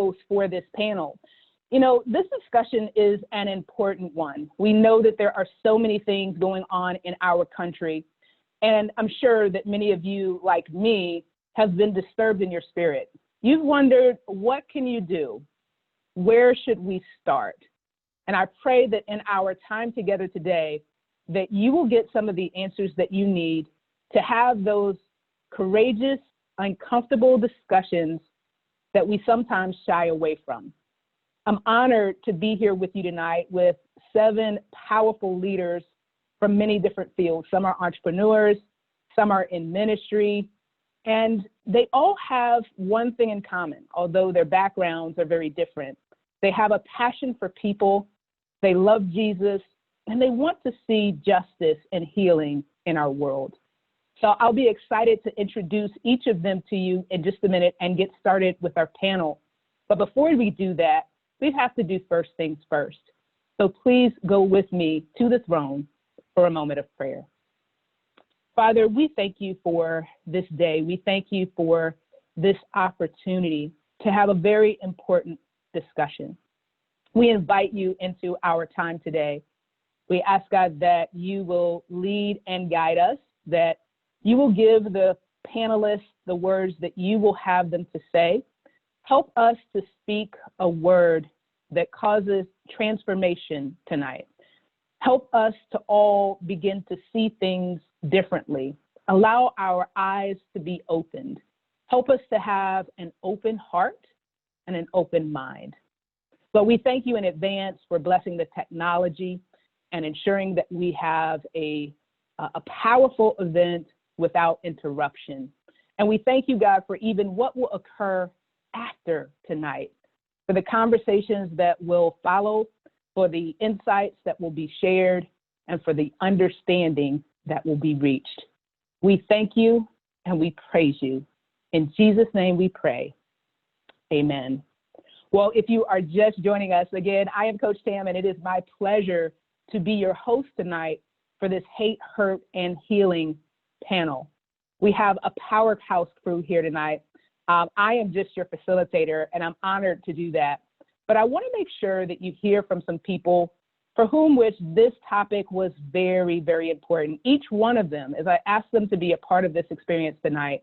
host for this panel. You know, this discussion is an important one. We know that there are so many things going on in our country, and I'm sure that many of you, like me, have been disturbed in your spirit. You've wondered, what can you do? Where should we start? And I pray that in our time together today, that you will get some of the answers that you need to have those courageous, uncomfortable discussions that we sometimes shy away from. I'm honored to be here with you tonight with 7 powerful leaders from many different fields. Some are entrepreneurs, some are in ministry, and they all have one thing in common, although their backgrounds are very different. They have a passion for people, they love Jesus, and they want to see justice and healing in our world. So I'll be excited to introduce each of them to you in just a minute and get started with our panel. But before we do that, we have to do first things first. So please go with me to the throne for a moment of prayer. Father, we thank you for this day. We thank you for this opportunity to have a very important discussion. We invite you into our time today. We ask, God, that you will lead and guide us, that you will give the panelists the words that you will have them to say. Help us to speak a word that causes transformation tonight. Help us to all begin to see things differently. Allow our eyes to be opened. Help us to have an open heart and an open mind. But we thank you in advance for blessing the technology and ensuring that we have a powerful event without interruption. And we thank you, God, for even what will occur after tonight, for the conversations that will follow, for the insights that will be shared, and for the understanding that will be reached. We thank you and we praise you. In Jesus' name we pray. Amen. Well, if you are just joining us, again, I am Coach Tam, and it is my pleasure to be your host tonight for this Hate, Hurt, and Healing panel. We have a powerhouse crew here tonight. I am just your facilitator, and I'm honored to do that. But I want to make sure that you hear from some people for whom which this topic was very, very important. Each one of them, as I asked them to be a part of this experience tonight,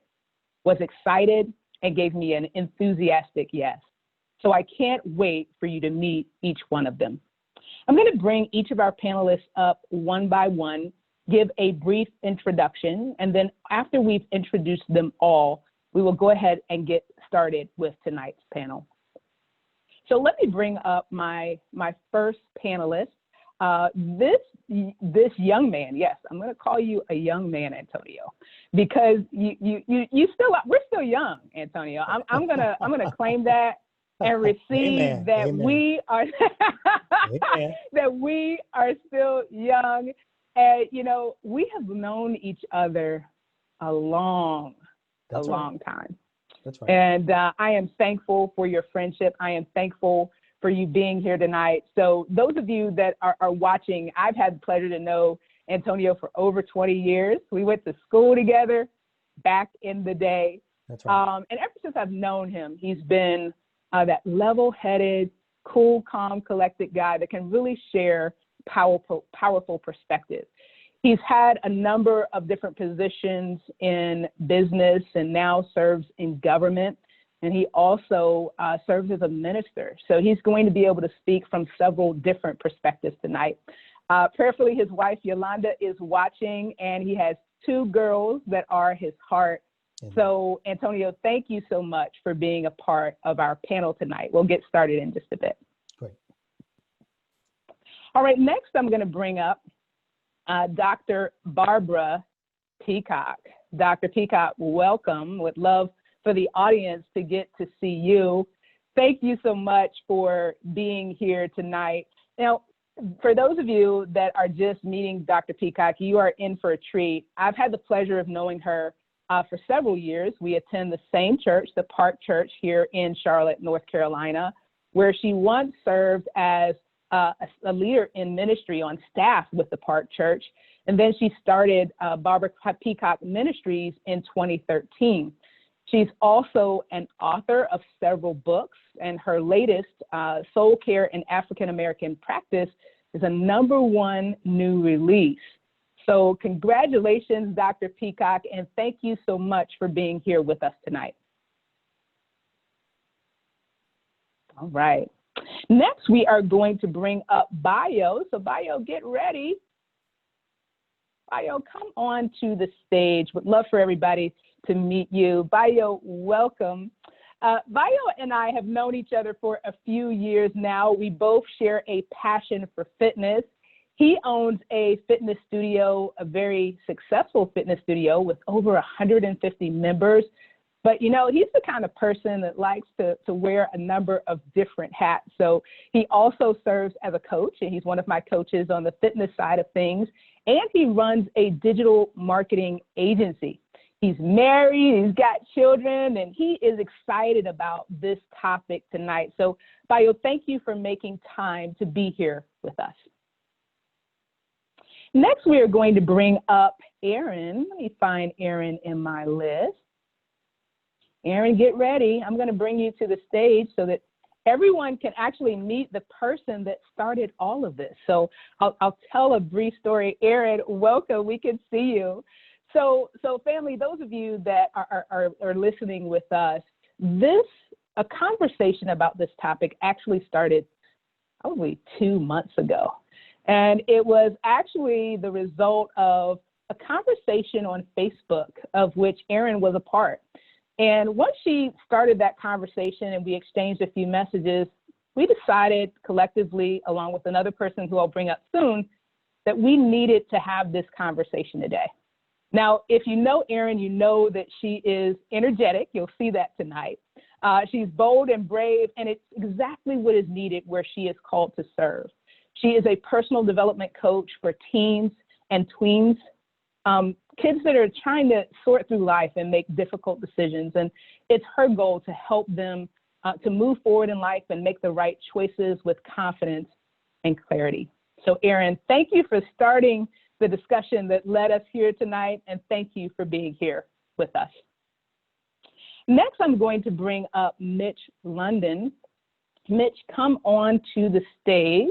was excited and gave me an enthusiastic yes. So I can't wait for you to meet each one of them. I'm going to bring each of our panelists up one by one, give a brief introduction, and then after we've introduced them all, we will go ahead and get started with tonight's panel. So let me bring up my first panelist. This young man, yes, I'm going to call you a young man, Antonio, because we're still young, Antonio. I'm gonna claim that and receive Amen. that. Amen. We are that we are still young, and we have known each other a long time. That's right. And I am thankful for your friendship. I am thankful for you being here tonight. So those of you that are watching, I've had the pleasure to know Antonio for over 20 years. We went to school together back in the day. That's right. And ever since I've known him, he's been that level-headed, cool, calm, collected guy that can really share powerful perspective. He's had a number of different positions in business and now serves in government. And he also serves as a minister. So he's going to be able to speak from several different perspectives tonight. Prayerfully, his wife, Yolanda, is watching, and he has 2 girls that are his heart. So, Antonio, thank you so much for being a part of our panel tonight. We'll get started in just a bit. Great. All right, next I'm going to bring up Dr. Barbara Peacock. Dr. Peacock, welcome. Would love for the audience to get to see you. Thank you so much for being here tonight. Now, for those of you that are just meeting Dr. Peacock, you are in for a treat. I've had the pleasure of knowing her for several years. We attend the same church, the Park Church here in Charlotte, North Carolina, where she once served as a leader in ministry on staff with the Park Church. And then she started Barbara Peacock Ministries in 2013. She's also an author of several books, and her latest, Soul Care in African American Practice, is a #1 new release. So congratulations, Dr. Peacock, and thank you so much for being here with us tonight. All right. Next, we are going to bring up Bayo. So Bayo, get ready. Bayo, come on to the stage. Would love for everybody to meet you. Bayo, welcome. Bayo and I have known each other for a few years now. We both share a passion for fitness. He owns a fitness studio, a very successful fitness studio with over 150 members. But, you know, he's the kind of person that likes to wear a number of different hats. So he also serves as a coach, and he's one of my coaches on the fitness side of things. And he runs a digital marketing agency. He's married, he's got children, and he is excited about this topic tonight. So, Bayo, thank you for making time to be here with us. Next, we are going to bring up Aaron. Let me find Aaron in my list. Aaron, get ready. I'm going to bring you to the stage so that everyone can actually meet the person that started all of this. So I'll tell a brief story. Aaron, welcome. We can see you. So family, those of you that are listening with us, a conversation about this topic actually started probably 2 months ago. And it was actually the result of a conversation on Facebook of which Aaron was a part. And once she started that conversation and we exchanged a few messages, we decided collectively, along with another person who I'll bring up soon, that we needed to have this conversation today. Now, if you know Aaron, you know that she is energetic. You'll see that tonight. She's bold and brave, and it's exactly what is needed where she is called to serve. She is a personal development coach for teens and tweens, kids that are trying to sort through life and make difficult decisions. And it's her goal to help them to move forward in life and make the right choices with confidence and clarity. So Aaron, thank you for starting the discussion that led us here tonight, and thank you for being here with us. Next, I'm going to bring up Mitch London. Mitch, come on to the stage.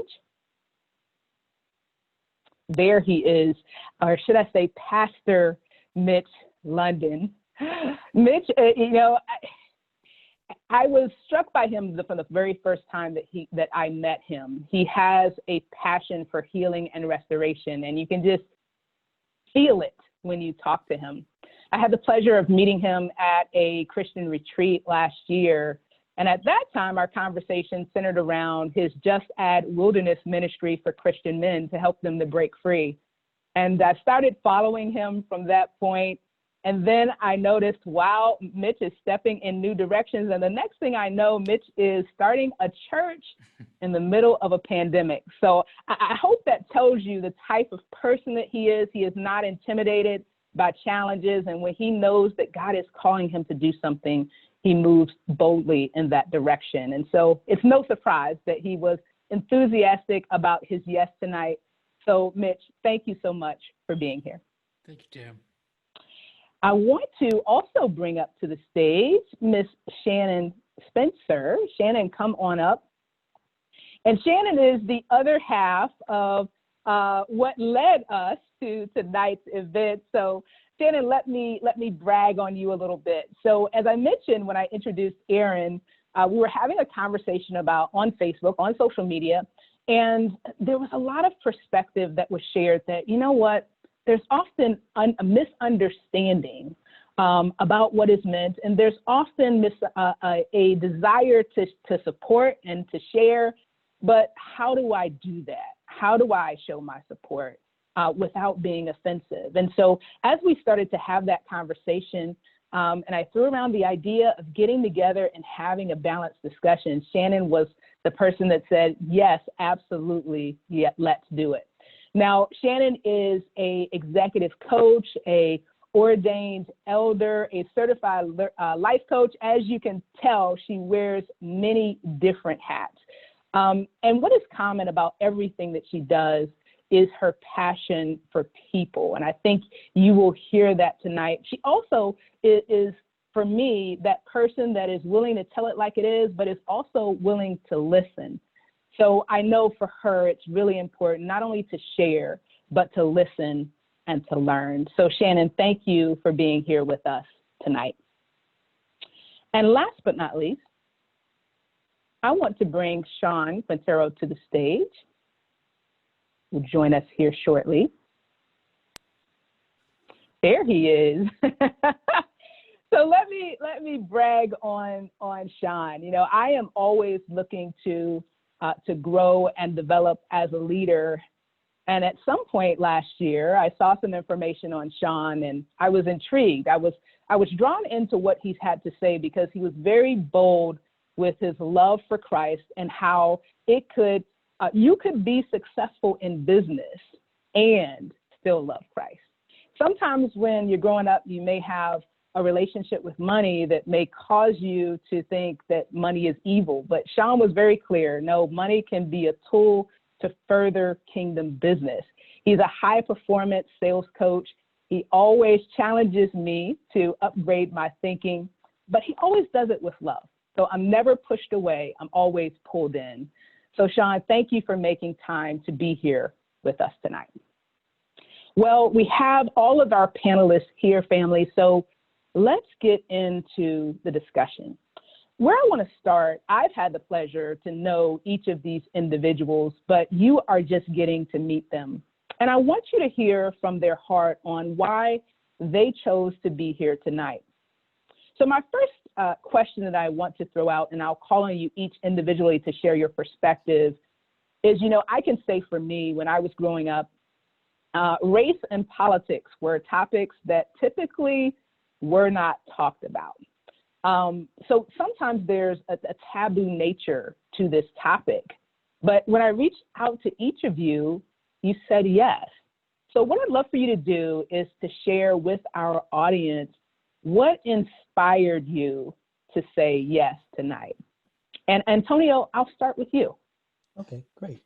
There he is, or should I say Pastor Mitch London. Mitch, you know, I was struck by him from the very first time that I met him. He has a passion for healing and restoration, and you can just feel it when you talk to him. I had the pleasure of meeting him at a Christian retreat last year, and at that time, our conversation centered around his Just Add Wilderness ministry for Christian men to help them to break free. And I started following him from that point. And then I noticed, wow, Mitch is stepping in new directions. And the next thing I know, Mitch is starting a church in the middle of a pandemic. So I hope that tells you the type of person that he is. He is not intimidated by challenges. And when he knows that God is calling him to do something, he moves boldly in that direction. And so it's no surprise that he was enthusiastic about his yes tonight. So Mitch, thank you so much for being here. Thank you, Tim. I want to also bring up to the stage Miss Shannon Spencer. Shannon, come on up. And Shannon is the other half of what led us to tonight's event. So Shannon, let me brag on you a little bit. So as I mentioned when I introduced Aaron, we were having a conversation on Facebook, on social media, and there was a lot of perspective that was shared that, you know what, there's often a misunderstanding about what is meant, and there's often a desire to support and to share, but how do I do that? How do I show my support without being offensive? And so as we started to have that conversation, and I threw around the idea of getting together and having a balanced discussion, Shannon was the person that said, yes, absolutely, yeah, let's do it. Now, Shannon is a executive coach, a ordained elder, a certified life coach. As you can tell, she wears many different hats. And what is common about everything that she does is her passion for people. And I think you will hear that tonight. She also is for me, that person that is willing to tell it like it is, but is also willing to listen. So I know for her, it's really important not only to share, but to listen and to learn. So Shannon, thank you for being here with us tonight. And last but not least, I want to bring Sean Quintero to the stage. Will join us here shortly. There he is. So let me brag on Sean. You know, I am always looking to grow and develop as a leader. And at some point last year, I saw some information on Sean, and I was intrigued. I was drawn into what he's had to say because he was very bold with his love for Christ and how it could you could be successful in business and still love Christ. Sometimes when you're growing up, you may have a relationship with money that may cause you to think that money is evil. But Sean was very clear, no, money can be a tool to further kingdom business. He's a high performance sales coach. He always challenges me to upgrade my thinking, but he always does it with love. So I'm never pushed away. I'm always pulled in. So Sean, thank you for making time to be here with us tonight. Well, we have all of our panelists here, family. So let's get into the discussion. Where I want to start, I've had the pleasure to know each of these individuals, but you are just getting to meet them. And I want you to hear from their heart on why they chose to be here tonight. So my first question that I want to throw out, and I'll call on you each individually to share your perspective, is, you know, I can say for me, when I was growing up, race and politics were topics that typically were not talked about. So sometimes there's a taboo nature to this topic. But when I reached out to each of you, you said yes. So what I'd love for you to do is to share with our audience what inspired you to say yes tonight. And Antonio, I'll start with you. Okay, great.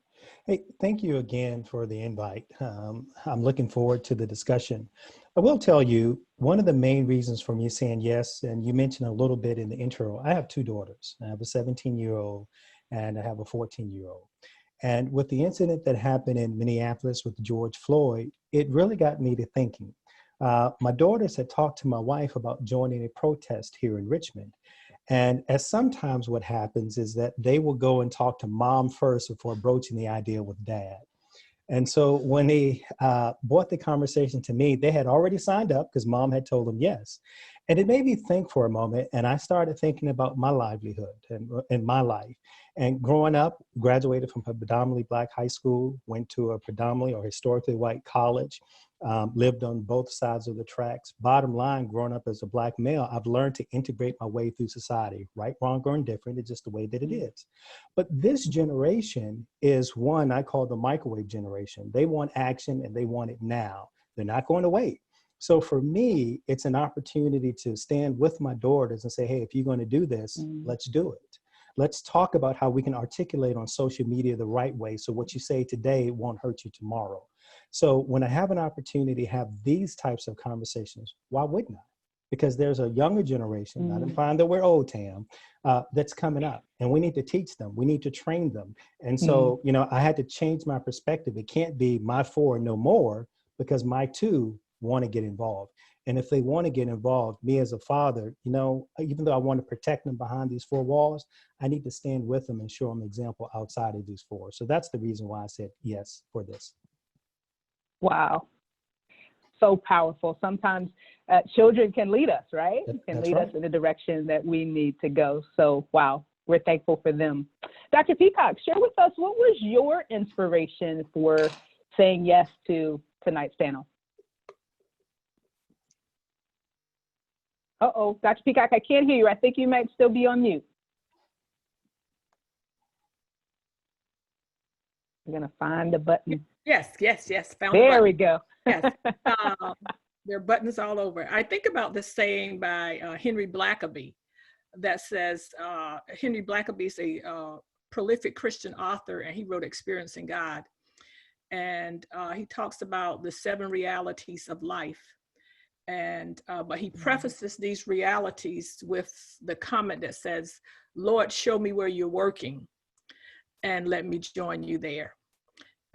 Hey, thank you again for the invite. I'm looking forward to the discussion. I will tell you, one of the main reasons for me saying yes, and you mentioned a little bit in the intro, I have two daughters. I have a 17-year-old and I have a 14-year-old. And with the incident that happened in Minneapolis with George Floyd, it really got me to thinking. My daughters had talked to my wife about joining a protest here in Richmond. And as sometimes what happens is that they will go and talk to mom first before broaching the idea with dad. And so when they brought the conversation to me, they had already signed up because mom had told them yes. And it made me think for a moment, and I started thinking about my livelihood and my life. And growing up, graduated from a predominantly Black high school, went to a predominantly or historically white college, lived on both sides of the tracks. Bottom line, growing up as a Black male, I've learned to integrate my way through society, right, wrong, or indifferent. It's just the way that it is. But this generation is one I call the microwave generation. They want action and they want it now. They're not going to wait. So for me, it's an opportunity to stand with my daughters and say, hey, if you're going to do this, let's do it. Let's talk about how we can articulate on social media the right way. So what you say today won't hurt you tomorrow. So when I have an opportunity to have these types of conversations, why wouldn't I? Because there's a younger generation, not implying that we're old, Tam, that's coming up. And we need to teach them. We need to train them. And so, you know, I had to change my perspective. It can't be my four, no more, because my two want to get involved. And if they want to get involved, me as a father, you know, even though I want to protect them behind these four walls, I need to stand with them and show them example outside of these four. So that's the reason why I said yes for this. Wow. So powerful. Sometimes children can lead us, right? Can lead us in the direction that we need to go. So, wow, we're thankful for them. Dr. Peacock, share with us, what was your inspiration for saying yes to tonight's panel? Uh-oh, Dr. Peacock, I can't hear you. I think you might still be on mute. I'm going to find the button. Yes. Found there we go. Yes. There are buttons all over. I think about this saying by Henry Blackaby that says, Henry Blackaby is a prolific Christian author, and he wrote Experiencing God. And he talks about the 7 realities of life. And but he prefaces these realities with the comment that says, Lord, show me where you're working and let me join you there.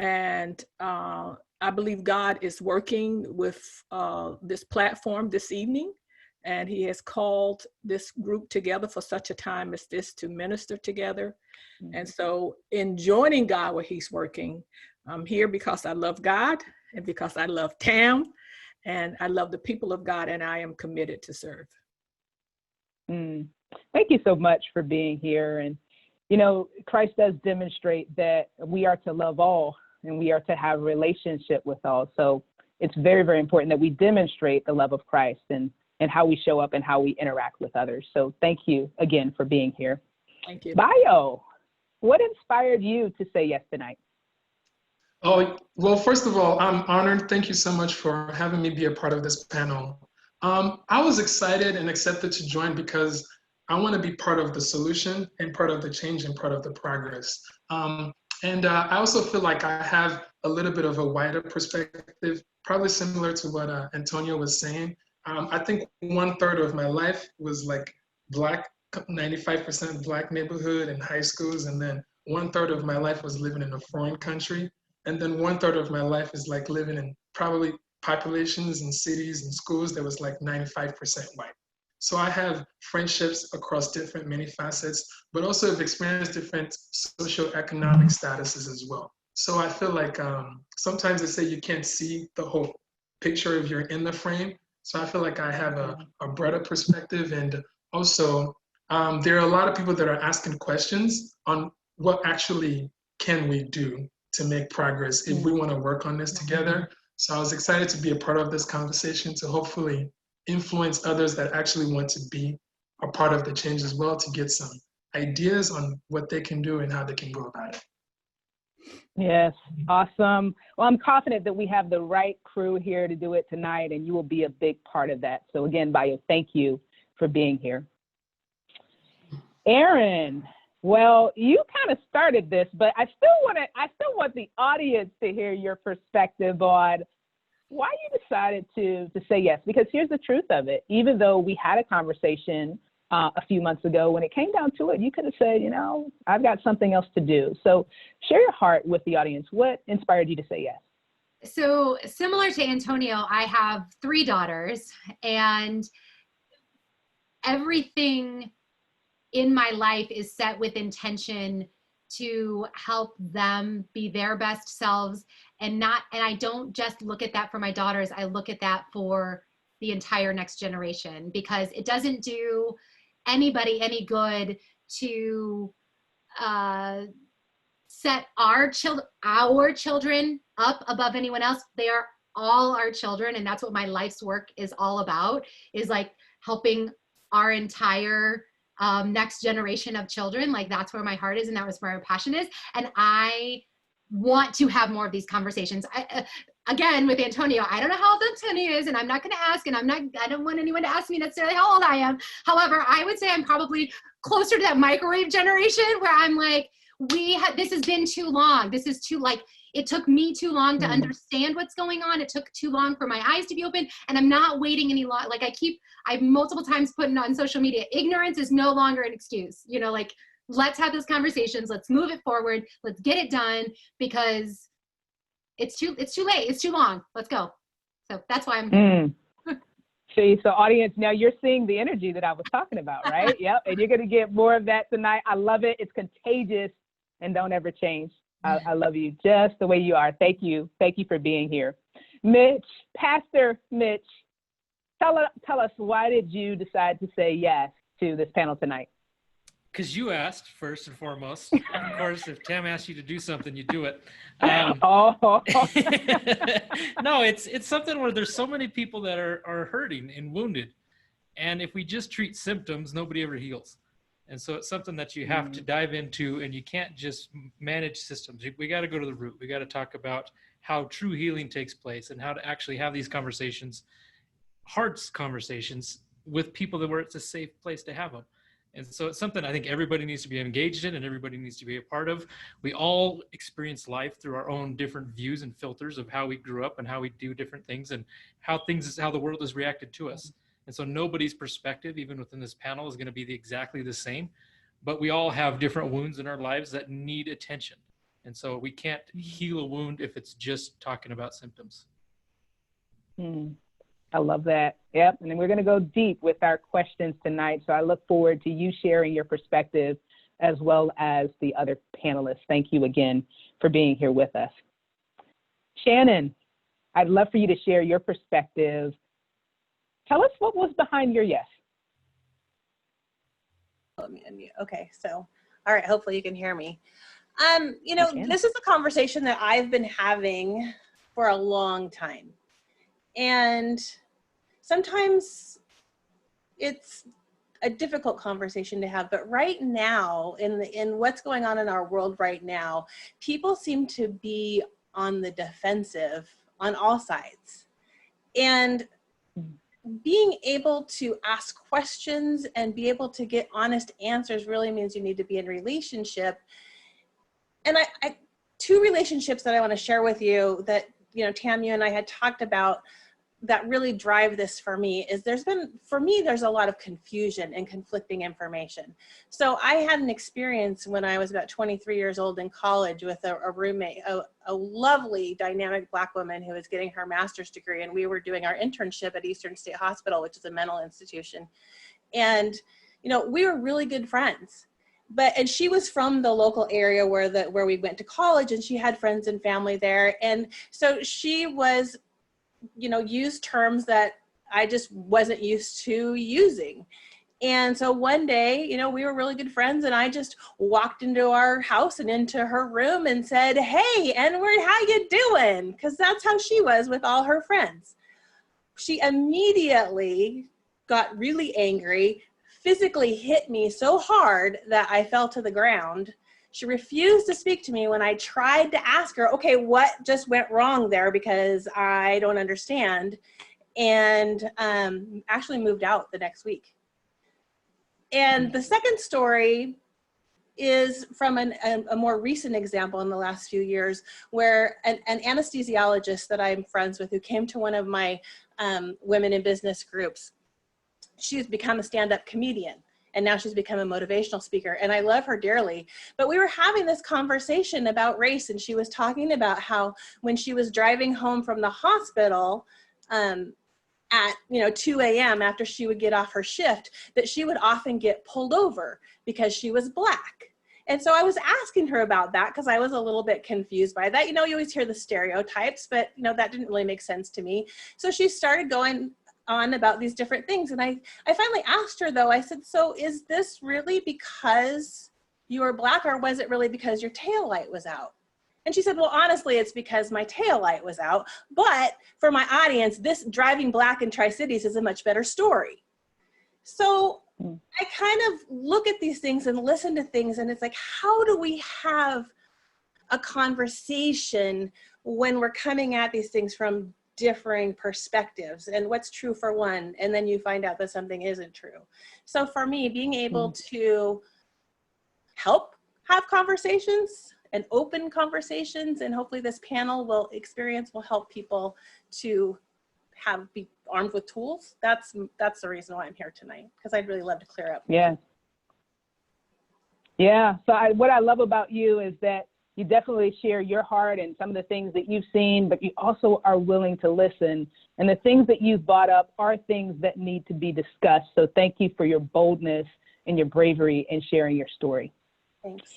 And I believe God is working with this platform this evening, and he has called this group together for such a time as this to minister together. And so in joining God where he's working, I'm here because I love God and because I love Tam and I love the people of God, and I am committed to serve. Thank you so much for being here. And, you know, Christ does demonstrate that we are to love all and we are to have a relationship with all. So it's very, very important that we demonstrate the love of Christ and how we show up and how we interact with others. So thank you again for being here. Thank you. Bio, what inspired you to say yes tonight? Oh, well, first of all, I'm honored. Thank you so much for having me be a part of this panel. I was excited and accepted to join because I want to be part of the solution and part of the change and part of the progress. I also feel like I have a little bit of a wider perspective, probably similar to what Antonio was saying. I think 1/3 of my life was like Black, 95% Black neighborhood and high schools. And then 1/3 of my life was living in a foreign country. And then 1/3 of my life is like living in probably populations and cities and schools that was like 95% white. So I have friendships across different many facets, but also have experienced different socioeconomic statuses as well. So I feel like sometimes they say you can't see the whole picture if you're in the frame. So I feel like I have a broader perspective. And also there are a lot of people that are asking questions on what actually can we do to make progress if we want to work on this together. So I was excited to be a part of this conversation to hopefully influence others that actually want to be a part of the change as well, to get some ideas on what they can do and how they can go about it. Yes, awesome. Well, I'm confident that we have the right crew here to do it tonight, and you will be a big part of that. So again, Bayo, thank you for being here. Aaron, well, you kind of started this, but I still want the audience to hear your perspective on why you decided to say yes. Because here's the truth of it. Even though we had a conversation a few months ago, when it came down to it, you could have said, you know, I've got something else to do. So share your heart with the audience. What inspired you to say yes? So similar to Antonio, I have 3 daughters, and everything in my life is set with intention to help them be their best selves, and I don't just look at that for my daughters. I look at that for the entire next generation, because it doesn't do anybody any good to set our children up above anyone else. They are all our children, and that's what my life's work is all about, is like helping our entire next generation of children. Like, that's where my heart is, and that was where my passion is. And I want to have more of these conversations. Again, with Antonio, I don't know how old Antonio is, and I'm not going to ask, and I don't want anyone to ask me necessarily how old I am. However, I would say I'm probably closer to that microwave generation, where I'm like, this has been too long. This is too, like, it took me too long to understand what's going on. It took too long for my eyes to be open, and I'm not waiting any long. Like, I've multiple times put it on social media, ignorance is no longer an excuse. You know, like, let's have those conversations. Let's move it forward. Let's get it done, because it's too late. It's too long. Let's go. So that's why I'm here. See, so audience, now you're seeing the energy that I was talking about, right? Yep. And you're going to get more of that tonight. I love it. It's contagious, and don't ever change. I love you just the way you are. Thank you. Thank you for being here. Mitch, Pastor Mitch, tell us, why did you decide to say yes to this panel tonight? Because you asked, first and foremost. Of course, if Tam asks you to do something, you do it. No, it's something where there's so many people that are hurting and wounded. And if we just treat symptoms, nobody ever heals. And so it's something that you have to dive into, and you can't just manage systems. We got to go to the root. We got to talk about how true healing takes place and how to actually have these conversations, hearts conversations, with people where it's a safe place to have them. And so it's something I think everybody needs to be engaged in and everybody needs to be a part of. We all experience life through our own different views and filters of how we grew up and how we do different things and how the world has reacted to us. And so nobody's perspective, even within this panel, is going to be exactly the same, but we all have different wounds in our lives that need attention. And so we can't heal a wound if it's just talking about symptoms. I love that. Yep. And then we're going to go deep with our questions tonight. So I look forward to you sharing your perspective as well as the other panelists. Thank you again for being here with us. Shannon, I'd love for you to share your perspective. Tell us what was behind your yes. Let me unmute. Okay, so, all right, hopefully you can hear me. You know, this is a conversation that I've been having for a long time. And sometimes it's a difficult conversation to have, but right now, in what's going on in our world right now, people seem to be on the defensive on all sides. And being able to ask questions and be able to get honest answers really means you need to be in relationship. And I two relationships that I want to share with you that, you know, Tam, you and I had talked about that really drive this for me is there's a lot of confusion and conflicting information. So I had an experience when I was about 23 years old in college with a roommate, a lovely dynamic Black woman who was getting her master's degree, and we were doing our internship at Eastern State Hospital, which is a mental institution. And, you know, we were really good friends. And she was from the local area where we went to college, and she had friends and family there. And so she was, you know, used terms that I just wasn't used to using. And so one day, you know, we were really good friends, and I just walked into our house and into her room and said, "Hey, N-word, how you doing?" Because that's how she was with all her friends. She immediately got really angry, physically hit me so hard that I fell to the ground. She refused to speak to me when I tried to ask her, okay, what just went wrong there, because I don't understand, and actually moved out the next week. And the second story is from a more recent example in the last few years, where an anesthesiologist that I'm friends with, who came to one of my women in business groups, she's become a stand-up comedian. And now she's become a motivational speaker, and I love her dearly. But we were having this conversation about race, and she was talking about how when she was driving home from the hospital at 2 a.m. after she would get off her shift, that she would often get pulled over because she was Black. And so I was asking her about that because I was a little bit confused by that. You know, you always hear the stereotypes, but that didn't really make sense to me. So she started going on about these different things. And I finally asked her, though, I said, so is this really because you are Black, or was it really because your taillight was out? And she said, well, honestly, it's because my taillight was out. But for my audience, this driving Black in Tri-Cities is a much better story. So I kind of look at these things and listen to things, and it's like, how do we have a conversation when we're coming at these things from differing perspectives, and what's true for one, and then you find out that something isn't true. So for me, being able to help have conversations and open conversations, and hopefully this panel will help people to be armed with tools. That's the reason why I'm here tonight, because I'd really love to clear up. Yeah. So what I love about you is that you definitely share your heart and some of the things that you've seen, but you also are willing to listen. And the things that you've brought up are things that need to be discussed. So thank you for your boldness and your bravery in sharing your story. Thanks.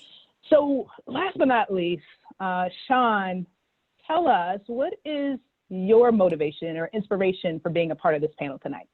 So last but not least, Sean, tell us, what is your motivation or inspiration for being a part of this panel tonight?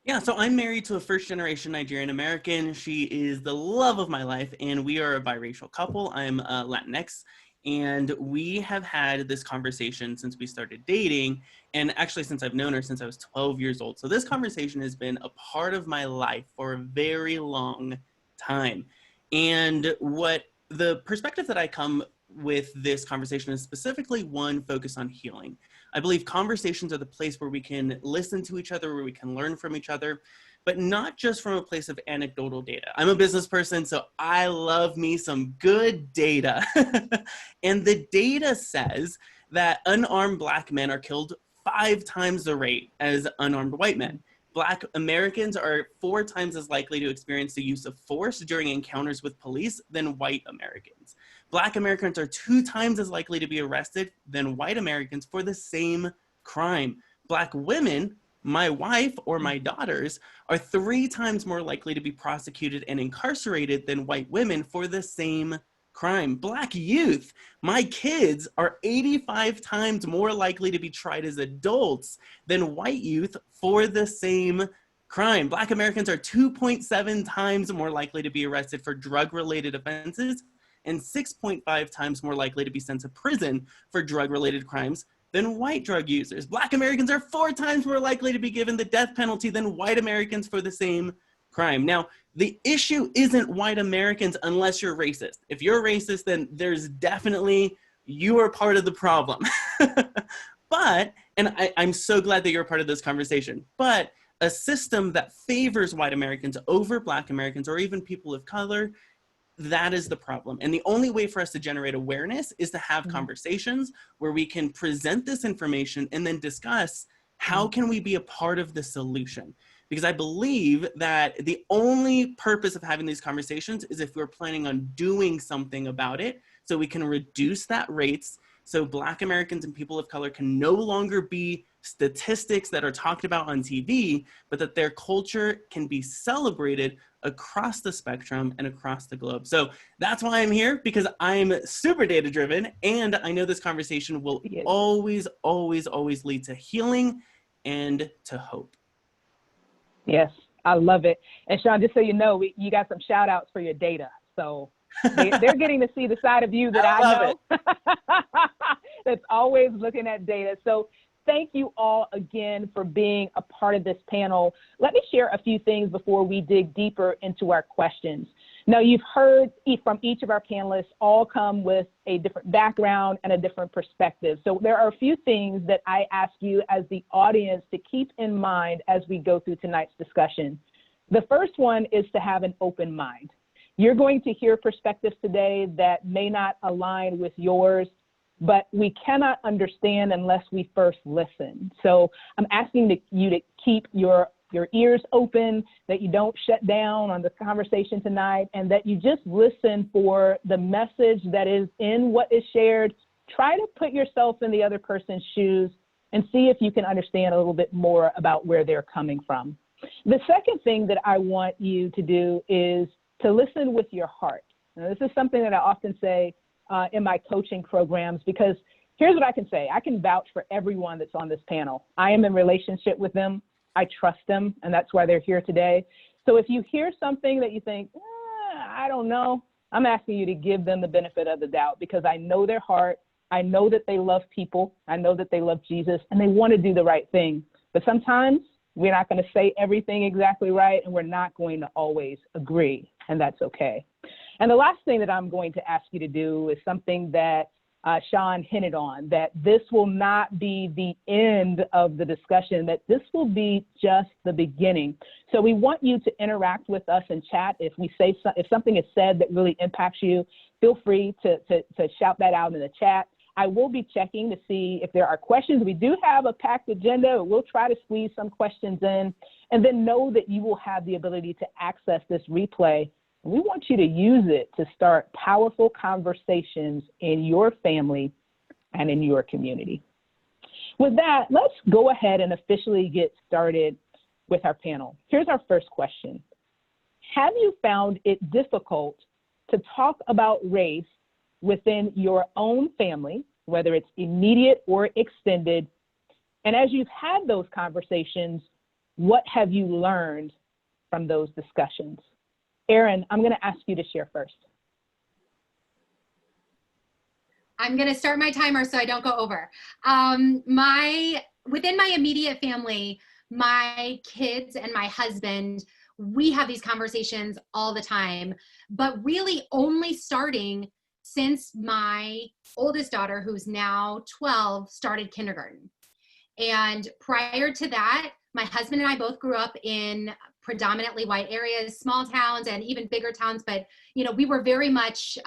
Yeah, so I'm married to a first-generation Nigerian American. She is the love of my life, and we are a biracial couple. I'm Latinx, and we have had this conversation since we started dating, and actually since I've known her since I was 12 years old. So this conversation has been a part of my life for a very long time. And what the perspective that I come with this conversation is specifically one focused on healing. I believe conversations are the place where we can listen to each other, where we can learn from each other. but not just from a place of anecdotal data. I'm a business person, so I love me some good data. And the data says that unarmed Black men are killed 5 times the rate as unarmed white men. Black Americans are 4 times as likely to experience the use of force during encounters with police than white Americans. Black Americans are 2 times as likely to be arrested than white Americans for the same crime. Black women, my wife or my daughters, are 3 times more likely to be prosecuted and incarcerated than white women for the same crime. Black youth, my kids, are 85 times more likely to be tried as adults than white youth for the same crime. Black Americans are 2.7 times more likely to be arrested for drug-related offenses and 6.5 times more likely to be sent to prison for drug-related crimes than white drug users. Black Americans are 4 times more likely to be given the death penalty than white Americans for the same crime. Now, the issue isn't white Americans unless you're racist. If you're racist, then there's definitely, you are part of the problem. But, and I'm so glad that you're part of this conversation, but a system that favors white Americans over Black Americans or even people of color, that is the problem. And the only way for us to generate awareness is to have conversations where we can present this information and then discuss how can we be a part of the solution. Because I believe that the only purpose of having these conversations is if we're planning on doing something about it, so we can reduce that rates, so Black Americans and people of color can no longer be statistics that are talked about on TV, but that their culture can be celebrated across the spectrum and across the globe. So that's why I'm here, because I'm super data driven, and I know this conversation will always, always, always lead to healing and to hope. Yes, I love it. And Sean, just so you know, you got some shout outs for your data. So they're getting to see the side of you that I know that's always looking at data. So thank you all again for being a part of this panel. Let me share a few things before we dig deeper into our questions. Now, you've heard from each of our panelists all come with a different background and a different perspective. So there are a few things that I ask you as the audience to keep in mind as we go through tonight's discussion. The first one is to have an open mind. You're going to hear perspectives today that may not align with yours, but we cannot understand unless we first listen. So I'm asking you to keep your ears open, that you don't shut down on the conversation tonight, and that you just listen for the message that is in what is shared. Try to put yourself in the other person's shoes and see if you can understand a little bit more about where they're coming from. The second thing that I want you to do is to listen with your heart. Now, this is something that I often say in my coaching programs, because here's what I can say. I can vouch for everyone that's on this panel. I am in relationship with them. I trust them, and that's why they're here today. So if you hear something that you think, I don't know, I'm asking you to give them the benefit of the doubt, because I know their heart. I know that they love people. I know that they love Jesus, and they want to do the right thing. But sometimes we're not going to say everything exactly right, and we're not going to always agree, and that's okay. And the last thing that I'm going to ask you to do is something that Sean hinted on, that this will not be the end of the discussion, that this will be just the beginning. So we want you to interact with us in chat. If something is said that really impacts you, feel free to shout that out in the chat. I will be checking to see if there are questions. We do have a packed agenda. We'll try to squeeze some questions in, and then know that you will have the ability to access this replay. We want you to use it to start powerful conversations in your family and in your community. With that, let's go ahead and officially get started with our panel. Here's our first question. Have you found it difficult to talk about race within your own family, whether it's immediate or extended? And as you've had those conversations, what have you learned from those discussions? Erin, I'm going to ask you to share first. I'm going to start my timer so I don't go over. Within my immediate family, my kids and my husband, we have these conversations all the time, but really only starting since my oldest daughter, who's now 12, started kindergarten. And prior to that, my husband and I both grew up in predominantly white areas, small towns and even bigger towns, but we were very much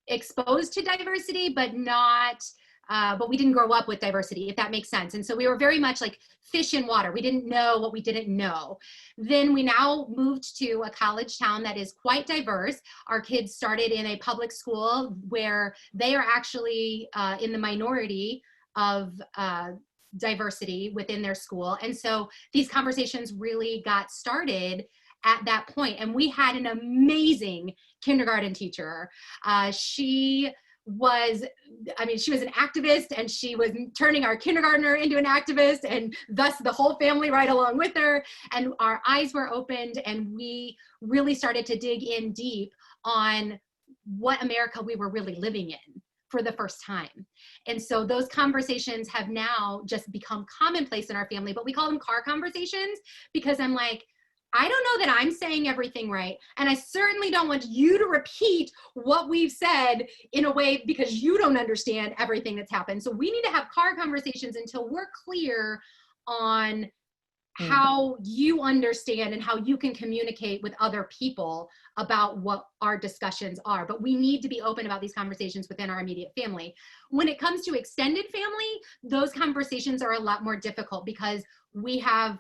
exposed to diversity, but not, but we didn't grow up with diversity, if that makes sense. And so we were very much like fish in water. We didn't know what we didn't know. Then we now moved to a college town that is quite diverse. Our kids started in a public school where they are actually in the minority of diversity within their school. And so these conversations really got started at that point. And we had an amazing kindergarten teacher. She was an activist, and she was turning our kindergartner into an activist, and thus the whole family right along with her. And our eyes were opened, and we really started to dig in deep on what America we were really living in for the first time. And so those conversations have now just become commonplace in our family, but we call them car conversations, because I'm like, I don't know that I'm saying everything right. And I certainly don't want you to repeat what we've said in a way because you don't understand everything that's happened. So we need to have car conversations until we're clear on how you understand and how you can communicate with other people about what our discussions are. But we need to be open about these conversations within our immediate family. When it comes to extended family, those conversations are a lot more difficult because we have,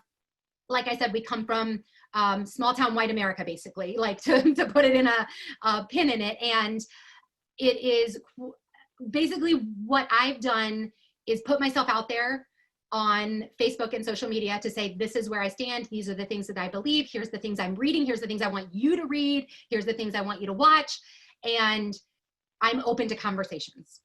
like I said, we come from small town white America, basically, like to put it in a pin in it. And it is basically what I've done is put myself out there on Facebook and social media to say, this is where I stand. These are the things that I believe. Here's the things I'm reading. Here's the things I want you to read. Here's the things I want you to watch. And I'm open to conversations.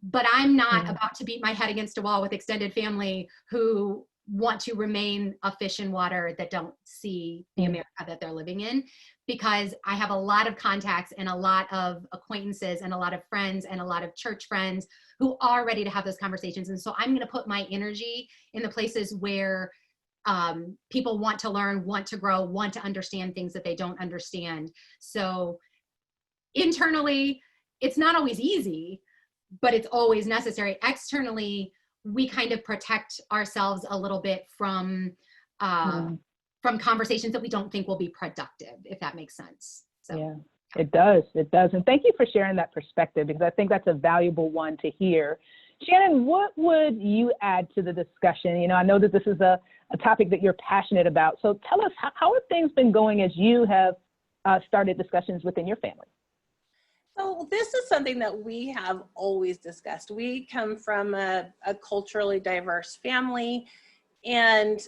But I'm not about to beat my head against a wall with extended family who want to remain a fish in water that don't see the America that they're living in, because I have a lot of contacts and a lot of acquaintances and a lot of friends and a lot of church friends who are ready to have those conversations. And so I'm going to put my energy in the places where people want to learn, want to grow, want to understand things that they don't understand. So internally, it's not always easy, but it's always necessary. Externally, we kind of protect ourselves a little bit from conversations that we don't think will be productive, if that makes sense. So. Yeah, it does. It does. And thank you for sharing that perspective, because I think that's a valuable one to hear. Shannon, what would you add to the discussion? I know that this is a topic that you're passionate about. So tell us, how have things been going as you have started discussions within your family? So this is something that we have always discussed. We come from a culturally diverse family, and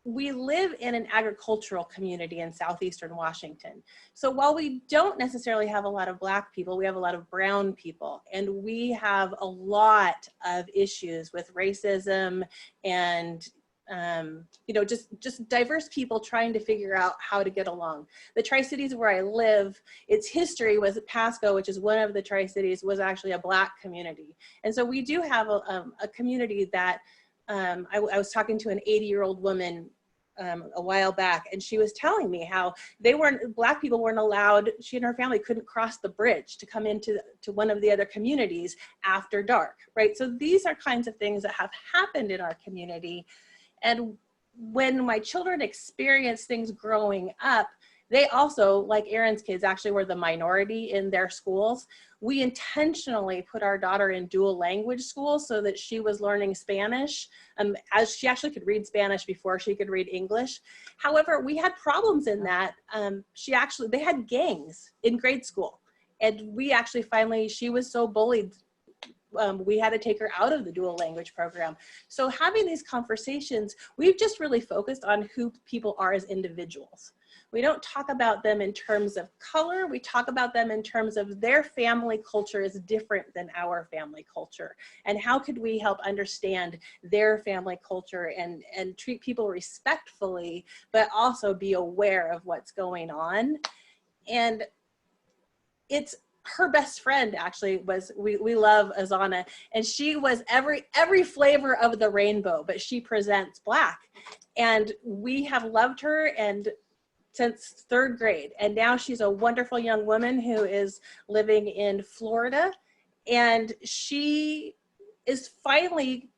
we live in an agricultural community in southeastern Washington. So while we don't necessarily have a lot of Black people, we have a lot of brown people, and we have a lot of issues with racism and just diverse people trying to figure out how to get along. The Tri-Cities where I live, its history was Pasco, which is one of the Tri-Cities, was actually a Black community. And so we do have a community that I was talking to an 80-year-old woman a while back, and she was telling me how Black people weren't allowed, she and her family couldn't cross the bridge to come into one of the other communities after dark, right? So these are kinds of things that have happened in our community. And when my children experience things growing up, they also, like Aaron's kids, actually were the minority in their schools. We intentionally put our daughter in dual language schools so that she was learning Spanish, as she actually could read Spanish before she could read English. However, we had problems in that. They had gangs in grade school. And we actually she was so bullied, we had to take her out of the dual language program. So having these conversations, we've just really focused on who people are as individuals. We don't talk about them in terms of color. We talk about them in terms of their family culture is different than our family culture. And how could we help understand their family culture and treat people respectfully, but also be aware of what's going on. And it's her best friend actually was, we love Azana, and she was every flavor of the rainbow, but she presents Black. And we have loved her and since 3rd grade. And now she's a wonderful young woman who is living in Florida. And she is finally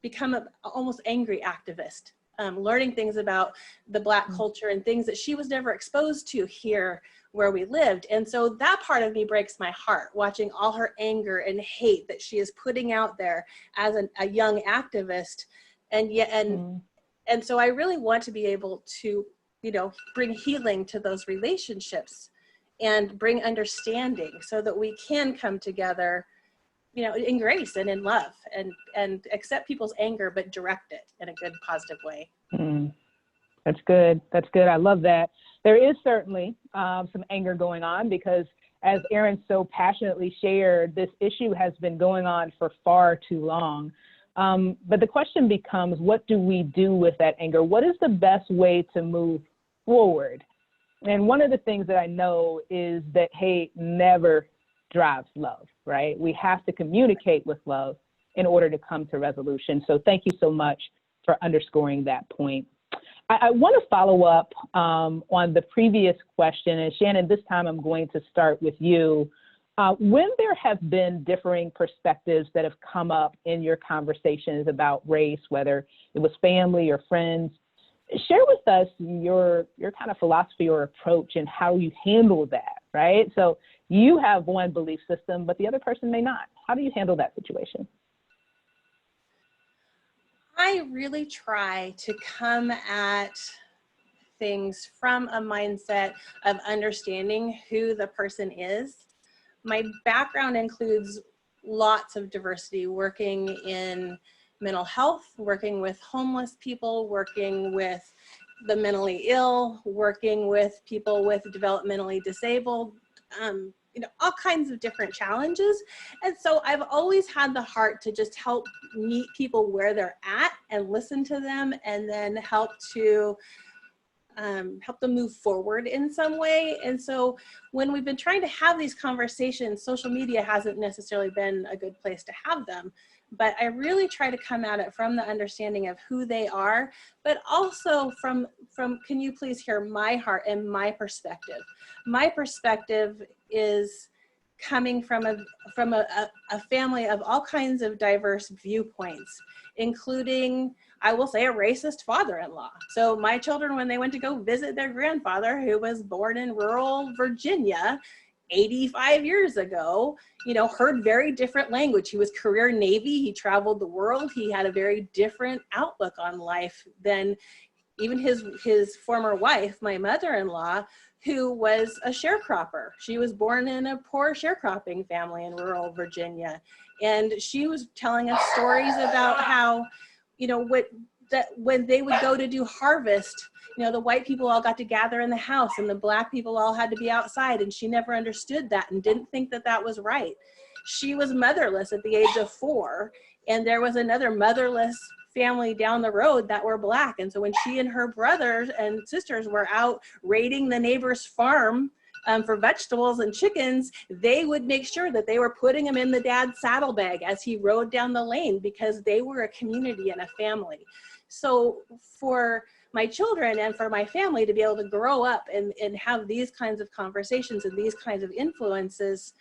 become an almost angry activist learning things about the Black culture and things that she was never exposed to here where we lived. And so that part of me breaks my heart, watching all her anger and hate that she is putting out there as a young activist. And yet, and so I really want to be able to, you know, bring healing to those relationships and bring understanding so that we can come together, you know, in grace and in love, and accept people's anger, but direct it in a good, positive way. That's good. That's good. I love that. There is certainly some anger going on because, as Aaron so passionately shared, this issue has been going on for far too long. But the question becomes, what do we do with that anger? What is the best way to move forward? And one of the things that I know is that hate never drives love, right? We have to communicate with love in order to come to resolution. So thank you so much for underscoring that point. I want to follow up on the previous question. And Shannon, this time I'm going to start with you. When there have been differing perspectives that have come up in your conversations about race, whether it was family or friends, share with us your kind of philosophy or approach and how you handle that, right? So you have one belief system, but the other person may not. How do you handle that situation? I really try to come at things from a mindset of understanding who the person is. My background includes lots of diversity, working in mental health, working with homeless people, working with the mentally ill, working with people with developmentally disabled, you know, all kinds of different challenges. And so I've always had the heart to just help meet people where they're at and listen to them, and then help them move forward in some way. And so when we've been trying to have these conversations, social media hasn't necessarily been a good place to have them. But I really try to come at it from the understanding of who they are, but also from can you please hear my heart and my perspective? My perspective is coming from a family of all kinds of diverse viewpoints, including, I will say, a racist father-in-law. So my children, when they went to go visit their grandfather, who was born in rural Virginia 85 years ago, you know, heard very different language. He was career Navy, he traveled the world, he had a very different outlook on life than even his former wife, my mother-in-law, who was a sharecropper. She was born in a poor sharecropping family in rural Virginia. And she was telling us stories about how, you know, when they would go to do harvest, you know, the white people all got to gather in the house and the Black people all had to be outside, and she never understood that and didn't think that that was right. She was motherless at the age of 4, and there was another motherless family down the road that were Black. And so when she and her brothers and sisters were out raiding the neighbor's farm for vegetables and chickens, they would make sure that they were putting them in the dad's saddlebag as he rode down the lane, because they were a community and a family. So for my children and for my family to be able to grow up and have these kinds of conversations and these kinds of influences,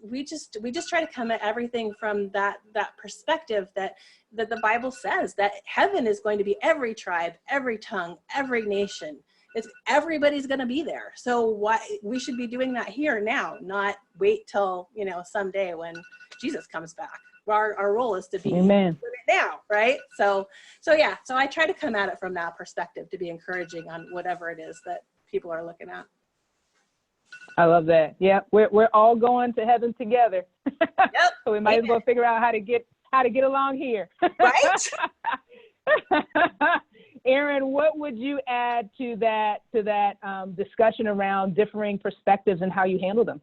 we just try to come at everything from that perspective that the Bible says that heaven is going to be every tribe, every tongue, every nation. Everybody's going to be there. So why we should be doing that here now, not wait till, you know, someday when Jesus comes back. Our role is to be Amen. now, right? So I try to come at it from that perspective, to be encouraging on whatever it is that people are looking at. I love that. Yeah, we're all going to heaven together. Yep. So we might as well figure out how to get along here. Right? Aaron, what would you add to that discussion around differing perspectives and how you handle them?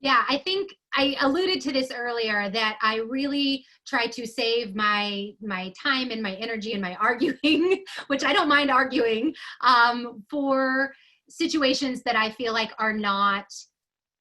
Yeah, I think I alluded to this earlier, that I really try to save my time and my energy and my arguing, which I don't mind arguing, for situations that I feel like are not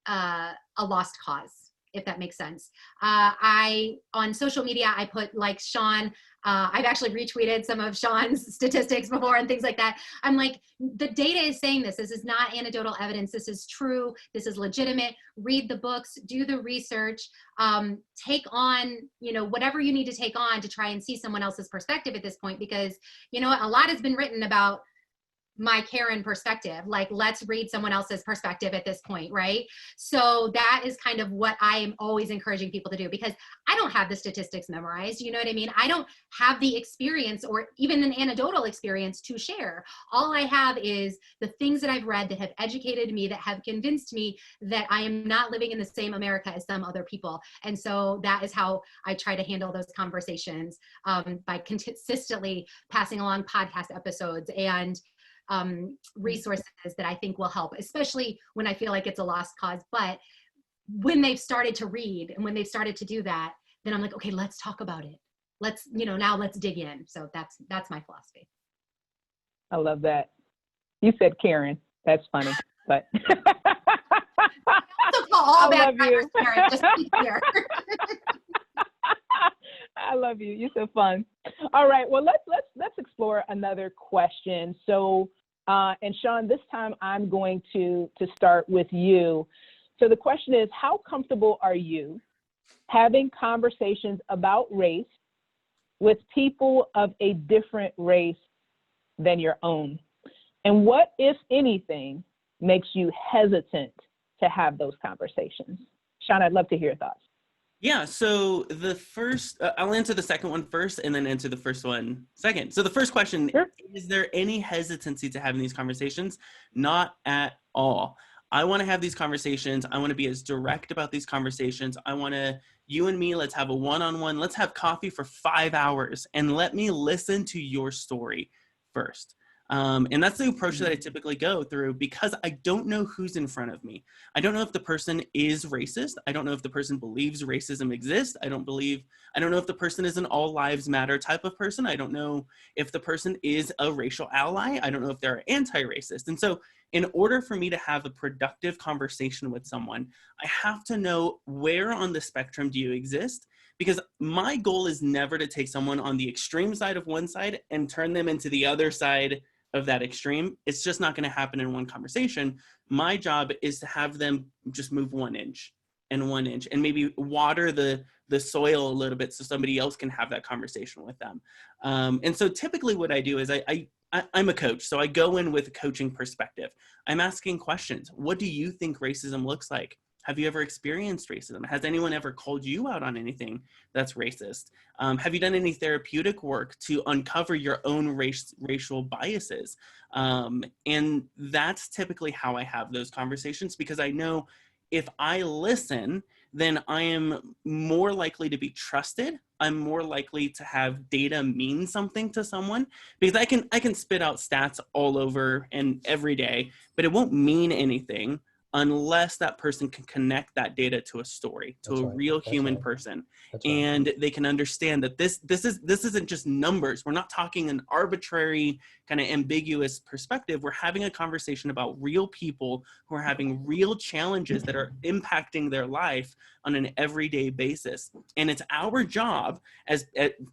a lost cause. if that makes sense. On social media, I put like Sean, I've actually retweeted some of Sean's statistics before and things like that. I'm like, the data is saying this. This is not anecdotal evidence. This is true. This is legitimate. Read the books, do the research, take on, whatever you need to take on to try and see someone else's perspective at this point, because a lot has been written about my Karen perspective. Like, let's read someone else's perspective at this point, right? So that is kind of what I am always encouraging people to do, because I don't have the statistics memorized. You know what I mean? I don't have the experience or even an anecdotal experience to share. All I have is the things that I've read that have educated me, that have convinced me that I am not living in the same America as some other people. And so that is how I try to handle those conversations, by consistently passing along podcast episodes and resources that I think will help, especially when I feel like it's a lost cause. But when they've started to read and when they've started to do that, then I'm like, okay, let's talk about it. Let's, now let's dig in. So that's my philosophy. I love that. You said Karen. That's funny, but I also call all I bad love drivers you. Karen, just to be clear. I love you. You're so fun. All right. Well, let's explore another question. So, and Sean, this time I'm going to start with you. So the question is, how comfortable are you having conversations about race with people of a different race than your own? And what, if anything, makes you hesitant to have those conversations? Sean, I'd love to hear your thoughts. Yeah, so the first, I'll answer the second one first and then answer the first one second. So the first question, Sure. Is there any hesitancy to having these conversations? Not at all. I want to have these conversations. I want to be as direct about these conversations. I want to, you and me, let's have a one-on-one. Let's have coffee for 5 hours and let me listen to your story first. And that's the approach that I typically go through, because I don't know who's in front of me. I don't know if the person is racist. I don't know if the person believes racism exists. I don't know if the person is an all lives matter type of person. I don't know if the person is a racial ally. I don't know if they're anti-racist. And so in order for me to have a productive conversation with someone, I have to know where on the spectrum do you exist? Because my goal is never to take someone on the extreme side of one side and turn them into the other side of that extreme. It's just not going to happen in one conversation. My job is to have them just move 1 inch and 1 inch and maybe water the soil a little bit so somebody else can have that conversation with them. And so typically what I do is I'm a coach. So I go in with a coaching perspective. I'm asking questions. What do you think racism looks like? Have you ever experienced racism? Has anyone ever called you out on anything that's racist? Have you done any therapeutic work to uncover your own racial biases? And that's typically how I have those conversations, because I know if I listen, then I am more likely to be trusted. I'm more likely to have data mean something to someone, because I can spit out stats all over and every day, but it won't mean anything unless that person can connect that data to a story, to a real human person. And they can understand that this isn't just numbers. We're not talking an arbitrary kind of ambiguous perspective. We're having a conversation about real people who are having real challenges that are impacting their life on an everyday basis. And it's our job, as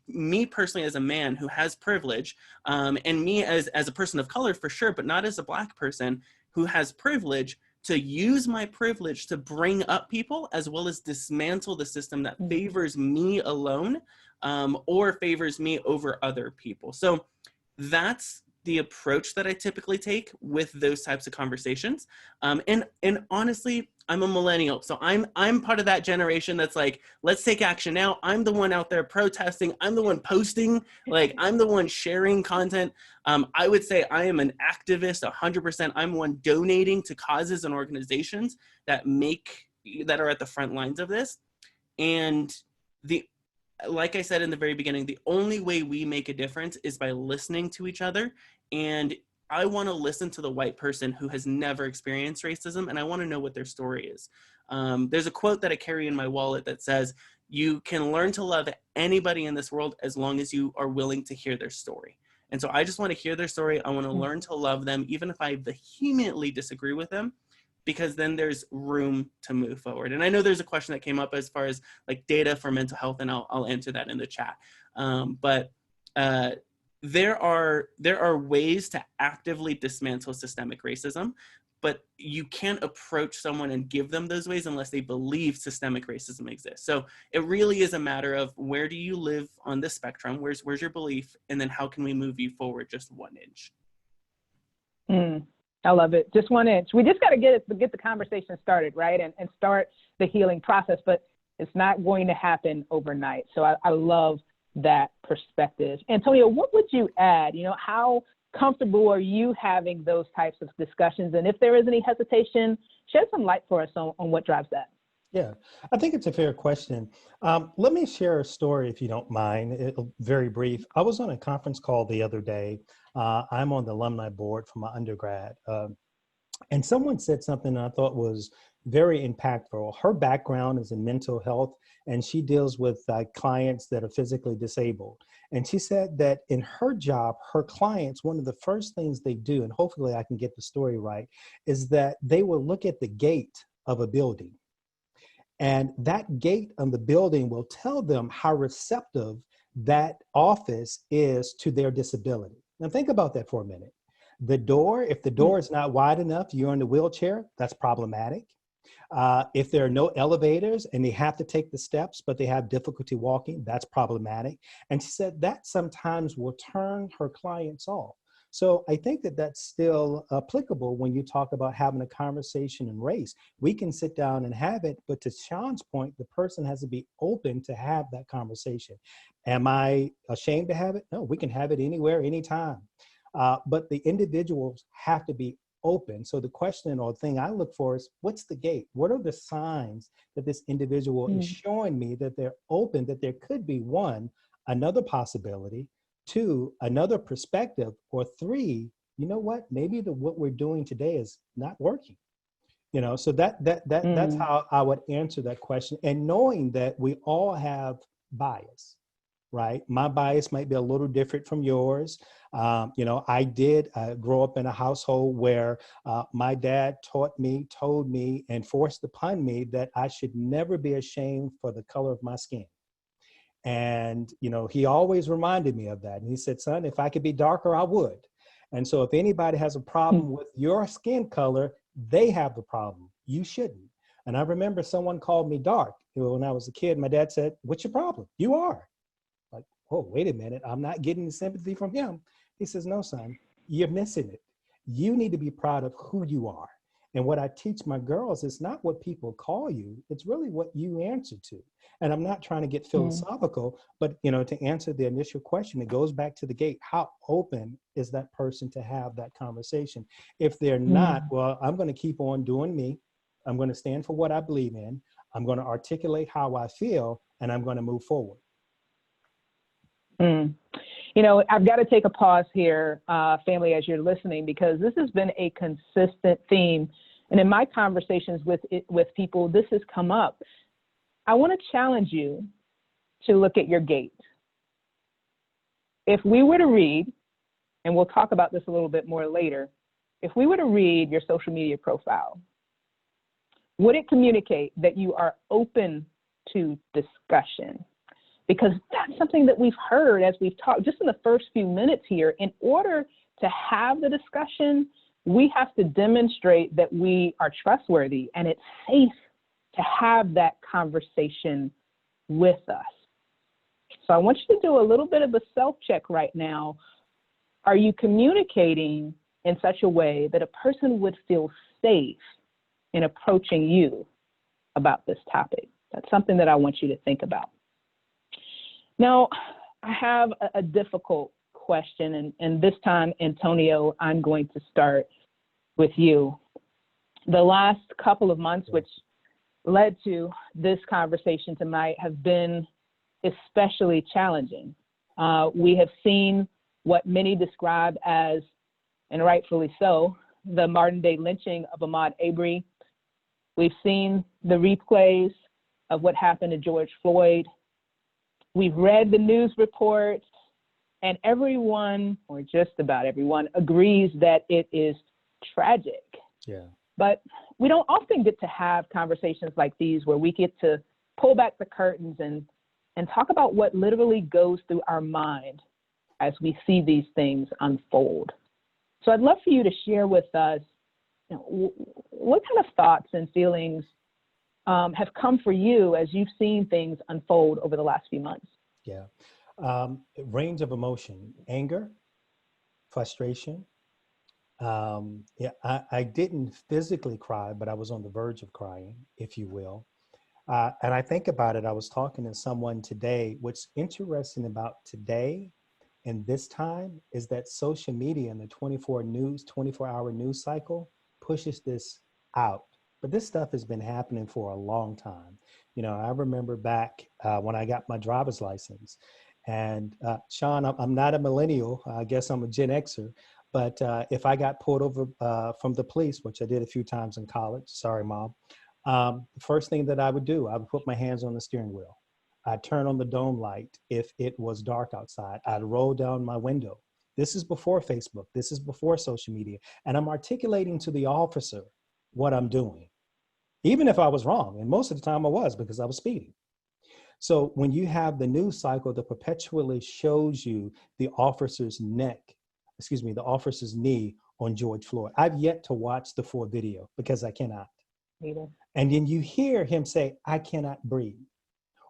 me personally as a man who has privilege, and me as a person of color for sure, but not as a Black person who has privilege, to use my privilege to bring up people as well as dismantle the system that favors me alone, or favors me over other people. So that's the approach that I typically take with those types of conversations. And honestly, I'm a millennial. So I'm part of that generation that's like, let's take action now. I'm the one out there protesting. I'm the one posting, like I'm the one sharing content. I would say I am an activist 100%. I'm one donating to causes and organizations that are at the front lines of this. And like I said in the very beginning, the only way we make a difference is by listening to each other. And I want to listen to the white person who has never experienced racism, and I want to know what their story is. There's a quote that I carry in my wallet that says, you can learn to love anybody in this world as long as you are willing to hear their story. And so I just want to hear their story. I want to learn to love them, even if I vehemently disagree with them, because then there's room to move forward. And I know there's a question that came up as far as like data for mental health, and I'll answer that in the chat. But there are ways to actively dismantle systemic racism, but you can't approach someone and give them those ways unless they believe systemic racism exists. So it really is a matter of, where do you live on the spectrum? Where's your belief? And then how can we move you forward just 1 inch? I love it. Just 1 inch. We just got to get the conversation started, right? And start the healing process, but it's not going to happen overnight. So I love that perspective. Antonio, what would you add? You know, how comfortable are you having those types of discussions? And if there is any hesitation, shed some light for us on what drives that. Yeah, I think it's a fair question. Let me share a story, if you don't mind. Very brief. I was on a conference call the other day. I'm on the alumni board for my undergrad. And someone said something that I thought was very impactful. Her background is in mental health, and she deals with clients that are physically disabled. And she said that in her job, her clients, one of the first things they do, and hopefully I can get the story right, is that they will look at the gate of a building. And that gate on the building will tell them how receptive that office is to their disability. Now think about that for a minute. The door, if the door is not wide enough, you're in the wheelchair, that's problematic. If there are no elevators and they have to take the steps, but they have difficulty walking, that's problematic. And she said that sometimes will turn her clients off. So I think that that's still applicable when you talk about having a conversation in race. We can sit down and have it, but to Sean's point, the person has to be open to have that conversation. Am I ashamed to have it? No, we can have it anywhere, anytime. But the individuals have to be open. So the question or thing I look for is, what's the gate? What are the signs that this individual is showing me that they're open, that there could be, one, another possibility, two, another perspective, or three, you know what, maybe what we're doing today is not working. You know, so that's how I would answer that question. And knowing that we all have bias, right? My bias might be a little different from yours. You know, I did grow up in a household where my dad told me, and forced upon me that I should never be ashamed for the color of my skin. And, you know, he always reminded me of that. And he said, son, if I could be darker, I would. And so if anybody has a problem with your skin color, they have the problem. You shouldn't. And I remember someone called me dark. When I was a kid, my dad said, what's your problem? You are. Like, oh, wait a minute. I'm not getting the sympathy from him. He says, no, son, you're missing it. You need to be proud of who you are. And what I teach my girls is not what people call you. It's really what you answer to. And I'm not trying to get philosophical, but, you know, to answer the initial question, it goes back to the gate. How open is that person to have that conversation? If they're not, well, I'm going to keep on doing me. I'm going to stand for what I believe in. I'm going to articulate how I feel, and I'm going to move forward. You know, I've got to take a pause here, family, as you're listening, because this has been a consistent theme. And in my conversations with people, this has come up. I want to challenge you to look at your gate. If we were to read, and we'll talk about this a little bit more later, if we were to read your social media profile, would it communicate that you are open to discussion? Because that's something that we've heard as we've talked just in the first few minutes here. In order to have the discussion, we have to demonstrate that we are trustworthy and it's safe to have that conversation with us. So I want you to do a little bit of a self-check right now. Are you communicating in such a way that a person would feel safe in approaching you about this topic? That's something that I want you to think about. Now, I have a difficult question, and this time, Antonio, I'm going to start with you. The last couple of months, which led to this conversation tonight, have been especially challenging. We have seen what many describe as, and rightfully so, the modern-day lynching of Ahmaud Aubrey. We've seen the replays of what happened to George Floyd. We've read the news reports, and everyone, or just about everyone, agrees that it is tragic. Yeah. But we don't often get to have conversations like these where we get to pull back the curtains and talk about what literally goes through our mind as we see these things unfold. So I'd love for you to share with us, what kind of thoughts and feelings have come for you as you've seen things unfold over the last few months? Yeah. Range of emotion: anger, frustration. I didn't physically cry, but I was on the verge of crying, if you will. And I think about it, I was talking to someone today. What's interesting about today and this time is that social media and the 24-hour news cycle pushes this out. But this stuff has been happening for a long time. I remember back when I got my driver's license. And Sean, I'm not a millennial. I guess I'm a Gen Xer. But if I got pulled over from the police, which I did a few times in college, sorry, Mom, the first thing that I would do, I would put my hands on the steering wheel. I'd turn on the dome light if it was dark outside. I'd roll down my window. This is before Facebook. This is before social media. And I'm articulating to the officer what I'm doing, even if I was wrong. And most of the time I was, because I was speeding. So when you have the news cycle that perpetually shows you the officer's the officer's knee on George Floyd. I've yet to watch the full video because I cannot. Neither. And then you hear him say, "I cannot breathe."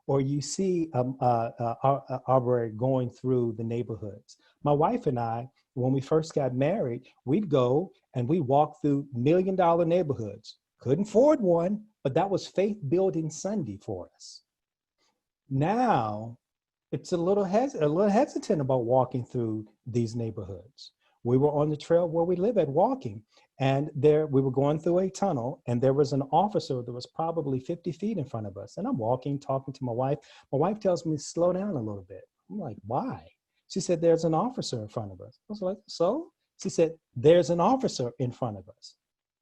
Or you see Aubrey going through the neighborhoods. My wife and I, when we first got married, we'd go and we walk through $1 million neighborhoods. Couldn't afford one, but that was faith building Sunday for us. Now, it's a little hesitant about walking through these neighborhoods. We were on the trail where we live at walking, and we were going through a tunnel, and there was an officer that was probably 50 feet in front of us. And I'm walking, talking to my wife. My wife tells me to slow down a little bit. I'm like, why? She said, "There's an officer in front of us." I was like, "So?" She said, "There's an officer in front of us.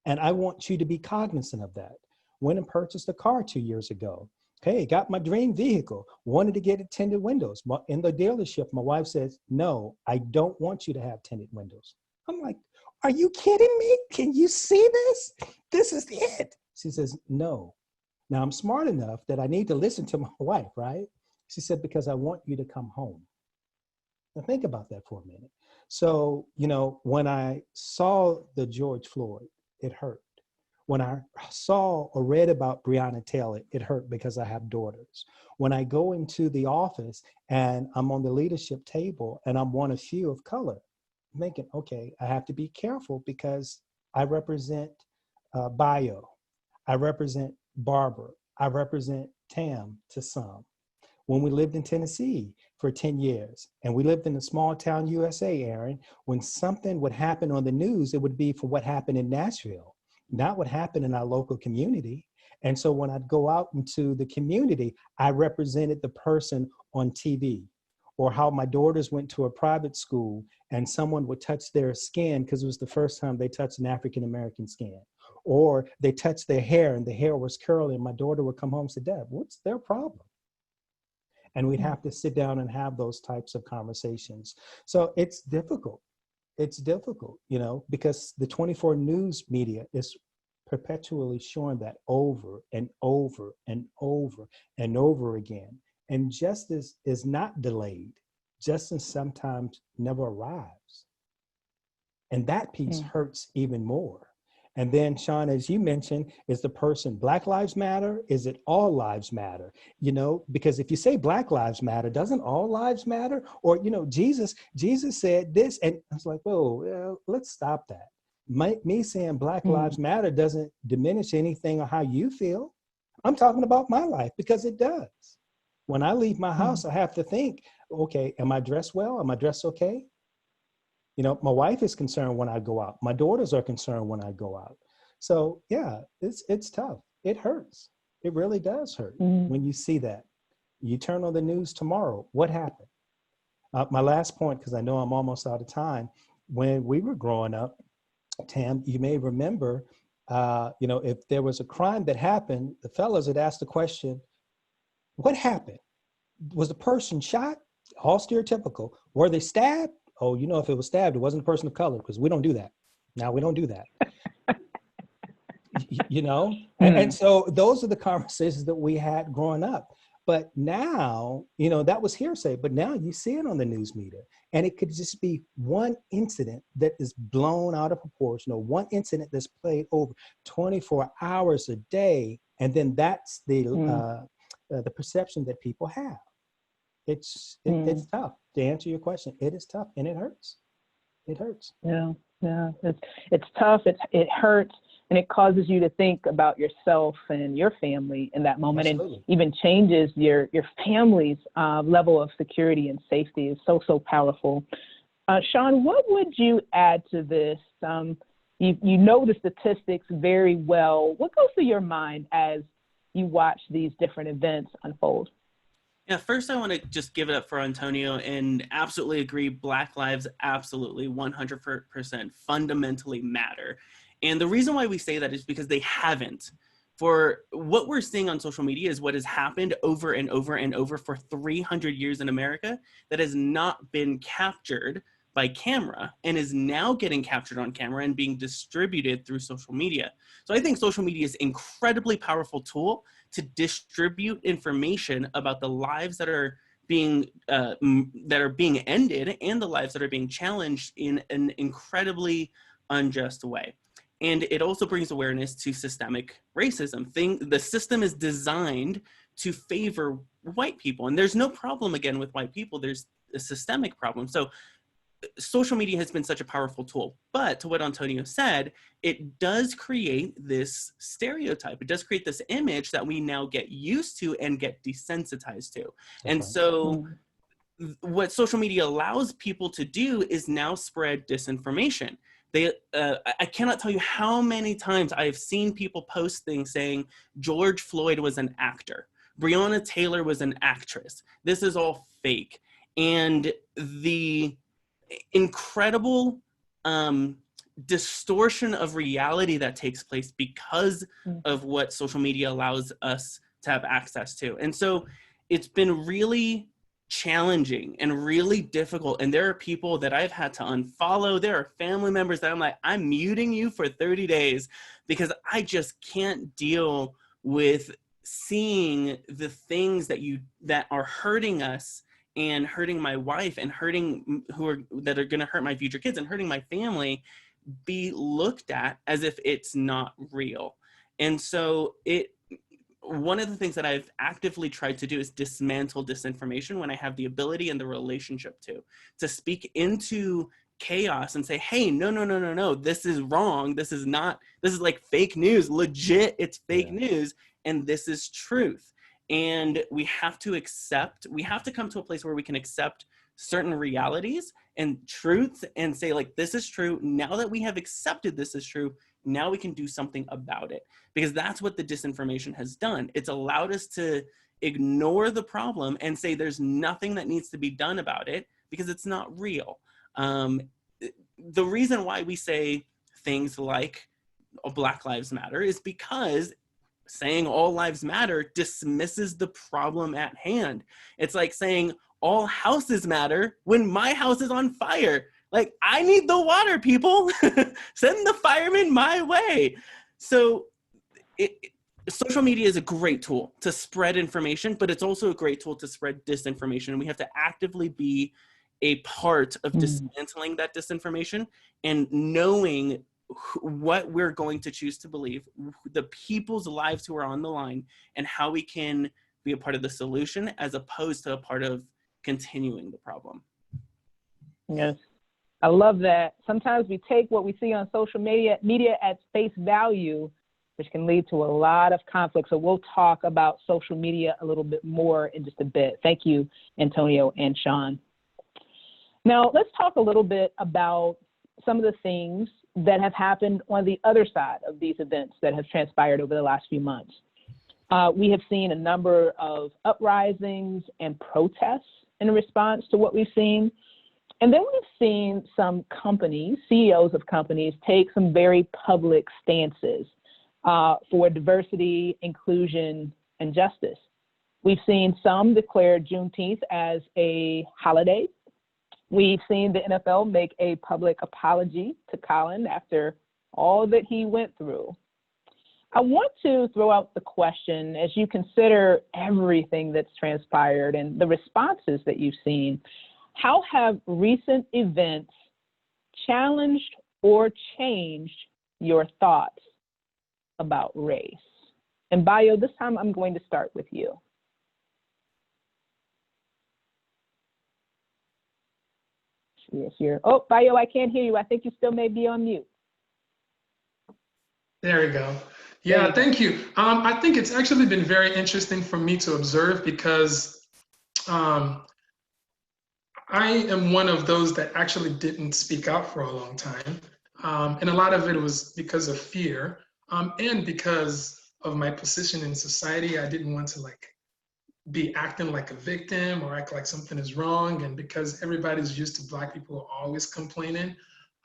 And I want you to be cognizant of that." Went and purchased a car 2 years ago. Hey, got my dream vehicle, wanted to get it tinted windows. In the dealership, my wife says, "No, I don't want you to have tinted windows." I'm like, "Are you kidding me? Can you see this? This is it." She says, "No." Now I'm smart enough that I need to listen to my wife, right? She said, "Because I want you to come home." Now think about that for a minute. So, when I saw the George Floyd, it hurt. When I saw or read about Breonna Taylor, it hurt because I have daughters. When I go into the office and I'm on the leadership table and I'm one of few of color, I'm thinking, okay, I have to be careful because I represent Bio, I represent Barbara, I represent Tam to some. When we lived in Tennessee for 10 years and we lived in a small town USA, Aaron, when something would happen on the news, it would be for what happened in Nashville, not what happened in our local community. And so when I'd go out into the community, I represented the person on TV, or how my daughters went to a private school and someone would touch their skin because it was the first time they touched an African-American skin, or they touched their hair and the hair was curly and my daughter would come home and say, "Dad, what's their problem?" And we'd have to sit down and have those types of conversations. So it's difficult. It's difficult, because the 24 news media is perpetually showing that over and over and over and over again. And justice is not delayed. Justice sometimes never arrives. And that piece hurts even more. And then, Sean, as you mentioned, is the person Black Lives Matter? Is it all lives matter? Because if you say Black Lives Matter, doesn't all lives matter? Or, Jesus said this, and I was like, whoa, let's stop that. Me saying Black Lives Matter doesn't diminish anything on how you feel. I'm talking about my life because it does. When I leave my house, I have to think, okay, am I dressed well? Am I dressed okay? My wife is concerned when I go out. My daughters are concerned when I go out. So yeah, it's tough. It hurts. It really does hurt when you see that. You turn on the news tomorrow, what happened? My last point, because I know I'm almost out of time. When we were growing up, Tam, you may remember, if there was a crime that happened, the fellas would ask the question, what happened? Was the person shot? All stereotypical. Were they stabbed? Oh, if it was stabbed, it wasn't a person of color, because we don't do that. Now we don't do that. you know? And so those are the conversations that we had growing up. But now, you know, that was hearsay, but now you see it on the news media. And it could just be one incident that is blown out of proportion, or one incident that's played over 24 hours a day. And then that's the perception that people have. It's tough. To answer your question, it is tough, and it hurts. It hurts. Yeah. It's tough. It hurts, and it causes you to think about yourself and your family in that moment. Absolutely. And even changes your family's level of security and safety. Is so powerful. Sean, what would you add to this? You know the statistics very well. What goes through your mind as you watch these different events unfold? Yeah, first I want to just give it up for Antonio and absolutely agree. Black lives absolutely 100% fundamentally matter. And the reason why we say that is because they haven't. For what we're seeing on social media is what has happened over and over and over for 300 years in America that has not been captured by camera and is now getting captured on camera and being distributed through social media. So I think social media is an incredibly powerful tool to distribute information about the lives that are being ended and the lives that are being challenged in an incredibly unjust way. And it also brings awareness to systemic racism. The system is designed to favor white people, and there's no problem again with white people. There's a systemic problem. So social media has been such a powerful tool, but to what Antonio said, it does create this stereotype. It does create this image that we now get used to and get desensitized to. And so what social media allows people to do is now spread disinformation. I cannot tell you how many times I have seen people post things saying George Floyd was an actor, Breonna Taylor was an actress. This is all fake. And the incredible distortion of reality that takes place because of what social media allows us to have access to. And so it's been really challenging and really difficult. And there are people that I've had to unfollow. There are family members that I'm like, I'm muting you for 30 days because I just can't deal with seeing the things that are hurting us and hurting my wife and hurting that are going to hurt my future kids and hurting my family be looked at as if it's not real. And so one of the things that I've actively tried to do is dismantle disinformation when I have the ability and the relationship to speak into chaos and say, hey, no, this is wrong. This is like fake news, legit, it's fake news. And this is truth. And we have to come to a place where we can accept certain realities and truths and say, like, this is true. Now that we have accepted this is true, now we can do something about it. Because that's what the disinformation has done. It's allowed us to ignore the problem and say there's nothing that needs to be done about it because it's not real. The reason why we say things like Black Lives Matter is because saying all lives matter dismisses the problem at hand. It's like saying all houses matter when my house is on fire. Like, I need the water, people. Send the firemen my way. So social media is a great tool to spread information, but it's also a great tool to spread disinformation. And we have to actively be a part of dismantling that disinformation and knowing what we're going to choose to believe, the people's lives who are on the line, and how we can be a part of the solution as opposed to a part of continuing the problem. Yes, I love that. Sometimes we take what we see on social media at face value, which can lead to a lot of conflict. So we'll talk about social media a little bit more in just a bit. Thank you, Antonio and Sean. Now, let's talk a little bit about some of the things that have happened on the other side of these events that have transpired over the last few months. We have seen a number of uprisings and protests in response to what we've seen. And then we've seen some companies, CEOs of companies, take some very public stances for diversity, inclusion, and justice. We've seen some declare Juneteenth as a holiday. We've seen the NFL make a public apology to Colin after all that he went through. I want to throw out the question, as you consider everything that's transpired and the responses that you've seen, how have recent events challenged or changed your thoughts about race? And Bayo, this time I'm going to start with you. Yes, oh, Bayo, I can't hear you. I think you still may be on mute. There we go. Yeah, thank you. I think it's actually been very interesting for me to observe because I am one of those that actually didn't speak out for a long time. And a lot of it was because of fear and because of my position in society. I didn't want to be acting like a victim or act like something is wrong. And because everybody's used to Black people always complaining.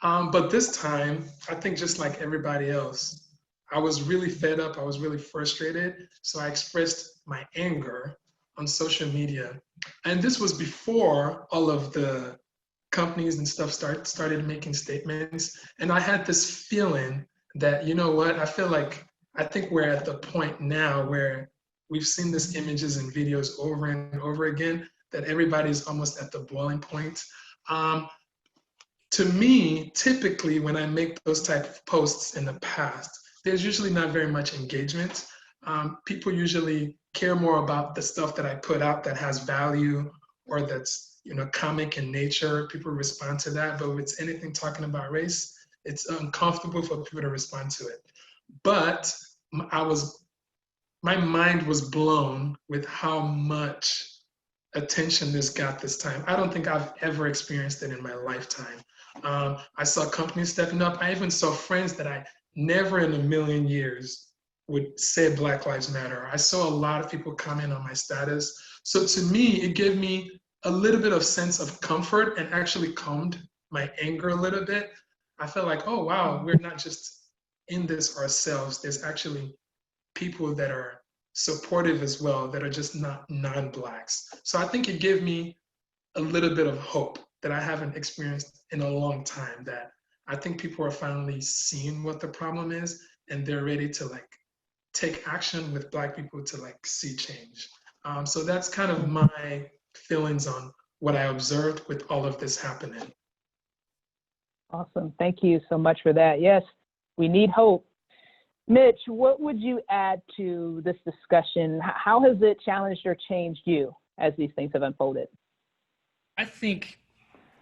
But this time, I think just like everybody else, I was really fed up. I was really frustrated. So I expressed my anger on social media. And this was before all of the companies and stuff started making statements. And I had this feeling that, you know what, I think we're at the point now where we've seen these images and videos over and over again, that everybody's almost at the boiling point. To me, typically when I make those type of posts in the past, there's usually not very much engagement. People usually care more about the stuff that I put out that has value or that's comic in nature. People respond to that, but if it's anything talking about race, it's uncomfortable for people to respond to it. But my mind was blown with how much attention this got this time. I don't think I've ever experienced it in my lifetime. I saw companies stepping up. I even saw friends that I never in a million years would say Black Lives Matter. I saw a lot of people comment on my status. So to me, it gave me a little bit of sense of comfort and actually calmed my anger a little bit. I felt like, oh, wow, we're not just in this ourselves. There's actually people that are supportive as well, that are just not non-Blacks. So I think it gave me a little bit of hope that I haven't experienced in a long time, that I think people are finally seeing what the problem is and they're ready to take action with Black people to see change. So that's kind of my feelings on what I observed with all of this happening. Awesome. Thank you so much for that. Yes, we need hope. Mitch, what would you add to this discussion? How has it challenged or changed you as these things have unfolded? I think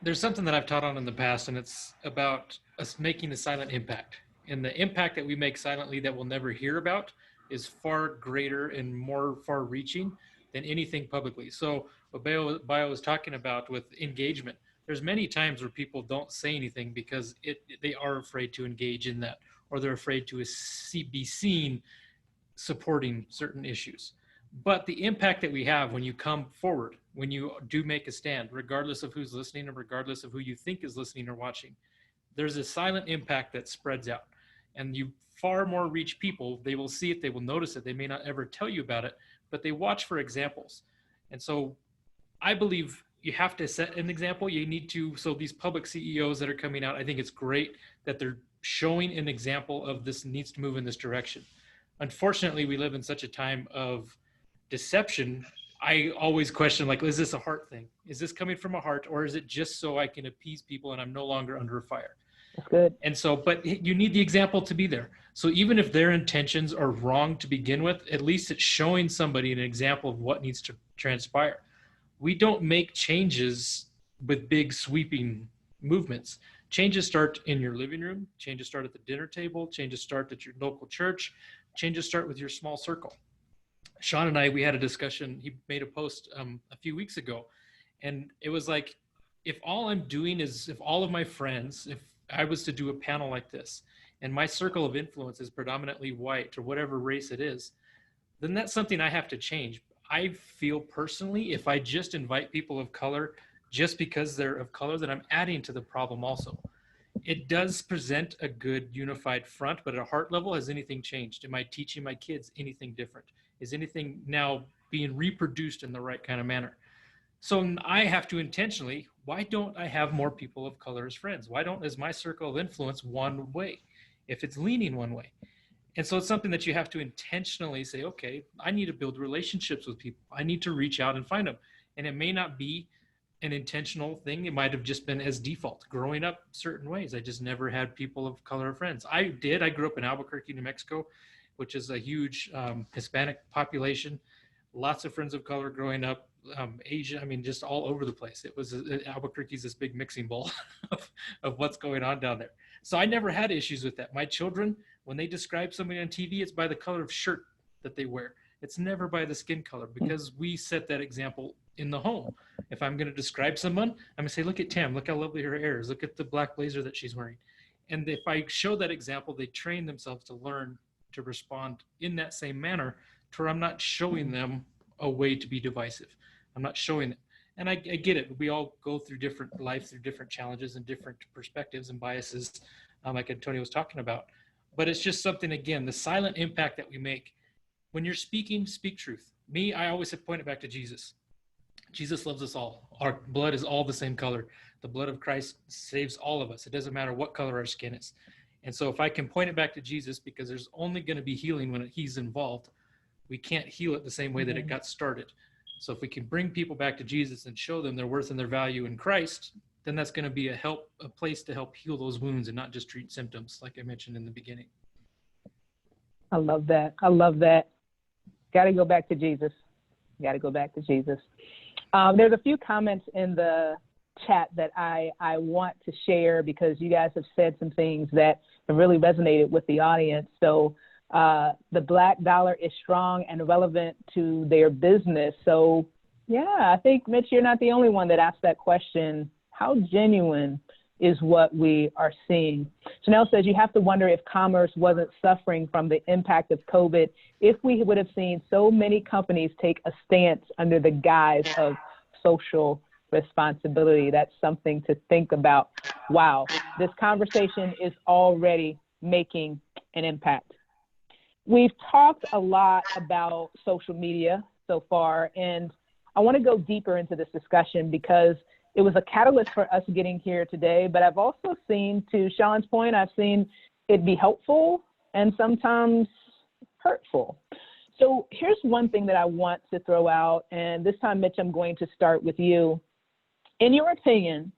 there's something that I've taught on in the past, and it's about us making a silent impact. And the impact that we make silently that we'll never hear about is far greater and more far-reaching than anything publicly. So what Bayo was talking about with engagement, there's many times where people don't say anything because they are afraid to engage in that, or they're afraid to be seen supporting certain issues. But the impact that we have when you come forward, when you do make a stand, regardless of who's listening or regardless of who you think is listening or watching, there's a silent impact that spreads out. And you far more reach people. They will see it, they will notice it. They may not ever tell you about it, but they watch for examples. And so I believe you have to set an example. You need to, so these public CEOs that are coming out, I think it's great that they're showing an example of this needs to move in this direction. Unfortunately, we live in such a time of deception. I always question, is this a heart thing? Is this coming from a heart, or is it just so I can appease people and I'm no longer under fire? That's good. And so, but you need the example to be there. So even if their intentions are wrong to begin with, at least it's showing somebody an example of what needs to transpire. We don't make changes with big sweeping movements. Changes start in your living room, changes start at the dinner table, changes start at your local church, changes start with your small circle. Sean and I, we had a discussion. He made a post a few weeks ago, and it was like, if all I'm doing is, if all of my friends, if I was to do a panel like this, and my circle of influence is predominantly white or whatever race it is, then that's something I have to change. I feel personally, if I just invite people of color just because they're of color, then I'm adding to the problem also. It does present a good unified front, but at a heart level, has anything changed? Am I teaching my kids anything different? Is anything now being reproduced in the right kind of manner? So I have to intentionally, why don't I have more people of color as friends? Why don't, is my circle of influence one way, if it's leaning one way? And so it's something that you have to intentionally say, okay, I need to build relationships with people. I need to reach out and find them. And it may not be an intentional thing. It might have just been as default. Growing up certain ways, I just never had people of color friends. I grew up in Albuquerque, New Mexico, which is a huge Hispanic population. Lots of friends of color growing up, Asia, I mean, just all over the place. It was, Albuquerque's this big mixing bowl of what's going on down there. So I never had issues with that. My children, when they describe somebody on TV, it's by the color of shirt that they wear. It's never by the skin color, because we set that example in the home. If I'm going to describe someone, I'm going to say, look at Tam, look how lovely her hair is. Look at the black blazer that she's wearing. And if I show that example, they train themselves to learn to respond in that same manner, to where I'm not showing them a way to be divisive. I'm not showing them. And I get it. We all go through different life, through different challenges and different perspectives and biases, like Antonio was talking about. But it's just something, again, the silent impact that we make. When you're speaking, speak truth. Me, I always have pointed back to Jesus. Jesus loves us all. Our blood is all the same color. The blood of Christ saves all of us. It doesn't matter what color our skin is. And so if I can point it back to Jesus, because there's only going to be healing when he's involved, we can't heal it the same way that it got started. So if we can bring people back to Jesus and show them their worth and their value in Christ, then that's going to be a place to help heal those wounds and not just treat symptoms, like I mentioned in the beginning. I love that. I love that. Got to go back to Jesus. Got to go back to Jesus. There's a few comments in the chat that I want to share, because you guys have said some things that have really resonated with the audience. So the black dollar is strong and relevant to their business. So yeah, I think, Mitch, you're not the only one that asked that question. How genuine is what we are seeing? Janelle says, you have to wonder if commerce wasn't suffering from the impact of COVID if we would have seen so many companies take a stance under the guise of social responsibility. That's something to think about. Wow, this conversation is already making an impact. We've talked a lot about social media so far, and I want to go deeper into this discussion because it was a catalyst for us getting here today, but I've also seen, to Sean's point, I've seen it be helpful and sometimes hurtful. So here's one thing that I want to throw out, and this time, Mitch, I'm going to start with you. In your opinion,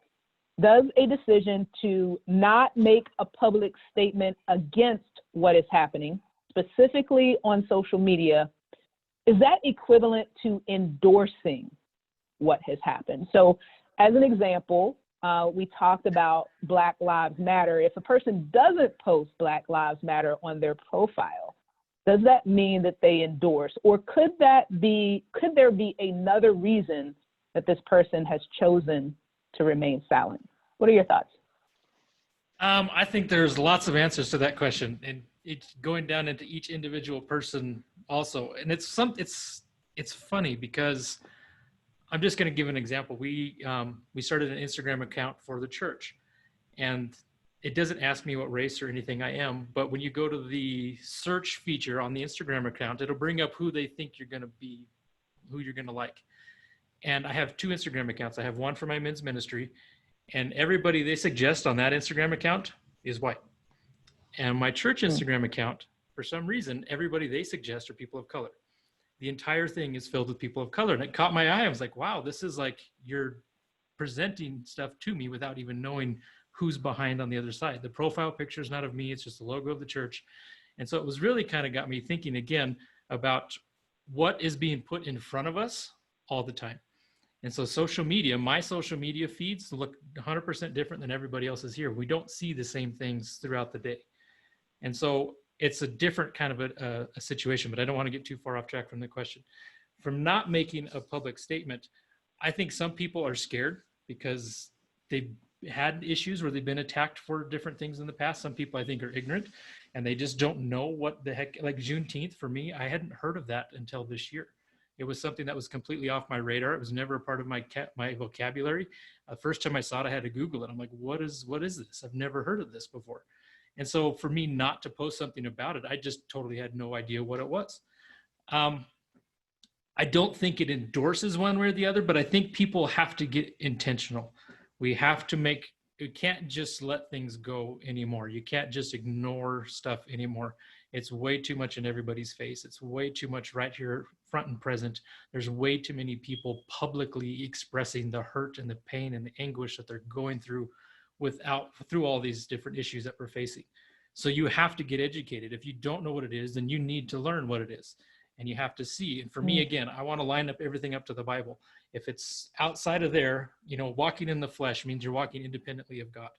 does a decision to not make a public statement against what is happening, specifically on social media, is that equivalent to endorsing what has happened? So as an example, we talked about Black Lives Matter. If a person doesn't post Black Lives Matter on their profile, does that mean that they endorse? Or could there be another reason that this person has chosen to remain silent? What are your thoughts? I think there's lots of answers to that question, and it's going down into each individual person also. And it's funny because I'm just going to give an example. We started an Instagram account for the church, and it doesn't ask me what race or anything I am, but when you go to the search feature on the Instagram account, it'll bring up who they think you're going to be, who you're going to like. And I have two Instagram accounts. I have one for my men's ministry, and everybody they suggest on that Instagram account is white. And my church Instagram account, for some reason, everybody they suggest are people of color. The entire thing is filled with people of color. And it caught my eye. I was like, wow, this is like you're presenting stuff to me without even knowing who's behind on the other side. The profile picture is not of me. It's just the logo of the church. And so it was really kind of got me thinking again about what is being put in front of us all the time. And so social media, my social media feeds look 100% different than everybody else's here. We don't see the same things throughout the day. And so it's a different kind of a situation, but I don't want to get too far off track from the question. From not making a public statement, I think some people are scared because they've had issues where they've been attacked for different things in the past. Some people I think are ignorant and they just don't know what the heck, like Juneteenth for me, I hadn't heard of that until this year. It was something that was completely off my radar. It was never a part of my vocabulary. The first time I saw it, I had to Google it. I'm like, what is this? I've never heard of this before. And so for me not to post something about it, I just totally had no idea what it was. I don't think it endorses one way or the other, but I think people have to get intentional. We can't just let things go anymore. You can't just ignore stuff anymore. It's way too much in everybody's face. It's way too much right here, front and present. There's way too many people publicly expressing the hurt and the pain and the anguish that they're going through through all these different issues that we're facing. So you have to get educated. If you don't know what it is, then you need to learn what it is. And you have to see. And for me, again, I want to line up everything up to the Bible. If it's outside of there, walking in the flesh means you're walking independently of God.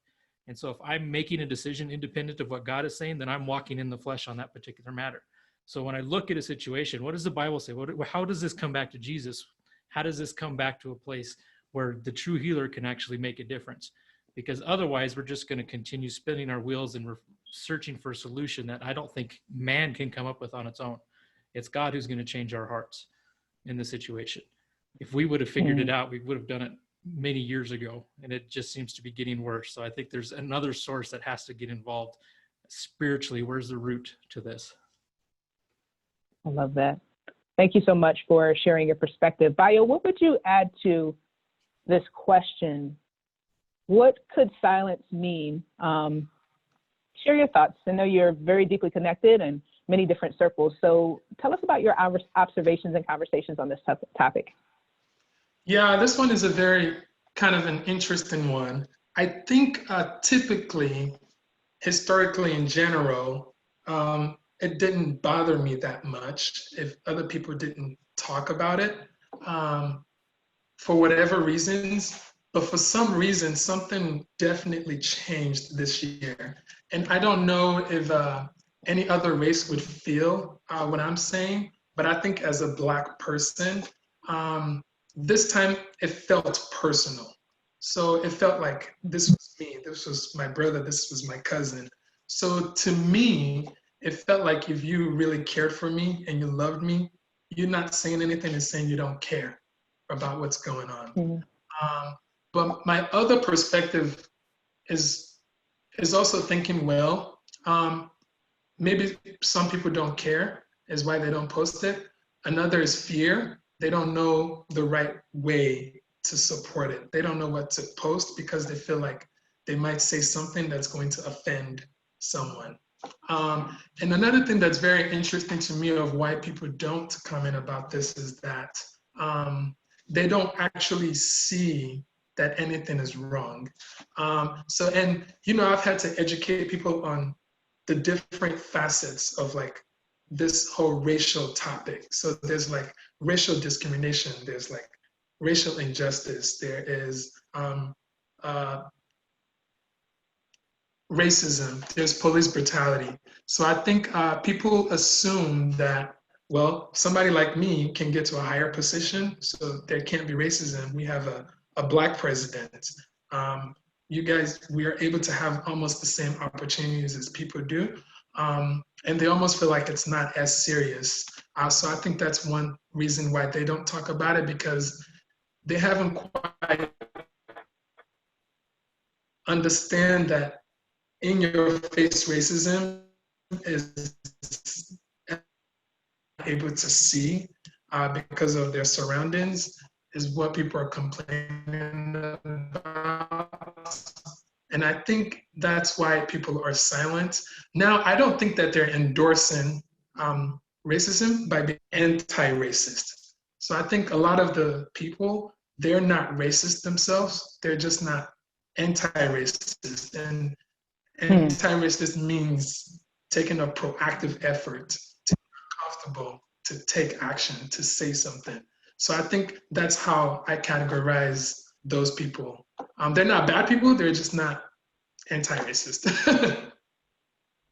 And so if I'm making a decision independent of what God is saying, then I'm walking in the flesh on that particular matter. So when I look at a situation, what does the Bible say? How does this come back to Jesus? How does this come back to a place where the true healer can actually make a difference? Because otherwise, we're just going to continue spinning our wheels and we're searching for a solution that I don't think man can come up with on its own. It's God who's going to change our hearts in the situation. If we would have figured it out, we would have done it many years ago, and it just seems to be getting worse. So I think there's another source that has to get involved spiritually. Where's the root to this? I love that. Thank you so much for sharing your perspective. Bayo, what would you add to this question? What could silence mean? Share your thoughts. I know you're very deeply connected in many different circles. So tell us about your observations and conversations on this topic. Yeah, this one is a very kind of an interesting one. I think typically, historically in general, it didn't bother me that much if other people didn't talk about it for whatever reasons. But for some reason, something definitely changed this year. And I don't know if any other race would feel what I'm saying, but I think as a Black person, this time it felt personal. So it felt like this was me, this was my brother, this was my cousin. So to me, it felt like if you really cared for me and you loved me, you're not saying anything and saying you don't care about what's going on. But my other perspective is also thinking, well, maybe some people don't care, is why they don't post it. Another is fear. They don't know the right way to support it. They don't know what to post because they feel like they might say something that's going to offend someone. And another thing that's very interesting to me of why people don't comment about this is that they don't actually see that anything is wrong. And I've had to educate people on the different facets of like this whole racial topic. So there's like racial discrimination, there's like racial injustice, there is racism, there's police brutality. So I think people assume that, well, somebody like me can get to a higher position, so there can't be racism. We have a Black president. You guys, we are able to have almost the same opportunities as people do. And they almost feel like it's not as serious. So I think that's one reason why they don't talk about it, because they haven't quite understand that in your face racism is able to see because of their surroundings is what people are complaining about. And I think that's why people are silent. Now, I don't think that they're endorsing racism by being anti-racist. So I think a lot of the people, they're not racist themselves. They're just not anti-racist. And anti-racist means taking a proactive effort to be comfortable, to take action, to say something. So I think that's how I categorize those people. They're not bad people, they're just not anti-racist.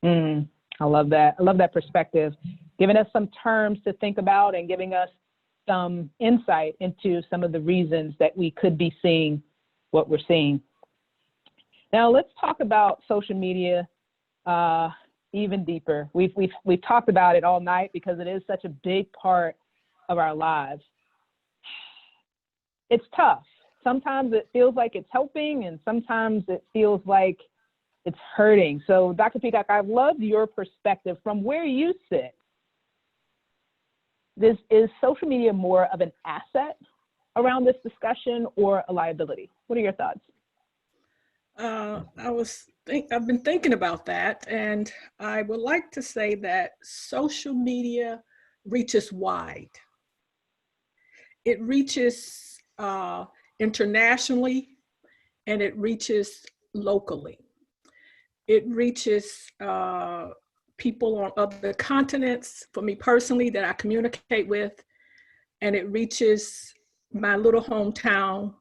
I love that. I love that perspective, giving us some terms to think about and giving us some insight into some of the reasons that we could be seeing what we're seeing. Now let's talk about social media even deeper. We've talked about it all night because it is such a big part of our lives. It's tough. Sometimes it feels like it's helping, and sometimes it feels like it's hurting. So Dr. Peacock, I've loved your perspective from where you sit. Is social media more of an asset around this discussion or a liability? What are your thoughts? I was I've been thinking about that, and I would like to say that social media reaches wide. It reaches internationally, and it reaches locally. It reaches people on other continents, for me personally, that I communicate with, and it reaches my little hometown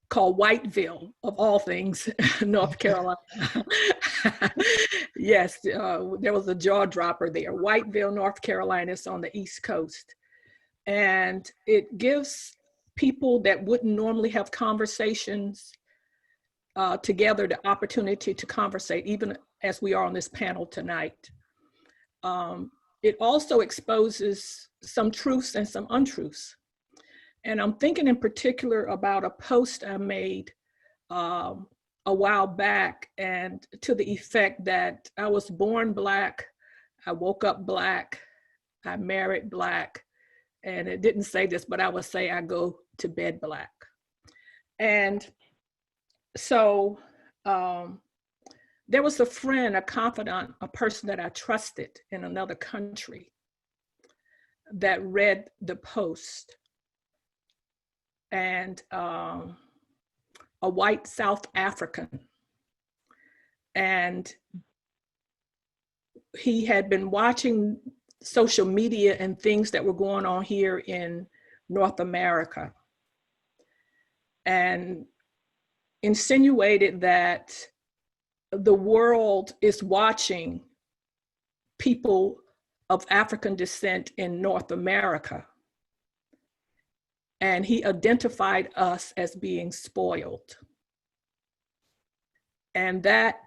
called Whiteville, of all things, North Carolina. Yes, there was a jaw dropper there. Whiteville, North Carolina is on the East Coast. And it gives people that wouldn't normally have conversations together the opportunity to conversate, even as we are on this panel tonight. It also exposes some truths and some untruths. And I'm thinking in particular about a post I made a while back, and to the effect that I was born Black, I woke up Black, I married Black, and it didn't say this, but I would say I go to bed Black. And so there was a friend, a confidant, a person that I trusted in another country that read the post. And a white South African. And he had been watching social media and things that were going on here in North America, and insinuated that the world is watching people of African descent in North America. And he identified us as being spoiled. And that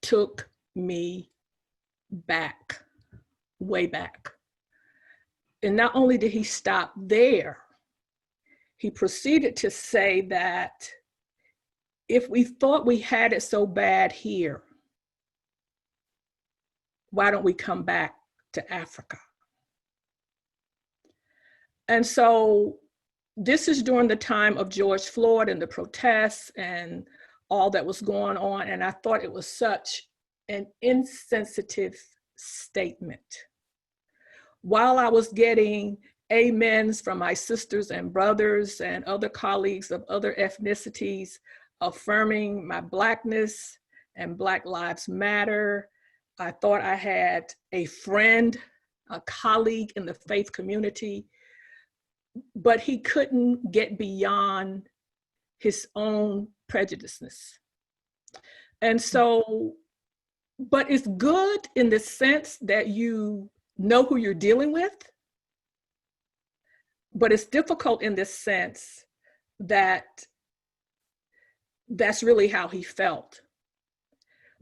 took me back, way back. And not only did he stop there, he proceeded to say that if we thought we had it so bad here, why don't we come back to Africa? And so this is during the time of George Floyd and the protests and all that was going on. And I thought it was such an insensitive statement. While I was getting amens from my sisters and brothers and other colleagues of other ethnicities affirming my Blackness and Black Lives Matter, I thought I had a friend, a colleague in the faith community, but he couldn't get beyond his own prejudiceness. And so, but it's good in the sense that you know who you're dealing with, but it's difficult in this sense that that's really how he felt.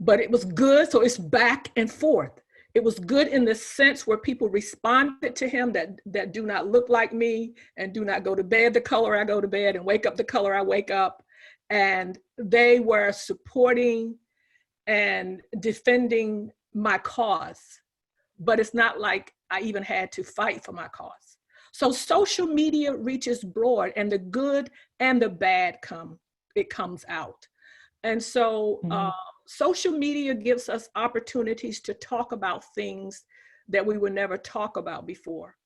But it was good, so it's back and forth. It was good in the sense where people responded to him that do not look like me and do not go to bed the color I go to bed and wake up the color I wake up. And they were supporting and defending my cause. But it's not like I even had to fight for my cause. So social media reaches broad, and the good and the bad comes out. And so social media gives us opportunities to talk about things that we would never talk about before.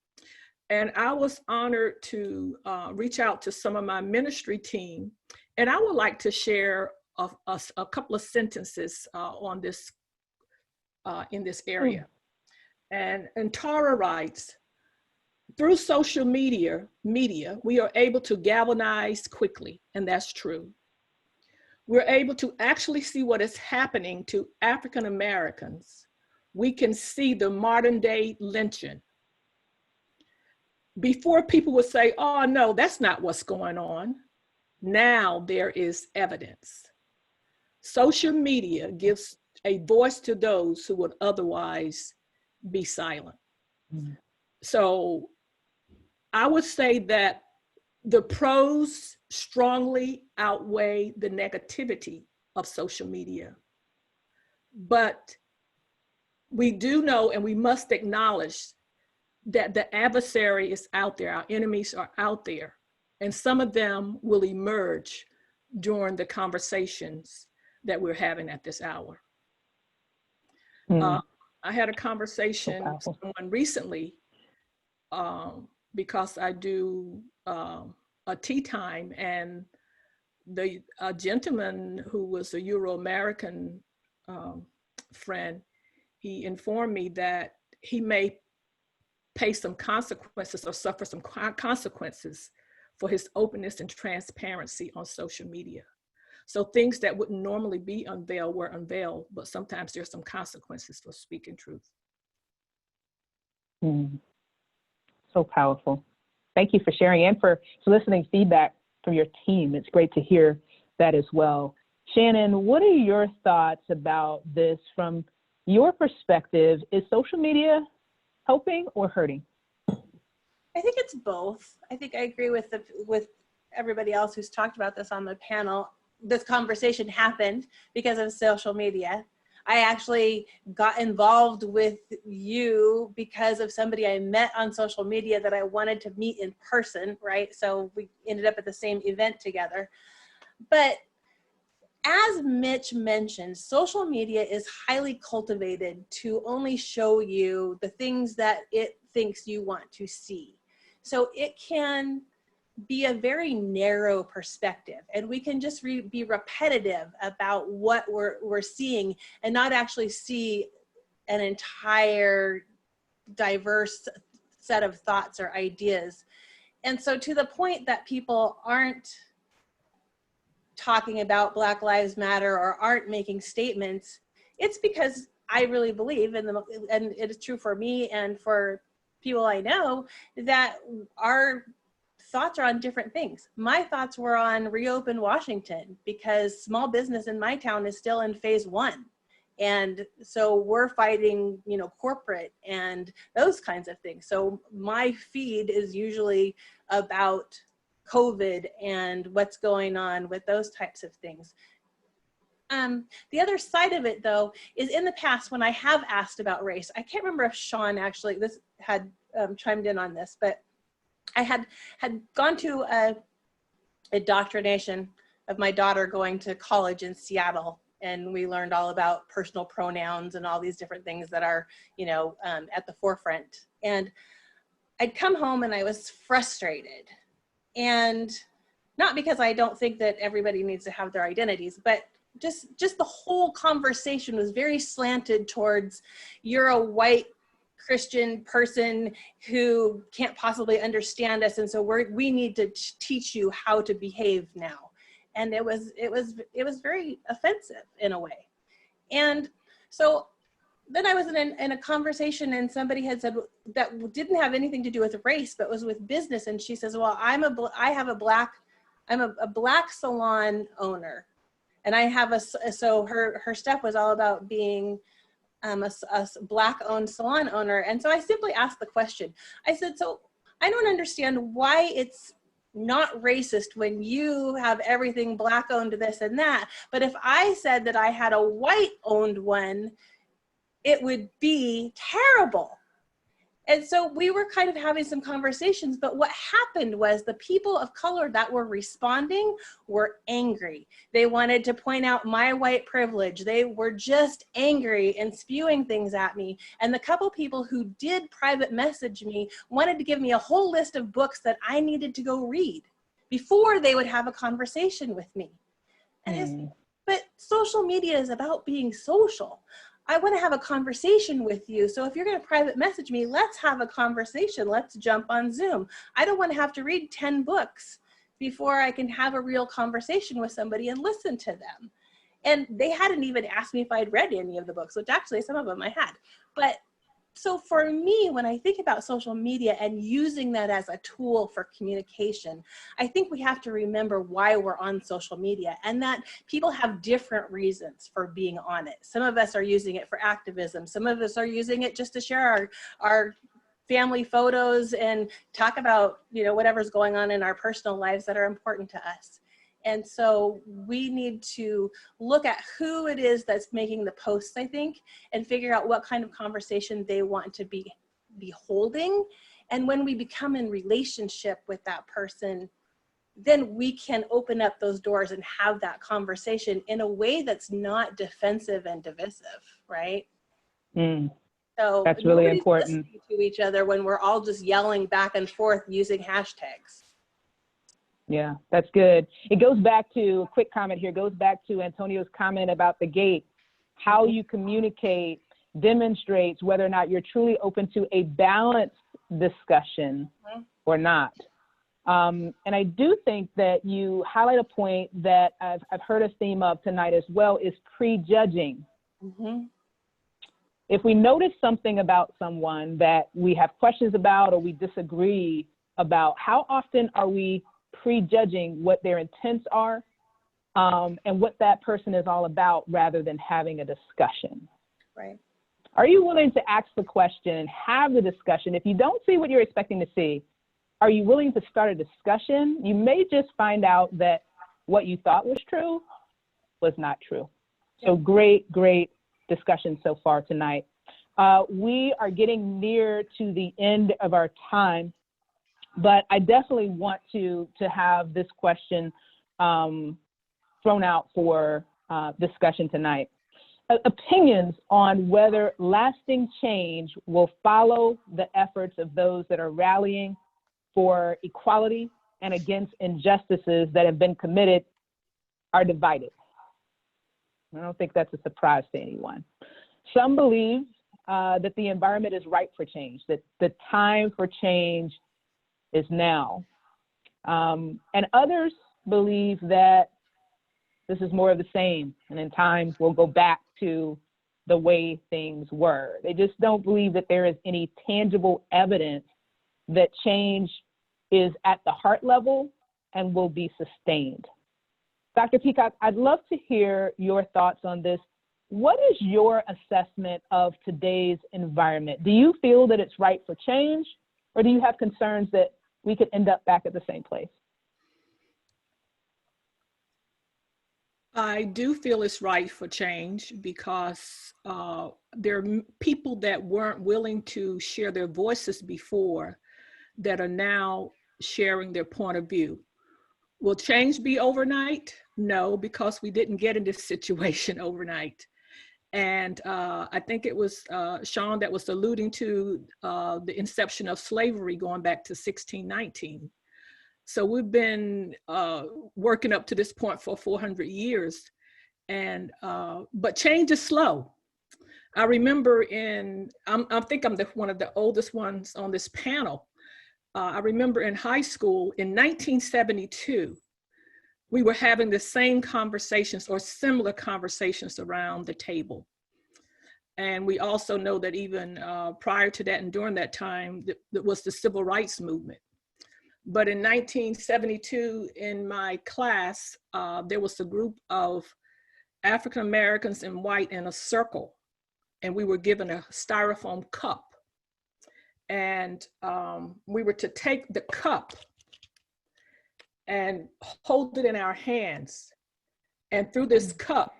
And I was honored to reach out to some of my ministry team. And I would like to share a couple of sentences on this, in this area. And Tara writes, through social media, we are able to galvanize quickly, and that's true. We're able to actually see what is happening to African Americans. We can see the modern day lynching. Before, people would say, oh no, that's not what's going on. Now there is evidence. Social media gives a voice to those who would otherwise be silent. So I would say that the pros strongly outweigh the negativity of social media. But we do know, and we must acknowledge, that the adversary is out there, our enemies are out there, and some of them will emerge during the conversations that we're having at this hour. I had a conversation with someone recently because I do a tea time, and a gentleman who was a Euro-American friend, he informed me that he may pay some consequences or suffer some consequences for his openness and transparency on social media. So things that wouldn't normally be unveiled were unveiled, but sometimes there's some consequences for speaking truth. So powerful. Thank you for sharing and for soliciting feedback from your team. It's great to hear that as well. Shannon, what are your thoughts about this from your perspective? Is social media helping or hurting? I think it's both. I think I agree with everybody else who's talked about this on the panel. This conversation happened because of social media. I actually got involved with you because of somebody I met on social media that I wanted to meet in person, right? So we ended up at the same event together. But as Mitch mentioned, social media is highly cultivated to only show you the things that it thinks you want to see. So it can be a very narrow perspective, and we can just be repetitive about what we're seeing and not actually see an entire diverse set of thoughts or ideas. And so to the point that people aren't talking about Black Lives Matter or aren't making statements, it's because I really believe and it is true for me and for people I know, that our thoughts are on different things. My thoughts were on reopen Washington because small business in my town is still in phase 1. And so we're fighting, corporate and those kinds of things. So my feed is usually about COVID and what's going on with those types of things. The other side of it, though, is in the past when I have asked about race, I can't remember if Sean actually had chimed in on this, but I had gone to a indoctrination of my daughter going to college in Seattle, and we learned all about personal pronouns and all these different things that are, at the forefront. And I'd come home and I was frustrated, and not because I don't think that everybody needs to have their identities, but just the whole conversation was very slanted towards, you're a white Christian person who can't possibly understand us, and so we need to teach you how to behave now. And it was very offensive in a way. And so then I was in a conversation, and somebody had said that didn't have anything to do with race, but was with business. And she says, well, I'm a black salon owner, and I have so her stuff was all about being a Black-owned salon owner. And so I simply asked the question. I said, so I don't understand why it's not racist when you have everything Black-owned, this and that. But if I said that I had a white-owned one, it would be terrible. And so we were kind of having some conversations, but what happened was the people of color that were responding were angry. They wanted to point out my white privilege. They were just angry and spewing things at me. And the couple people who did private message me wanted to give me a whole list of books that I needed to go read before they would have a conversation with me. And but social media is about being social. I want to have a conversation with you. So if you're going to private message me, let's have a conversation. Let's jump on Zoom. I don't want to have to read 10 books before I can have a real conversation with somebody and listen to them. And they hadn't even asked me if I'd read any of the books, which actually some of them I had. But so for me, when I think about social media and using that as a tool for communication, I think we have to remember why we're on social media, and that people have different reasons for being on it. Some of us are using it for activism. Some of us are using it just to share our family photos and talk about, whatever's going on in our personal lives that are important to us. And so we need to look at who it is that's making the posts, I think, and figure out what kind of conversation they want to be holding. And when we become in relationship with that person, then we can open up those doors and have that conversation in a way that's not defensive and divisive, right? So that's really nobody's important. listening to each other when we're all just yelling back and forth using hashtags. Yeah, that's good. It goes back to a quick comment here. It goes back to Antonio's comment about the gate. How you communicate demonstrates whether or not you're truly open to a balanced discussion or not. And I do think that you highlight a point that I've heard a theme of tonight as well, is prejudging. If we notice something about someone that we have questions about or we disagree about, how often are we prejudging what their intents are and what that person is all about rather than having a discussion? Right. Are you willing to ask the question and have the discussion? If you don't see what you're expecting to see, are you willing to start a discussion? You may just find out that what you thought was true was not true. So great discussion so far tonight. We are getting near to the end of our time, but I definitely want to have this question thrown out for discussion tonight. Opinions on whether lasting change will follow the efforts of those that are rallying for equality and against injustices that have been committed are divided. I don't think that's a surprise to anyone. Some believe that the environment is ripe for change, that the time for change is now. And others believe that this is more of the same, and in time we'll go back to the way things were. They just don't believe that there is any tangible evidence that change is at the heart level and will be sustained. Dr. Peacock, I'd love to hear your thoughts on this. What is your assessment of today's environment? Do you feel that it's ripe for change, or do you have concerns that we could end up back at the same place? I do feel it's right for change because there are people that weren't willing to share their voices before that are now sharing their point of view. Will change be overnight? No, because we didn't get in this situation overnight. And I think it was Sean that was alluding to the inception of slavery going back to 1619. So we've been working up to this point for 400 years, and but change is slow. I remember I think I'm one of the oldest ones on this panel. I remember in high school in 1972, we were having the same conversations or similar conversations around the table. And we also know that even prior to that and during that time, that was the civil rights movement. But in 1972, in my class, there was a group of African Americans and white in a circle, and we were given a styrofoam cup. And we were to take the cup and hold it in our hands. And through this cup,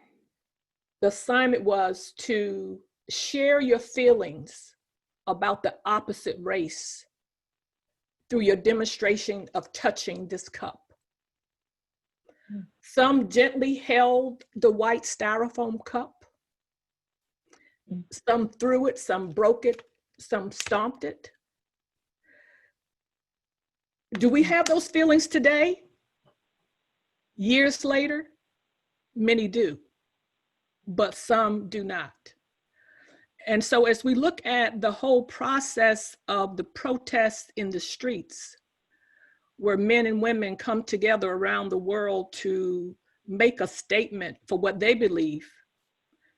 the assignment was to share your feelings about the opposite race through your demonstration of touching this cup. Some gently held the white styrofoam cup. Some threw it, some broke it, some stomped it. Do we have those feelings today? Years later, many do, but some do not. And so as we look at the whole process of the protests in the streets, where men and women come together around the world to make a statement for what they believe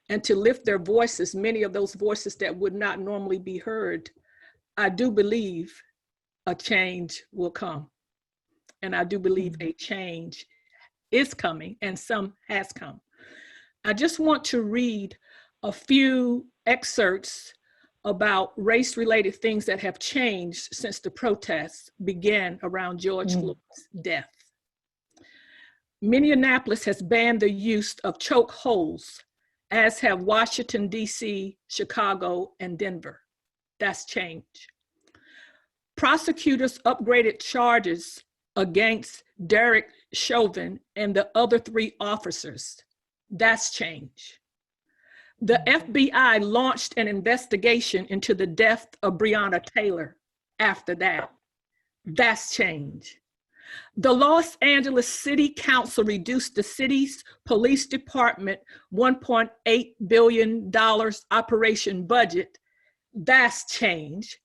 and to lift their voices, many of those voices that would not normally be heard, I do believe a change will come. And I do believe a change is coming, and some has come. I just want to read a few excerpts about race-related things that have changed since the protests began around George Floyd's death. Minneapolis has banned the use of choke holds, as have Washington, D.C., Chicago, and Denver. That's change. Prosecutors upgraded charges against Derek Chauvin and the other 3 officers. That's change. The FBI launched an investigation into the death of Breonna Taylor after that. That's change. The Los Angeles City Council reduced the city's police department $1.8 billion operation budget. That's change.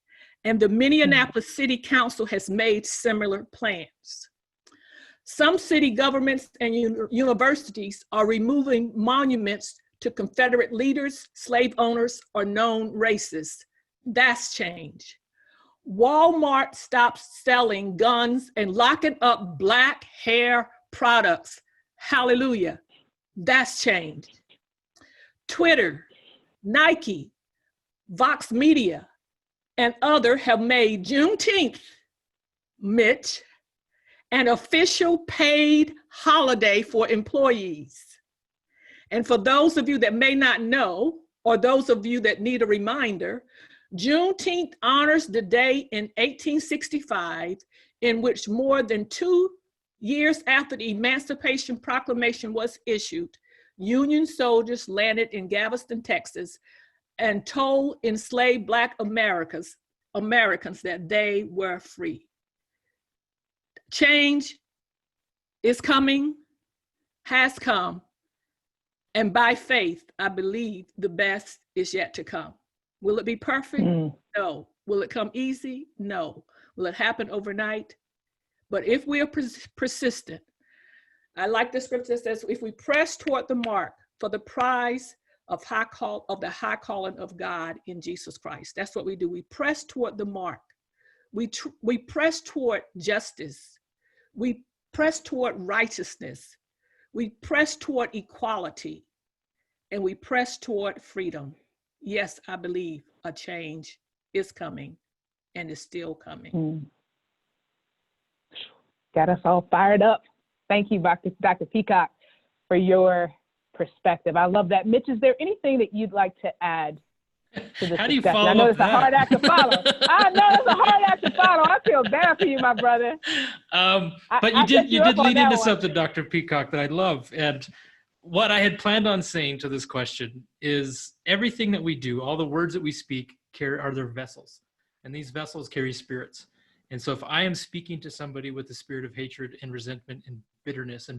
And the Minneapolis City Council has made similar plans. Some city governments and universities are removing monuments to Confederate leaders, slave owners, or known racists. That's change. Walmart stops selling guns and locking up Black hair products. Hallelujah. That's change. Twitter, Nike, Vox Media, and others have made Juneteenth, Mitch, an official paid holiday for employees. And for those of you that may not know, or those of you that need a reminder, Juneteenth honors the day in 1865 in which more than 2 years after the Emancipation Proclamation was issued, Union soldiers landed in Galveston, Texas, and told enslaved Black Americans that they were free. Change is coming, has come, and by faith, I believe the best is yet to come. Will it be perfect? No. Will it come easy? No. Will it happen overnight? But if we are persistent, I like the scripture that says, if we press toward the mark for the prize of the high calling of God in Jesus Christ. That's what we do. We press toward the mark. We press toward justice. We press toward righteousness. We press toward equality. And we press toward freedom. Yes, I believe a change is coming and is still coming. Got us all fired up. Thank you, Dr. Peacock, for your perspective. I love that. Mitch, is there anything that you'd like to add to this How do you discussion? follow I know up it's a hard act to follow. I know it's a hard act to follow. I feel bad for you, my brother. But you did lead into something, Dr. Peacock, that I love. And what I had planned on saying to this question is everything that we do, all the words that we speak are their vessels. And these vessels carry spirits. And so if I am speaking to somebody with the spirit of hatred and resentment and bitterness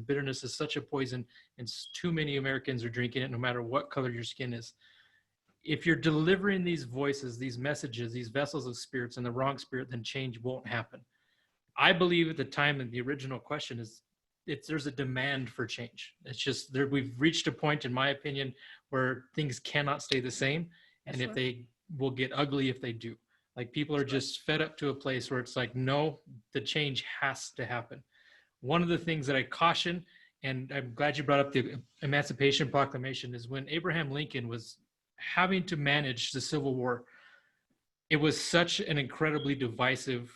is such a poison, and too many Americans are drinking it no matter what color your skin is. If you're delivering these voices, these messages, these vessels of spirits in the wrong spirit, then change won't happen. I believe at the time in the original question is there's a demand for change. It's just we've reached a point, in my opinion, where things cannot stay the same. And if they will get ugly if they do. Like people are just fed up to a place where it's like, no, the change has to happen. One of the things that I caution, and I'm glad you brought up the Emancipation Proclamation, is when Abraham Lincoln was having to manage the Civil War, it was such an incredibly divisive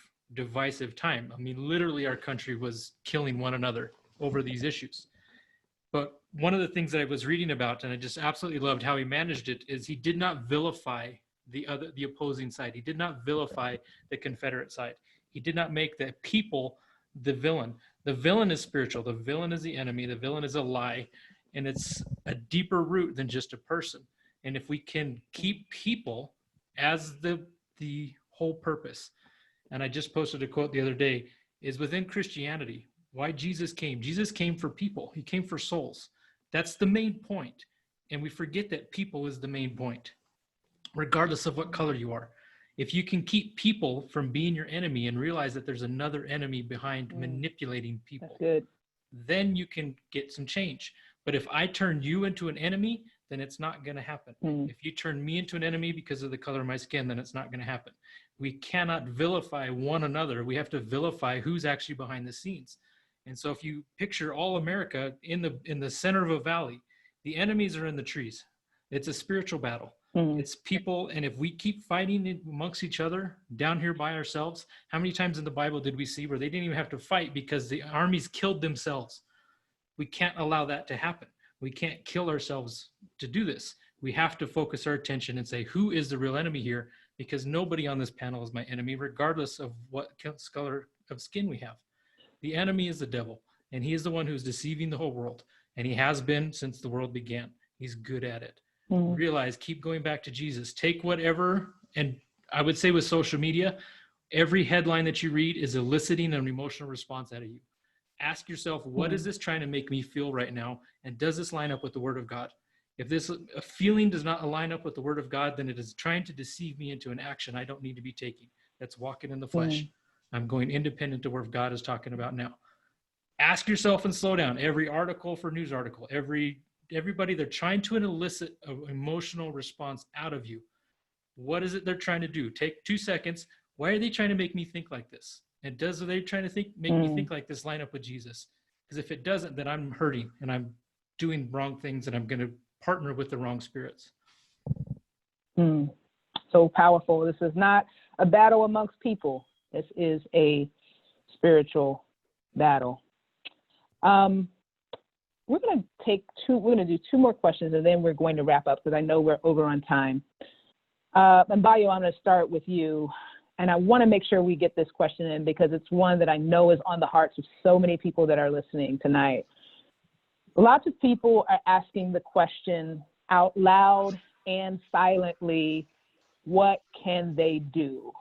time. I mean, literally our country was killing one another over these issues. But one of the things that I was reading about, and I just absolutely loved how he managed it, is he did not vilify the opposing side. He did not vilify the Confederate side. He did not make the people the villain. The villain is spiritual. The villain is the enemy. The villain is a lie. And it's a deeper root than just a person. And if we can keep people as the whole purpose, and I just posted a quote the other day, is within Christianity, why Jesus came. Jesus came for people. He came for souls. That's the main point. And we forget that people is the main point, regardless of what color you are. If you can keep people from being your enemy and realize that there's another enemy behind manipulating people, then you can get some change. But if I turn you into an enemy, then it's not going to happen. If you turn me into an enemy because of the color of my skin, then it's not going to happen. We cannot vilify one another. We have to vilify who's actually behind the scenes. And so if you picture all America in the center of a valley, the enemies are in the trees. It's a spiritual battle. It's people, and if we keep fighting amongst each other down here by ourselves, how many times in the Bible did we see where they didn't even have to fight because the armies killed themselves? We can't allow that to happen. We can't kill ourselves to do this. We have to focus our attention and say, who is the real enemy here? Because nobody on this panel is my enemy, regardless of what color of skin we have. The enemy is the devil, and he is the one who's deceiving the whole world, and he has been since the world began. He's good at it. realize, keep going back to Jesus. Take whatever, and I would say with social media, every headline that you read is eliciting an emotional response out of you. Ask yourself, what is this trying to make me feel right now? And does this line up with the Word of God? If this a feeling does not align up with the Word of God, then it is trying to deceive me into an action I don't need to be taking. That's walking in the flesh. I'm going independent to where God is talking about now. Ask yourself and slow down. Every article for news article, everybody, they're trying to elicit an emotional response out of you. What is it they're trying to do? Take 2 seconds. Why are they trying to make me think like this? And does they trying to make me think like this line up with Jesus? Because if it doesn't, then I'm hurting and I'm doing wrong things and I'm going to partner with the wrong spirits. So powerful. This is not a battle amongst people. This is a spiritual battle. We're going to do 2 more questions and then we're going to wrap up because I know we're over on time. And Bayo, I'm going to start with you. And I want to make sure we get this question in because it's one that I know is on the hearts of so many people that are listening tonight. Lots of people are asking the question out loud and silently, what can they do?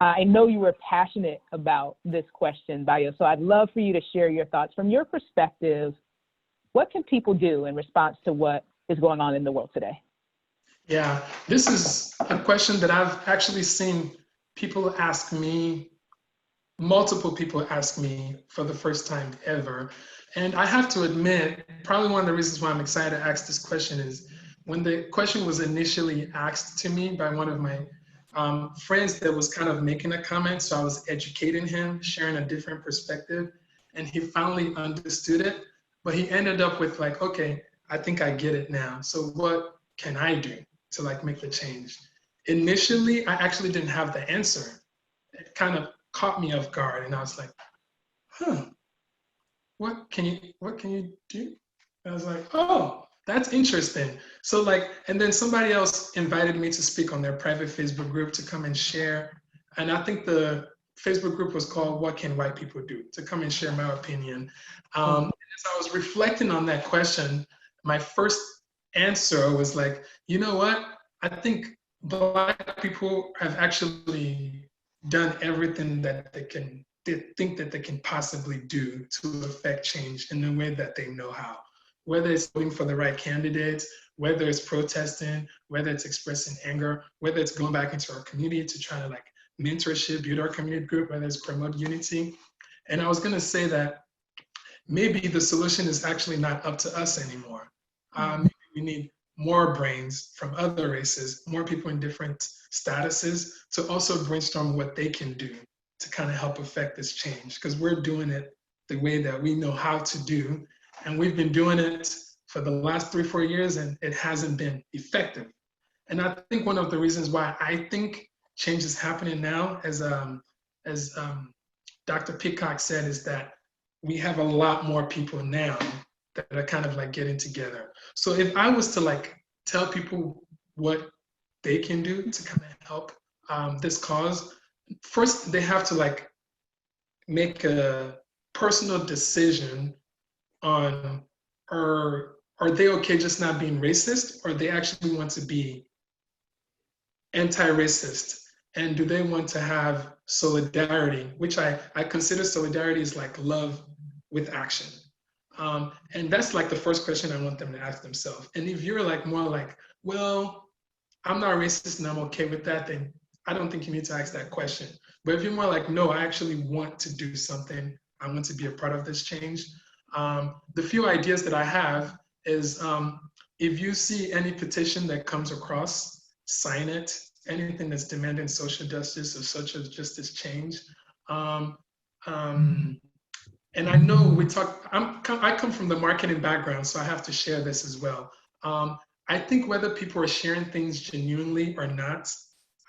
I know you were passionate about this question, Bayo, so I'd love for you to share your thoughts. From your perspective, what can people do in response to what is going on in the world today? Yeah, this is a question that I've actually seen people ask me, multiple people ask me for the first time ever. And I have to admit, probably one of the reasons why I'm excited to ask this question is when the question was initially asked to me by one of my friends that was kind of making a comment. So I was educating him, sharing a different perspective, and he finally understood it. But he ended up with like, okay, I think I get it now. So what can I do to like make the change? Initially, I actually didn't have the answer. It kind of caught me off guard, and I was like, what can you do? I was like, oh, that's interesting. So like, and then somebody else invited me to speak on their private Facebook group to come and share. And I think the Facebook group was called What Can White People Do? To come and share my opinion. As I was reflecting on that question, my first answer was like, you know what? I think Black people have actually done everything that they think that they can possibly do to affect change in the way that they know how. Whether it's voting for the right candidates, whether it's protesting, whether it's expressing anger, whether it's going back into our community to try to like mentorship, build our community group, whether it's promote unity. And I was gonna say that maybe the solution is actually not up to us anymore. Maybe we need more brains from other races, more people in different statuses to also brainstorm what they can do to kind of help affect this change, because we're doing it the way that we know how to do. And we've been doing it for the last 3-4 years and it hasn't been effective. And I think one of the reasons why I think change is happening now, as Dr. Peacock said, is that we have a lot more people now that are kind of like getting together. So if I was to like tell people what they can do to kind of help this cause, first they have to like make a personal decision on are they okay just not being racist, or they actually want to be anti-racist, and do they want to have solidarity, which I consider solidarity is like love with action. And that's like the first question I want them to ask themselves. And if you're like more like, well, I'm not racist and I'm okay with that, then I don't think you need to ask that question. But if you're more like, no, I actually want to do something, I want to be a part of this change. The few ideas that I have is if you see any petition that comes across, sign it. Anything that's demanding social justice or social justice change. And I know I come from the marketing background, so I have to share this as well. I think whether people are sharing things genuinely or not,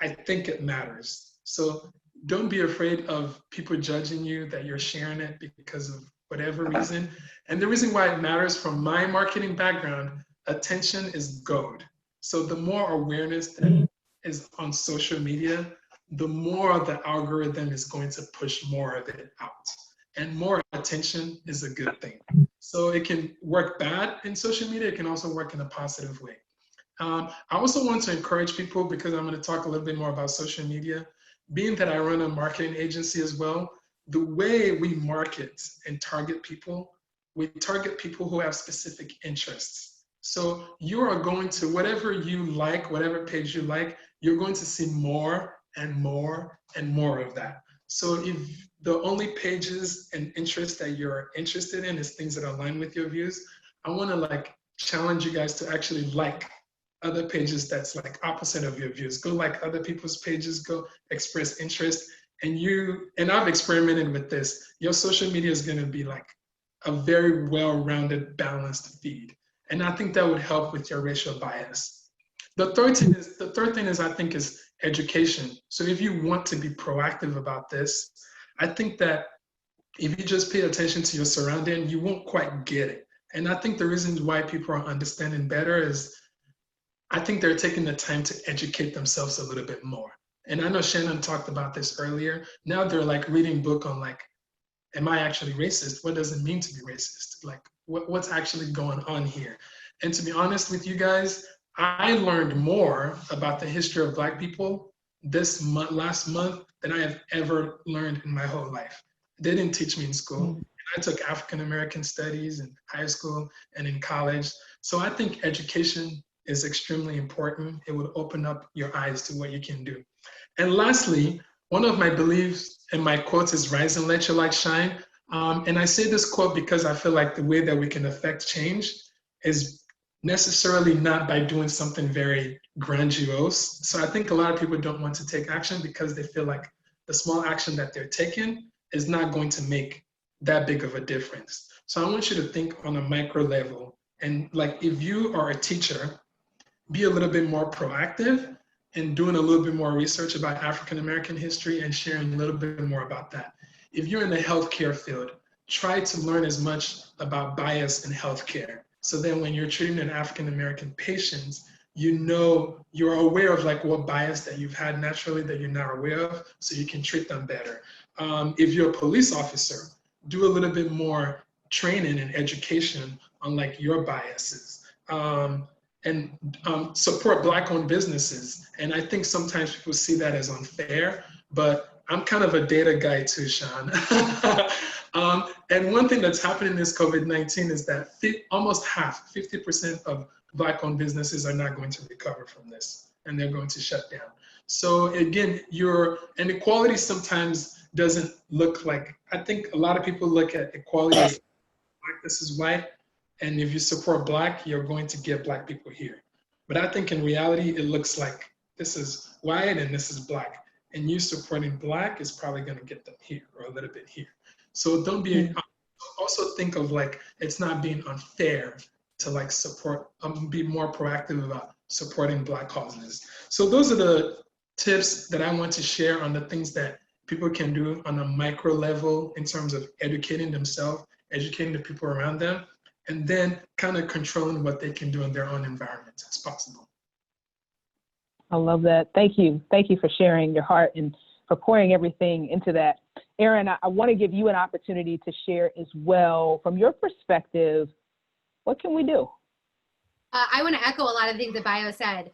I think it matters. So don't be afraid of people judging you that you're sharing it because of whatever reason. And the reason why it matters from my marketing background, attention is gold. So the more awareness that is on social media, the more the algorithm is going to push more of it out. and more attention is a good thing. So it can work bad in social media. It can also work in a positive way. I also want to encourage people, because I'm going to talk a little bit more about social media. Being that I run a marketing agency as well, the way we market and target people, we target people who have specific interests. So you are going to, whatever you like, whatever page you like, you're going to see more and more and more of that. So if the only pages and interests that you're interested in is things that align with your views, I want to like challenge you guys to actually like other pages that's like opposite of your views. Go like other people's pages, go express interest. And I've experimented with this. Your social media is going to be like a very well-rounded, balanced feed. And I think that would help with your racial bias. The third thing is I think is education. So if you want to be proactive about this, I think that if you just pay attention to your surrounding, you won't quite get it. And I think the reason why people are understanding better is I think they're taking the time to educate themselves a little bit more. And I know Shannon talked about this earlier. Now they're like reading book on like, am I actually racist? What does it mean to be racist? Like what's actually going on here? And to be honest with you guys, I learned more about the history of Black people last month than I have ever learned in my whole life. They didn't teach me in school. And I took African American studies in high school and in college. So I think education is extremely important. It would open up your eyes to what you can do. And lastly, one of my beliefs and my quotes is rise and let your light shine. And I say this quote because I feel like the way that we can affect change is necessarily not by doing something very grandiose. So I think a lot of people don't want to take action because they feel like the small action that they're taking is not going to make that big of a difference. So I want you to think on a micro level. And like if you are a teacher, be a little bit more proactive in doing a little bit more research about African American history and sharing a little bit more about that. If you're in the healthcare field, try to learn as much about bias in healthcare. So then when you're treating an African American patient, you know, you're aware of like what bias that you've had naturally that you're not aware of, so you can treat them better. If you're a police officer, do a little bit more training and education on like your biases. And support Black-owned businesses. And I think sometimes people see that as unfair, but I'm kind of a data guy too, Sean. And one thing that's happening in this COVID-19 is that almost half, 50% of Black-owned businesses are not going to recover from this, and they're going to shut down. So again, your inequality sometimes doesn't look like, I think a lot of people look at equality as Black versus white. And if you support Black, you're going to get Black people here. But I think in reality, it looks like this is white and this is Black. And you supporting Black is probably going to get them here or a little bit here. So don't be, also think of like, it's not being unfair to like support, be more proactive about supporting Black causes. So those are the tips that I want to share on the things that people can do on a micro level in terms of educating themselves, educating the people around them, and then kind of controlling what they can do in their own environment as possible. I love that. Thank you. Thank you for sharing your heart and for pouring everything into that. Aaron, I want to give you an opportunity to share as well. From your perspective, what can we do? I want to echo a lot of the things that Bio said.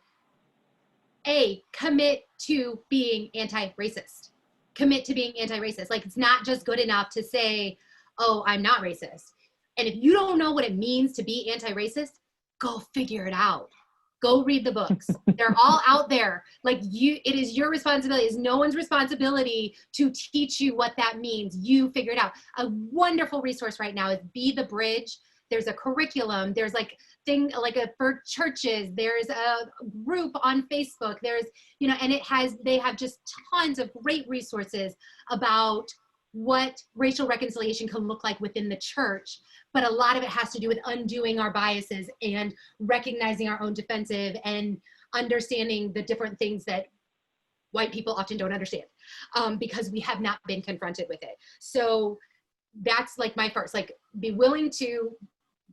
Commit to being anti-racist. Commit to being anti-racist. Like, it's not just good enough to say, oh, I'm not racist. And if you don't know what it means to be anti-racist, go figure it out. Go read the books. They're all out there. Like, it is your responsibility. It's no one's responsibility to teach you what that means. You figure it out. A wonderful resource right now is Be the Bridge. There's a curriculum. There's like for churches. There's a group on Facebook. There's, and they have just tons of great resources about what racial reconciliation can look like within the church. But a lot of it has to do with undoing our biases and recognizing our own defensive and understanding the different things that white people often don't understand because we have not been confronted with it. So that's like my first, like, be willing to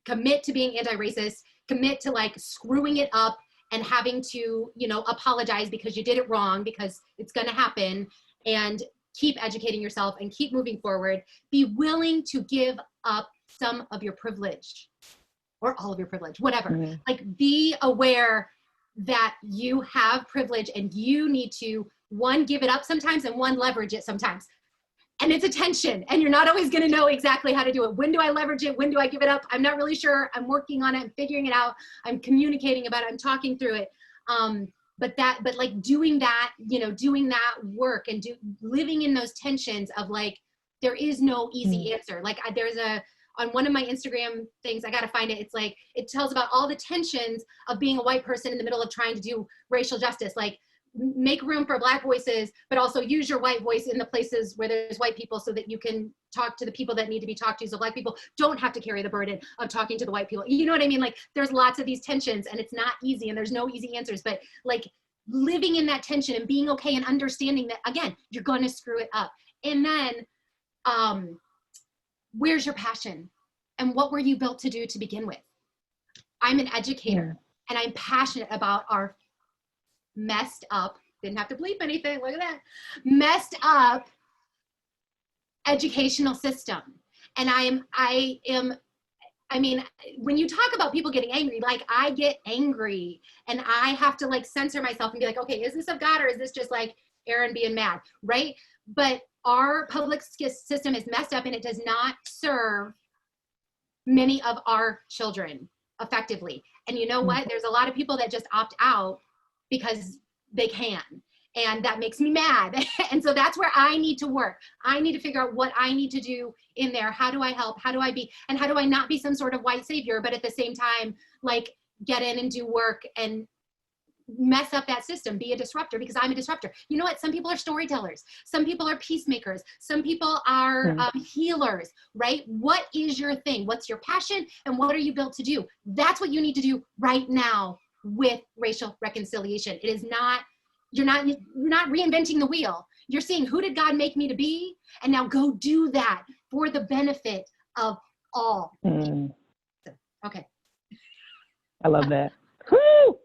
commit to being anti-racist, commit to like screwing it up and having to, apologize because you did it wrong, because it's going to happen. And keep educating yourself and keep moving forward. Be willing to give up some of your privilege or all of your privilege, whatever. Like, be aware that you have privilege and you need to, one, give it up sometimes, and one, leverage it sometimes. And it's a tension, and you're not always going to know exactly how to do it. When do I leverage it? When do I give it up? I'm not really sure. I'm working on it. I'm figuring it out. I'm communicating about it. I'm talking through it. But like doing that, you know, doing that work and living in those tensions of like, there is no easy answer. Like on one of my Instagram things, I got to find it. It's like, it tells about all the tensions of being a white person in the middle of trying to do racial justice. Like, make room for Black voices, but also use your white voice in the places where there's white people so that you can talk to the people that need to be talked to. So Black people don't have to carry the burden of talking to the white people. You know what I mean? Like, there's lots of these tensions, and it's not easy, and there's no easy answers, but like living in that tension and being okay and understanding that, again, you're going to screw it up. And then, where's your passion? And what were you built to do to begin with? I'm an educator, and I'm passionate about our messed up, didn't have to bleep anything, look at that, messed up educational system. And I mean, when you talk about people getting angry, like, I get angry, and I have to like censor myself and be like, okay, is this of God, or is this just like Aaron being mad, right? But our public system is messed up, and it does not serve many of our children effectively. And you know what? There's a lot of people that just opt out because they can. And that makes me mad. And so that's where I need to work. I need to figure out what I need to do in there. How do I help? How do I be? And how do I not be some sort of white savior, but at the same time, like, get in and do work and mess up that system, be a disruptor, because I'm a disruptor. You know what? Some people are storytellers. Some people are peacemakers. Some people are healers, right? What is your thing? What's your passion? And what are you built to do? That's what you need to do right now with racial reconciliation. It is not, you're not reinventing the wheel. You're saying, who did God make me to be? And now go do that for the benefit of all. Okay. I love that. Woo!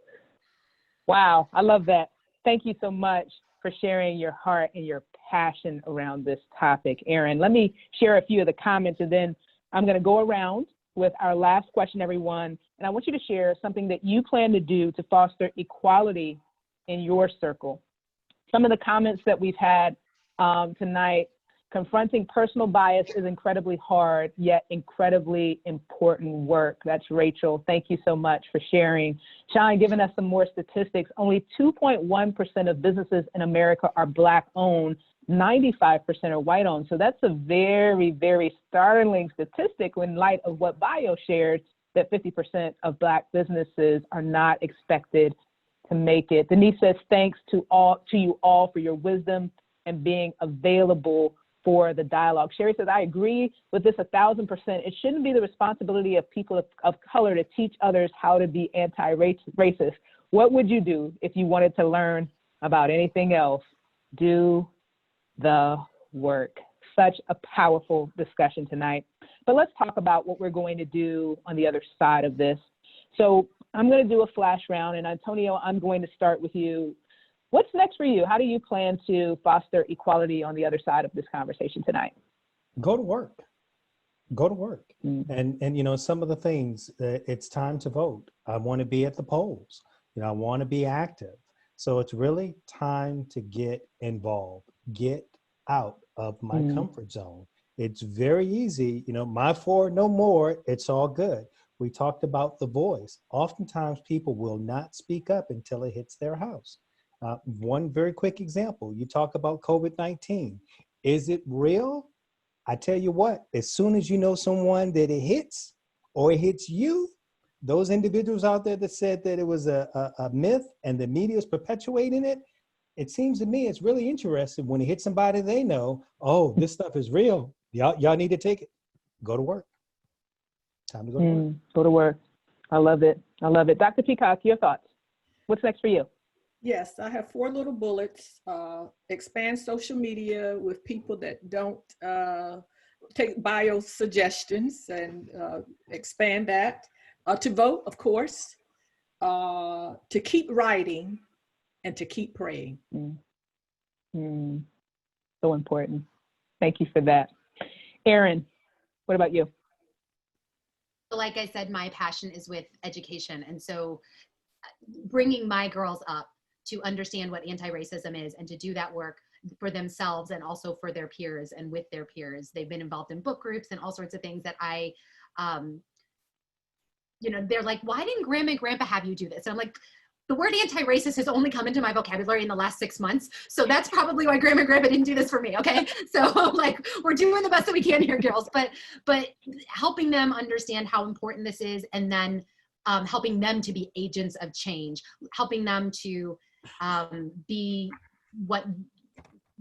Wow, I love that. Thank you so much for sharing your heart and your passion around this topic. Aaron, let me share a few of the comments, and then I'm going to go around with our last question, everyone. And I want you to share something that you plan to do to foster equality in your circle. Some of the comments that we've had tonight: confronting personal bias is incredibly hard, yet incredibly important work. That's Rachel. Thank you so much for sharing. Sean, giving us some more statistics. Only 2.1% of businesses in America are Black owned. 95% are white owned. So that's a very, very startling statistic in light of what Bio shared, that 50% of Black businesses are not expected to make it. Denise says, thanks to you all for your wisdom and being available for the dialogue. Sherry says, I agree with this 1,000%. It shouldn't be the responsibility of people of color to teach others how to be anti-racist. What would you do if you wanted to learn about anything else? Do the work. Such a powerful discussion tonight. But let's talk about what we're going to do on the other side of this. So I'm going to do a flash round, and Antonio, I'm going to start with you. What's next for you? How do you plan to foster equality on the other side of this conversation tonight? Go to work. Go to work. And you know, some of the things, it's time to vote. I want to be at the polls. You know, I want to be active. So it's really time to get involved, get out of my comfort zone. It's very easy, you know, my for, no more, it's all good. We talked about the voice. Oftentimes people will not speak up until it hits their house. One very quick example, you talk about COVID-19. Is it real? I tell you what, as soon as you know someone that it hits or it hits you, those individuals out there that said that it was a myth and the media is perpetuating it, it seems to me it's really interesting when it hits somebody they know, oh, this stuff is real. Y'all need to take it. Go to work. Time to go to work. Go to work. I love it. I love it. Dr. Peacock, your thoughts? What's next for you? Yes, I have 4 little bullets. Expand social media with people that don't take bio suggestions, and expand that. To vote, of course. To keep writing, and to keep praying. Those So important. Thank you for that. Erin, what about you? Like I said, my passion is with education. And so bringing my girls up to understand what anti-racism is and to do that work for themselves and also for their peers and with their peers. They've been involved in book groups and all sorts of things that I, they're like, why didn't grandma and grandpa have you do this? And I'm like, the word anti-racist has only come into my vocabulary in the last 6 months. So that's probably why grandma and grandpa didn't do this for me, okay? So like, we're doing the best that we can here, girls, but helping them understand how important this is, and then helping them to be agents of change, helping them to be what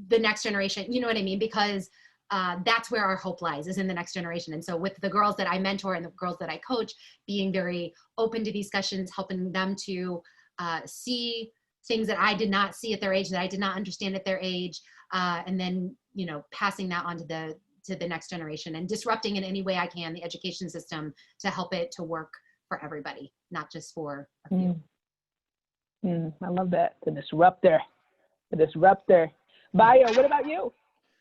the next generation, you know what I mean? Because that's where our hope lies, is in the next generation. And so with the girls that I mentor and the girls that I coach, being very open to discussions, helping them to see things that I did not see at their age, that I did not understand at their age, and then, passing that on to the next generation, and disrupting in any way I can the education system to help it to work for everybody, not just for a few. I love that. The disruptor. Bayo, what about you?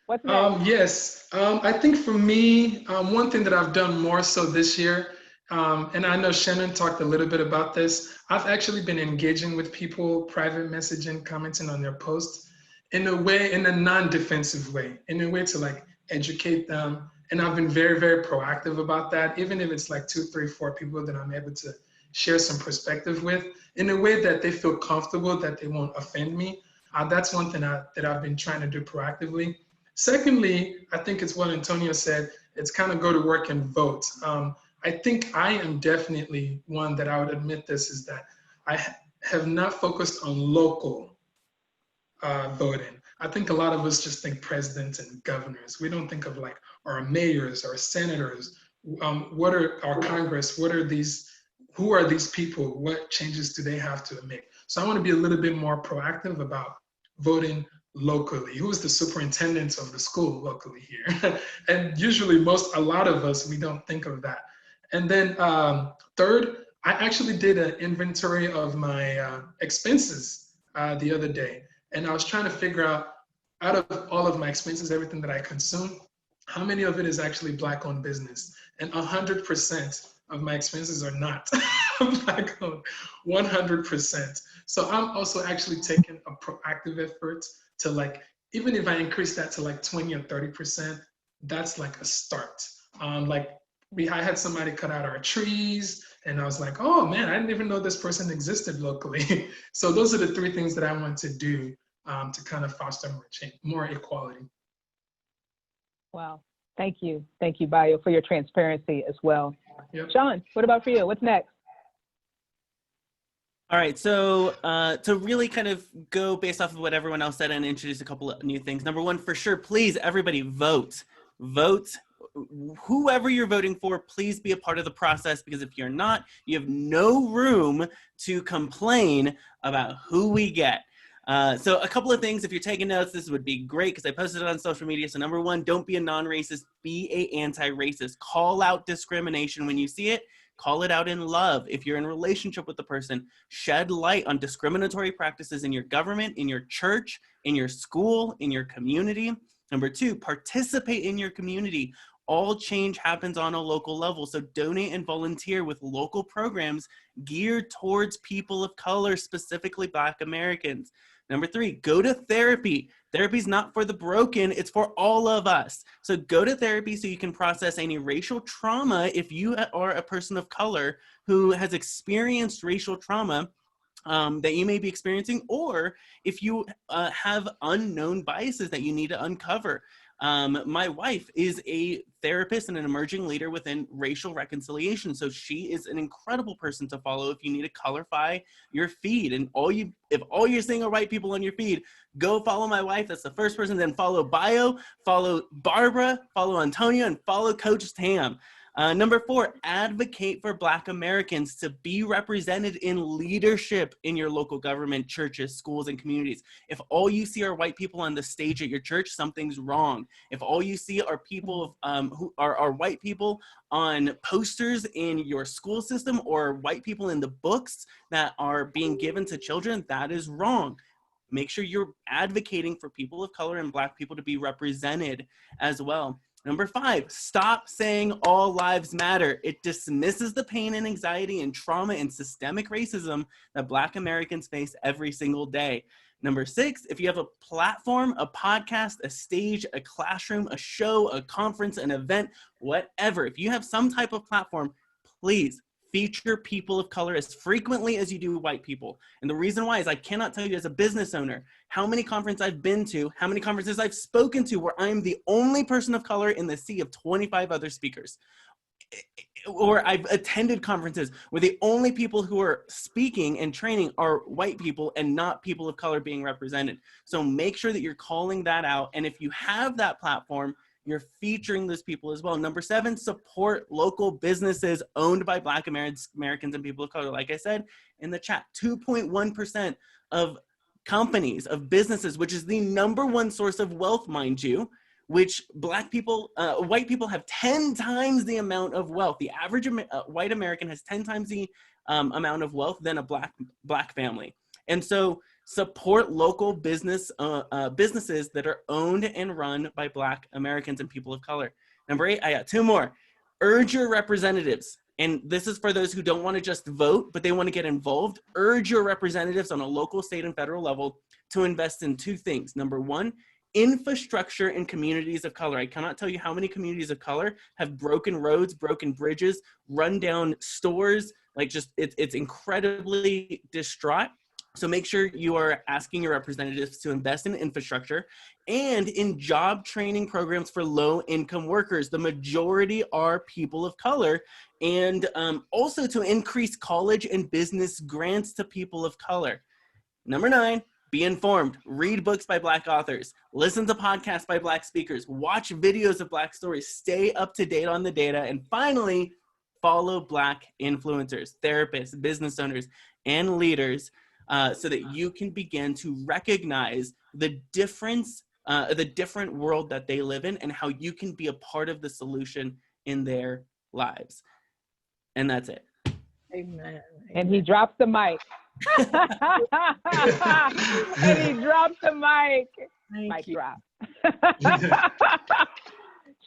What's next? Yes, I think for me, one thing that I've done more so this year, and I know Shannon talked a little bit about this, I've actually been engaging with people, private messaging, commenting on their posts in a non-defensive way, in a way to like educate them. And I've been very, very proactive about that, even if it's like 2, 3, 4 people that I'm able to share some perspective with, in a way that they feel comfortable, that they won't offend me. That's one thing that I've been trying to do proactively. Secondly, I think it's what Antonio said, it's kind of go to work and vote. I think I am definitely one that I would admit this, is that I have not focused on local voting. I think a lot of us just think presidents and governors. We don't think of like our mayors, our senators, what are our Congress, who are these people, what changes do they have to make? So I want to be a little bit more proactive about voting locally. Who is the superintendent of the school locally here? And usually a lot of us, we don't think of that. And then third, I actually did an inventory of my expenses the other day. And I was trying to figure out of all of my expenses, everything that I consume, how many of it is actually Black-owned business? And 100% of my expenses are not Black-owned, 100%. So I'm also actually taking a proactive effort to like, even if I increase that to like 20 or 30%, that's like a start. I had somebody cut out our trees, and I was like, oh man, I didn't even know this person existed locally. So those are the 3 things that I want to do to kind of foster more equality. Wow. Thank you, Bayo, for your transparency as well. Yep. Sean, what about for you? What's next? All right, so to really kind of go based off of what everyone else said and introduce a couple of new things. Number one, for sure, please, everybody vote. Vote. Whoever you're voting for, please be a part of the process, because if you're not, you have no room to complain about who we get. So a couple of things, if you're taking notes, this would be great because I posted it on social media. So number one, don't be a non-racist, be a anti-racist. Call out discrimination when you see it. Call it out in love. If you're in a relationship with the person, shed light on discriminatory practices in your government, in your church, in your school, in your community. Number two, participate in your community. All change happens on a local level. So donate and volunteer with local programs geared towards people of color, specifically Black Americans. Number three, go to therapy. Therapy is not for the broken, it's for all of us. So go to therapy so you can process any racial trauma if you are a person of color who has experienced racial trauma that you may be experiencing, or if you have unknown biases that you need to uncover. My wife is a therapist and an emerging leader within racial reconciliation. So she is an incredible person to follow if you need to colorify your feed. And if all you're seeing are white people on your feed, go follow my wife. That's the first person. Then follow Bayo, follow Barbara, follow Antonio, and follow Coach Tam. Number four, advocate for Black Americans to be represented in leadership in your local government, churches, schools, and communities. If all you see are white people on the stage at your church, something's wrong. If all you see are people who are white people on posters in your school system or white people in the books that are being given to children, that is wrong. make sure you're advocating for people of color and Black people to be represented as well. Number 5, stop saying all lives matter. It dismisses the pain and anxiety and trauma and systemic racism that Black Americans face every single day. Number 6, if you have a platform, a podcast, a stage, a classroom, a show, a conference, an event, whatever, if you have some type of platform, please feature people of color as frequently as you do white people. And the reason why is I cannot tell you as a business owner how many conferences I've been to, how many conferences I've spoken to where I'm the only person of color in the sea of 25 other speakers. Or I've attended conferences where the only people who are speaking and training are white people and not people of color being represented. So make sure that you're calling that out. And if you have that platform, you're featuring those people as well. Number 7, support local businesses owned by Black Americans and people of color. Like I said in the chat, 2.1% of companies, of businesses, which is the #1 source of wealth, mind you, which Black people, white people have 10 times the amount of wealth. The average white American has 10 times the amount of wealth than a Black family. And so support local businesses that are owned and run by Black Americans and people of color. Number 8, I got 2 more. Urge your representatives. And this is for those who don't want to just vote, but they want to get involved. Urge your representatives on a local, state, and federal level to invest in 2 things. Number 1, infrastructure in communities of color. I cannot tell you how many communities of color have broken roads, broken bridges, run down stores. Like just, it's incredibly distraught. So make sure you are asking your representatives to invest in infrastructure and in job training programs for low-income workers. The majority are people of color, and also to increase college and business grants to people of color. Number 9, be informed. Read books by Black authors. Listen to podcasts by Black speakers. Watch videos of Black stories. Stay up to date on the data. And finally, follow Black influencers, therapists, business owners, and leaders so that you can begin to recognize the difference, the different world that they live in and how you can be a part of the solution in their lives. And that's it. Amen. And he drops the mic. And he dropped the mic. Mic drop.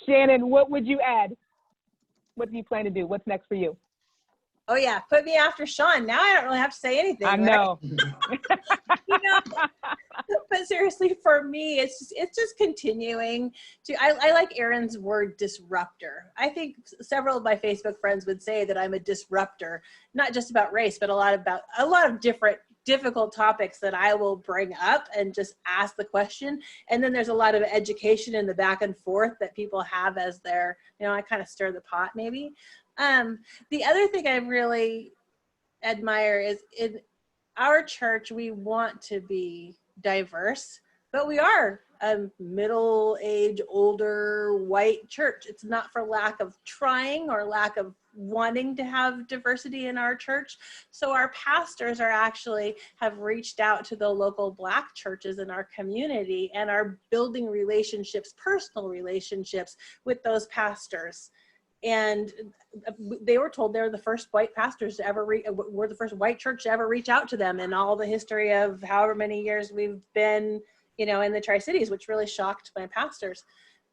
Shannon, what would you add? What do you plan to do? What's next for you? Oh yeah, put me after Sean. Now I don't really have to say anything. I know. You know, but seriously, for me, it's just continuing to. I like Aaron's word disruptor. I think several of my Facebook friends would say that I'm a disruptor, not just about race, but a lot of different difficult topics that I will bring up and just ask the question. And then there's a lot of education in the back and forth that people have as their, I kind of stir the pot maybe. The other thing I really admire is in our church, we want to be diverse, but we are a middle-aged, older, white church. It's not for lack of trying or lack of wanting to have diversity in our church. So our pastors have reached out to the local Black churches in our community and are building relationships, personal relationships with those pastors. And they were told they were the first white pastors to ever we're the first white church to ever reach out to them in all the history of however many years we've been, in the Tri-Cities, which really shocked my pastors.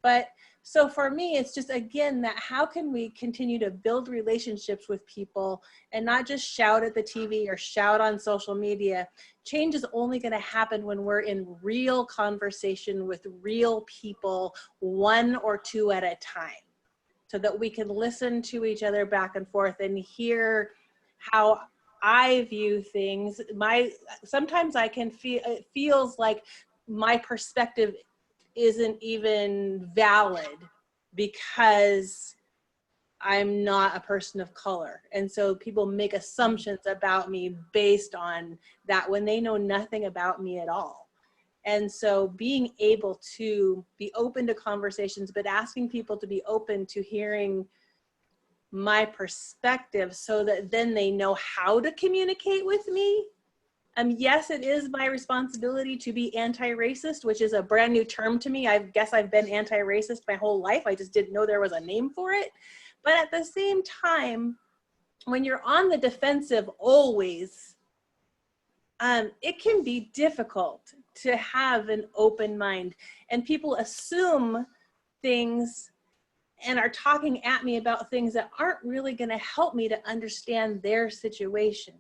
But so for me, it's just, again, that how can we continue to build relationships with people and not just shout at the TV or shout on social media. Change is only going to happen when we're in real conversation with real people, 1 or 2 at a time, so that we can listen to each other back and forth and hear how I view things. Sometimes I can feel, it feels like my perspective isn't even valid because I'm not a person of color. And so people make assumptions about me based on that when they know nothing about me at all. And so being able to be open to conversations, but asking people to be open to hearing my perspective so that then they know how to communicate with me. Yes, it is my responsibility to be anti-racist, which is a brand new term to me. I guess I've been anti-racist my whole life. I just didn't know there was a name for it. But at the same time, when you're on the defensive always, it can be difficult to have an open mind, and people assume things and are talking at me about things that aren't really going to help me to understand their situation.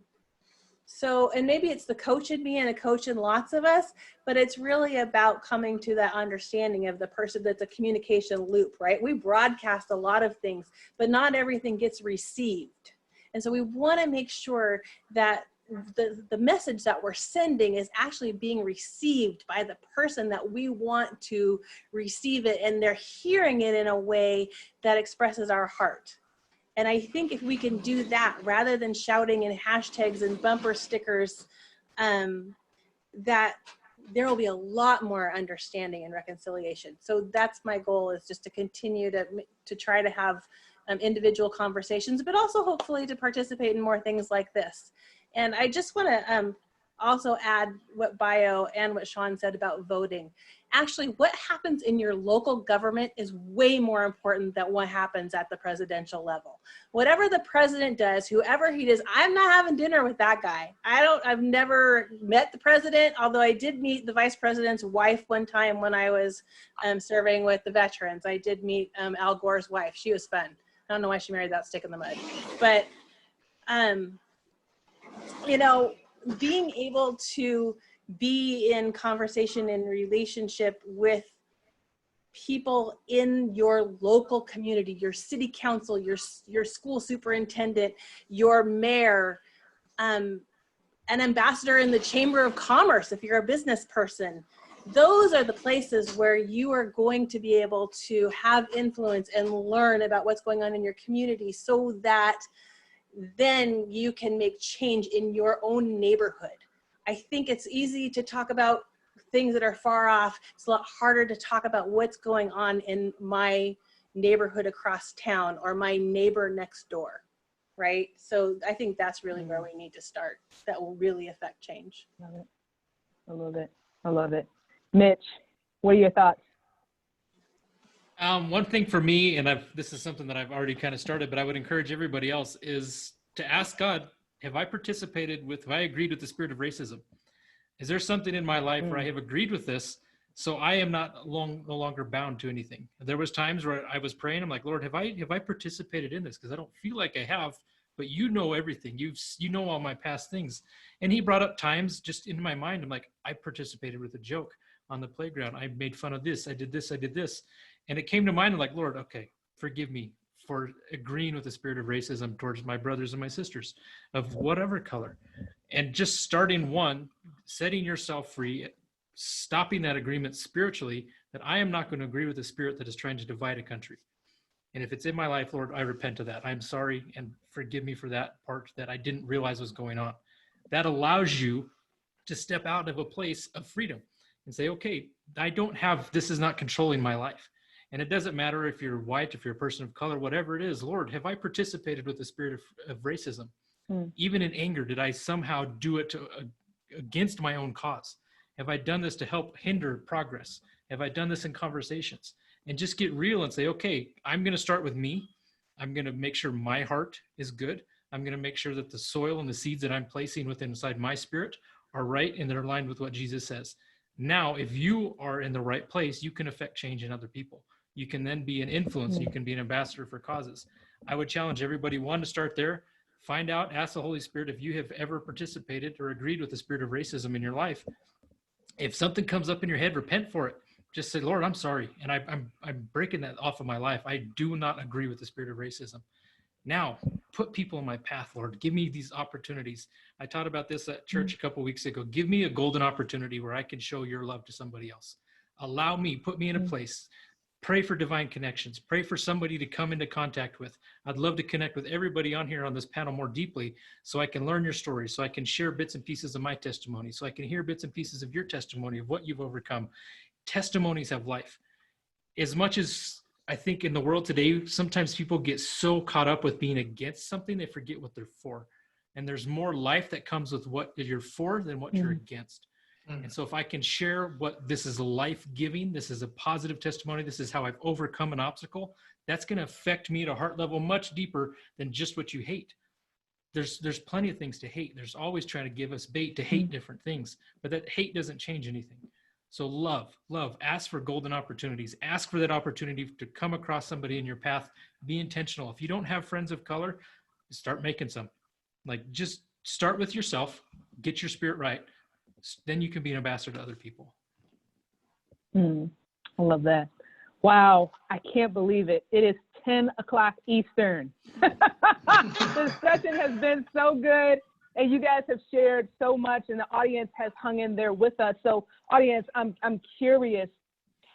So, and maybe it's the coach in me and the coach in lots of us, but it's really about coming to that understanding of the person that's a communication loop, right? We broadcast a lot of things, but not everything gets received. And so we want to make sure that the message that we're sending is actually being received by the person that we want to receive it, and they're hearing it in a way that expresses our heart. And I think if we can do that rather than shouting and hashtags and bumper stickers, that there will be a lot more understanding and reconciliation. So that's my goal, is just to continue to try to have individual conversations, but also hopefully to participate in more things like this. And I just want to also add what Bio and what Sean said about voting. Actually, what happens in your local government is way more important than what happens at the presidential level. Whatever the president does, whoever he is, I'm not having dinner with that guy. I've never met the president, although I did meet the vice president's wife one time when I was serving with the veterans. I did meet Al Gore's wife. She was fun. I don't know why she married that stick in the mud, but you know, being able to be in conversation and relationship with people in your local community, your city council, your school superintendent, your mayor, an ambassador in the Chamber of Commerce, if you're a business person. Those are the places where you are going to be able to have influence and learn about what's going on in your community, so that then you can make change in your own neighborhood. I think it's easy to talk about things that are far off. It's a lot harder to talk about what's going on in my neighborhood across town or my neighbor next door, right? So I think that's really where we need to start. That will really affect change. Love it. I love it. I love it. Mitch, what are your thoughts? One thing for me, and this is something that I've already kind of started, but I would encourage everybody else, is to ask God, have I agreed with the spirit of racism? Is there something in my life where I have agreed with this, so I am no longer bound to anything? There was times where I was praying, I'm like, Lord, have I participated in this? Because I don't feel like I have, but you know everything. You know all my past things. And he brought up times just in my mind. I'm like, I participated with a joke on the playground. I made fun of this. I did this. I did this. And it came to mind, I'm like, Lord, okay, forgive me for agreeing with the spirit of racism towards my brothers and my sisters of whatever color. And just starting setting yourself free, stopping that agreement spiritually, that I am not going to agree with the spirit that is trying to divide a country. And if it's in my life, Lord, I repent of that. I'm sorry, and forgive me for that part that I didn't realize was going on. That allows you to step out of a place of freedom and say, okay, this is not controlling my life. And it doesn't matter if you're white, if you're a person of color, whatever it is, Lord, have I participated with the spirit of racism? Even in anger, did I somehow do it against my own cause? Have I done this to help hinder progress? Have I done this in conversations? And just get real and say, okay, I'm going to start with me. I'm going to make sure my heart is good. I'm going to make sure that the soil and the seeds that I'm placing inside my spirit are right and they're aligned with what Jesus says. Now, if you are in the right place, you can affect change in other people. You can then be an influence. You can be an ambassador for causes. I would challenge everybody, to start there. Find out, ask the Holy Spirit if you have ever participated or agreed with the spirit of racism in your life. If something comes up in your head, repent for it. Just say, Lord, I'm sorry. And I'm breaking that off of my life. I do not agree with the spirit of racism. Now, put people in my path, Lord. Give me these opportunities. I taught about this at church a couple of weeks ago. Give me a golden opportunity where I can show your love to somebody else. Put me in a place. Pray for divine connections. Pray for somebody to come into contact with. I'd love to connect with everybody on here on this panel more deeply so I can learn your story, so I can share bits and pieces of my testimony, so I can hear bits and pieces of your testimony of what you've overcome. Testimonies have life. As much as I think in the world today, sometimes people get so caught up with being against something, they forget what they're for. And there's more life that comes with what you're for than what you're against. And so if I can share what this is life-giving, this is a positive testimony, this is how I've overcome an obstacle, that's going to affect me at a heart level much deeper than just what you hate. there's plenty of things to hate. There's always trying to give us bait to hate different things, but that hate doesn't change anything. So love, ask for golden opportunities. Ask for that opportunity to come across somebody in your path. Be intentional. If you don't have friends of color, start making some. Like, just start with yourself, get your spirit right. Then you can be an ambassador to other people. I love that. Wow, I can't believe it. It is 10 o'clock Eastern. The discussion has been so good, and you guys have shared so much, and the audience has hung in there with us. So, audience, I'm curious.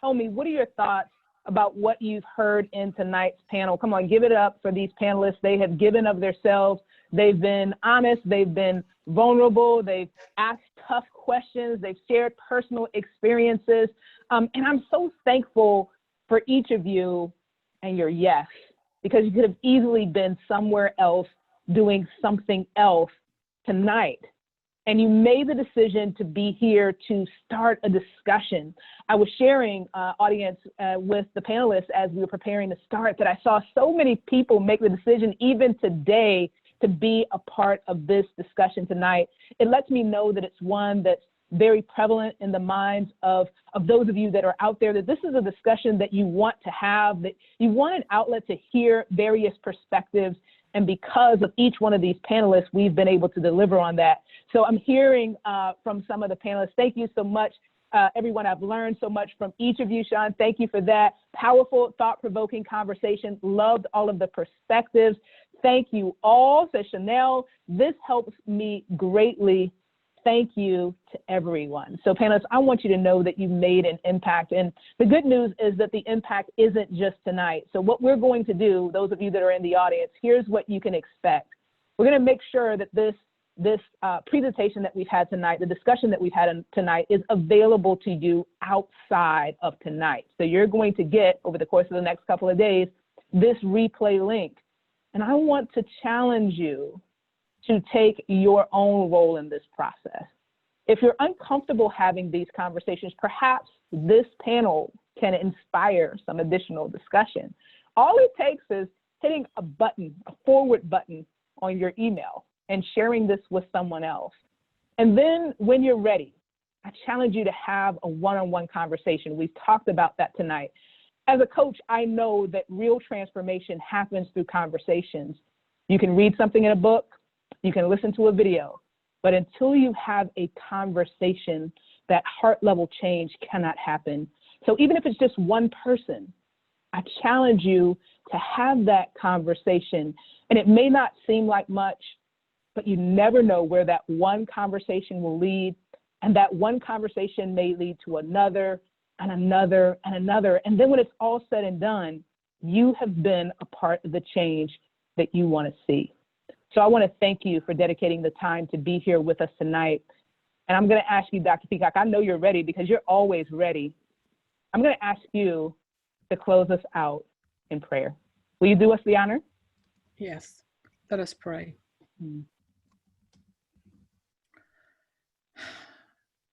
Tell me, what are your thoughts about what you've heard in tonight's panel? Come on, give it up for these panelists. They have given of themselves. They've been honest. They've been vulnerable. They've asked tough questions. They've shared personal experiences. And I'm so thankful for each of you and your yes, because you could have easily been somewhere else doing something else tonight. And you made the decision to be here to start a discussion. I was sharing, audience, with the panelists as we were preparing to start, that I saw so many people make the decision even today to be a part of this discussion tonight. It lets me know that it's one that's very prevalent in the minds of those of you that are out there, that this is a discussion that you want to have, that you want an outlet to hear various perspectives. And because of each one of these panelists, we've been able to deliver on that. So I'm hearing from some of the panelists, thank you so much, everyone. I've learned so much from each of you, Sean. Thank you for that. Powerful, thought-provoking conversation. Loved all of the perspectives. Thank you all, says Chanel. This helps me greatly. Thank you to everyone. So panelists, I want you to know that you made an impact. And the good news is that the impact isn't just tonight. So what we're going to do, those of you that are in the audience, here's what you can expect. We're going to make sure that this presentation that we've had tonight, the discussion that we've had tonight, is available to you outside of tonight. So you're going to get, over the course of the next couple of days, this replay link. And I want to challenge you to take your own role in this process. If you're uncomfortable having these conversations, perhaps this panel can inspire some additional discussion. All it takes is hitting a button, a forward button on your email, and sharing this with someone else. And then when you're ready, I challenge you to have a one-on-one conversation. We've talked about that tonight. As a coach, I know that real transformation happens through conversations. You can read something in a book, you can listen to a video, but until you have a conversation, that heart-level change cannot happen. So even if it's just one person, I challenge you to have that conversation. And it may not seem like much, but you never know where that one conversation will lead. And that one conversation may lead to another and another and another. And then when it's all said and done, you have been a part of the change that you want to see. So I want to thank you for dedicating the time to be here with us tonight. And I'm going to ask you, Dr. Peacock, I know you're ready because you're always ready. I'm going to ask you to close us out in prayer. Will you do us the honor? Yes, let us pray.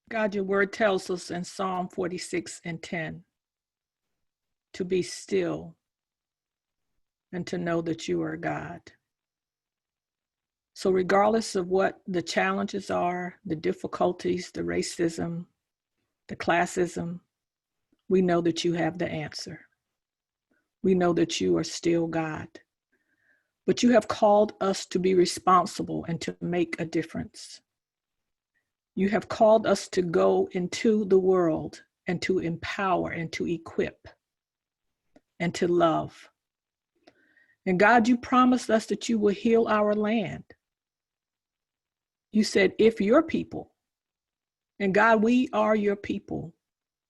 God, your word tells us in Psalm 46:10 to be still and to know that you are God. So regardless of what the challenges are, the difficulties, the racism, the classism, we know that you have the answer. We know that you are still God. But you have called us to be responsible and to make a difference. You have called us to go into the world and to empower and to equip and to love. And God, you promised us that you will heal our land. You said, if your people, and God, we are your people,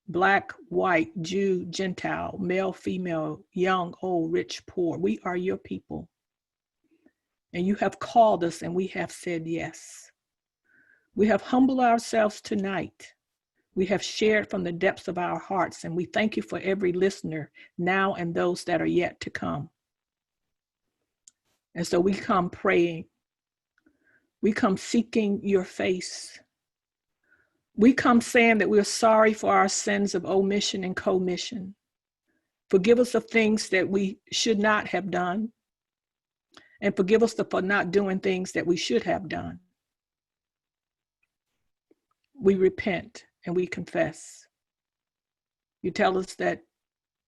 Black, white, Jew, Gentile, male, female, young, old, rich, poor, we are your people. And you have called us and we have said yes. We have humbled ourselves tonight. We have shared from the depths of our hearts, and we thank you for every listener now and those that are yet to come. And so we come praying. We come seeking your face. We come saying that we're sorry for our sins of omission and commission. Forgive us of things that we should not have done. and forgive us for not doing things that we should have done. We repent and we confess. You tell us that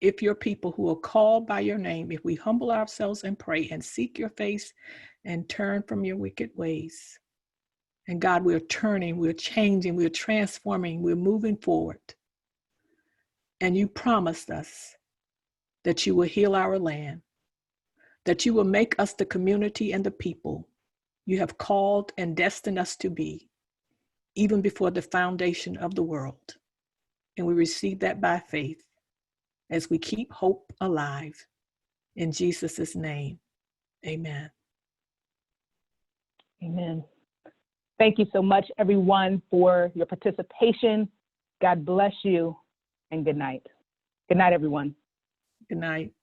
if your people who are called by your name, if we humble ourselves and pray and seek your face and turn from your wicked ways. And God, we're turning, we're changing, we're transforming, we're moving forward. And you promised us that you will heal our land, that you will make us the community and the people you have called and destined us to be, even before the foundation of the world. And we receive that by faith as we keep hope alive. In Jesus' name, amen. Amen. Thank you so much, everyone, for your participation. God bless you, and good night. Good night, everyone. Good night.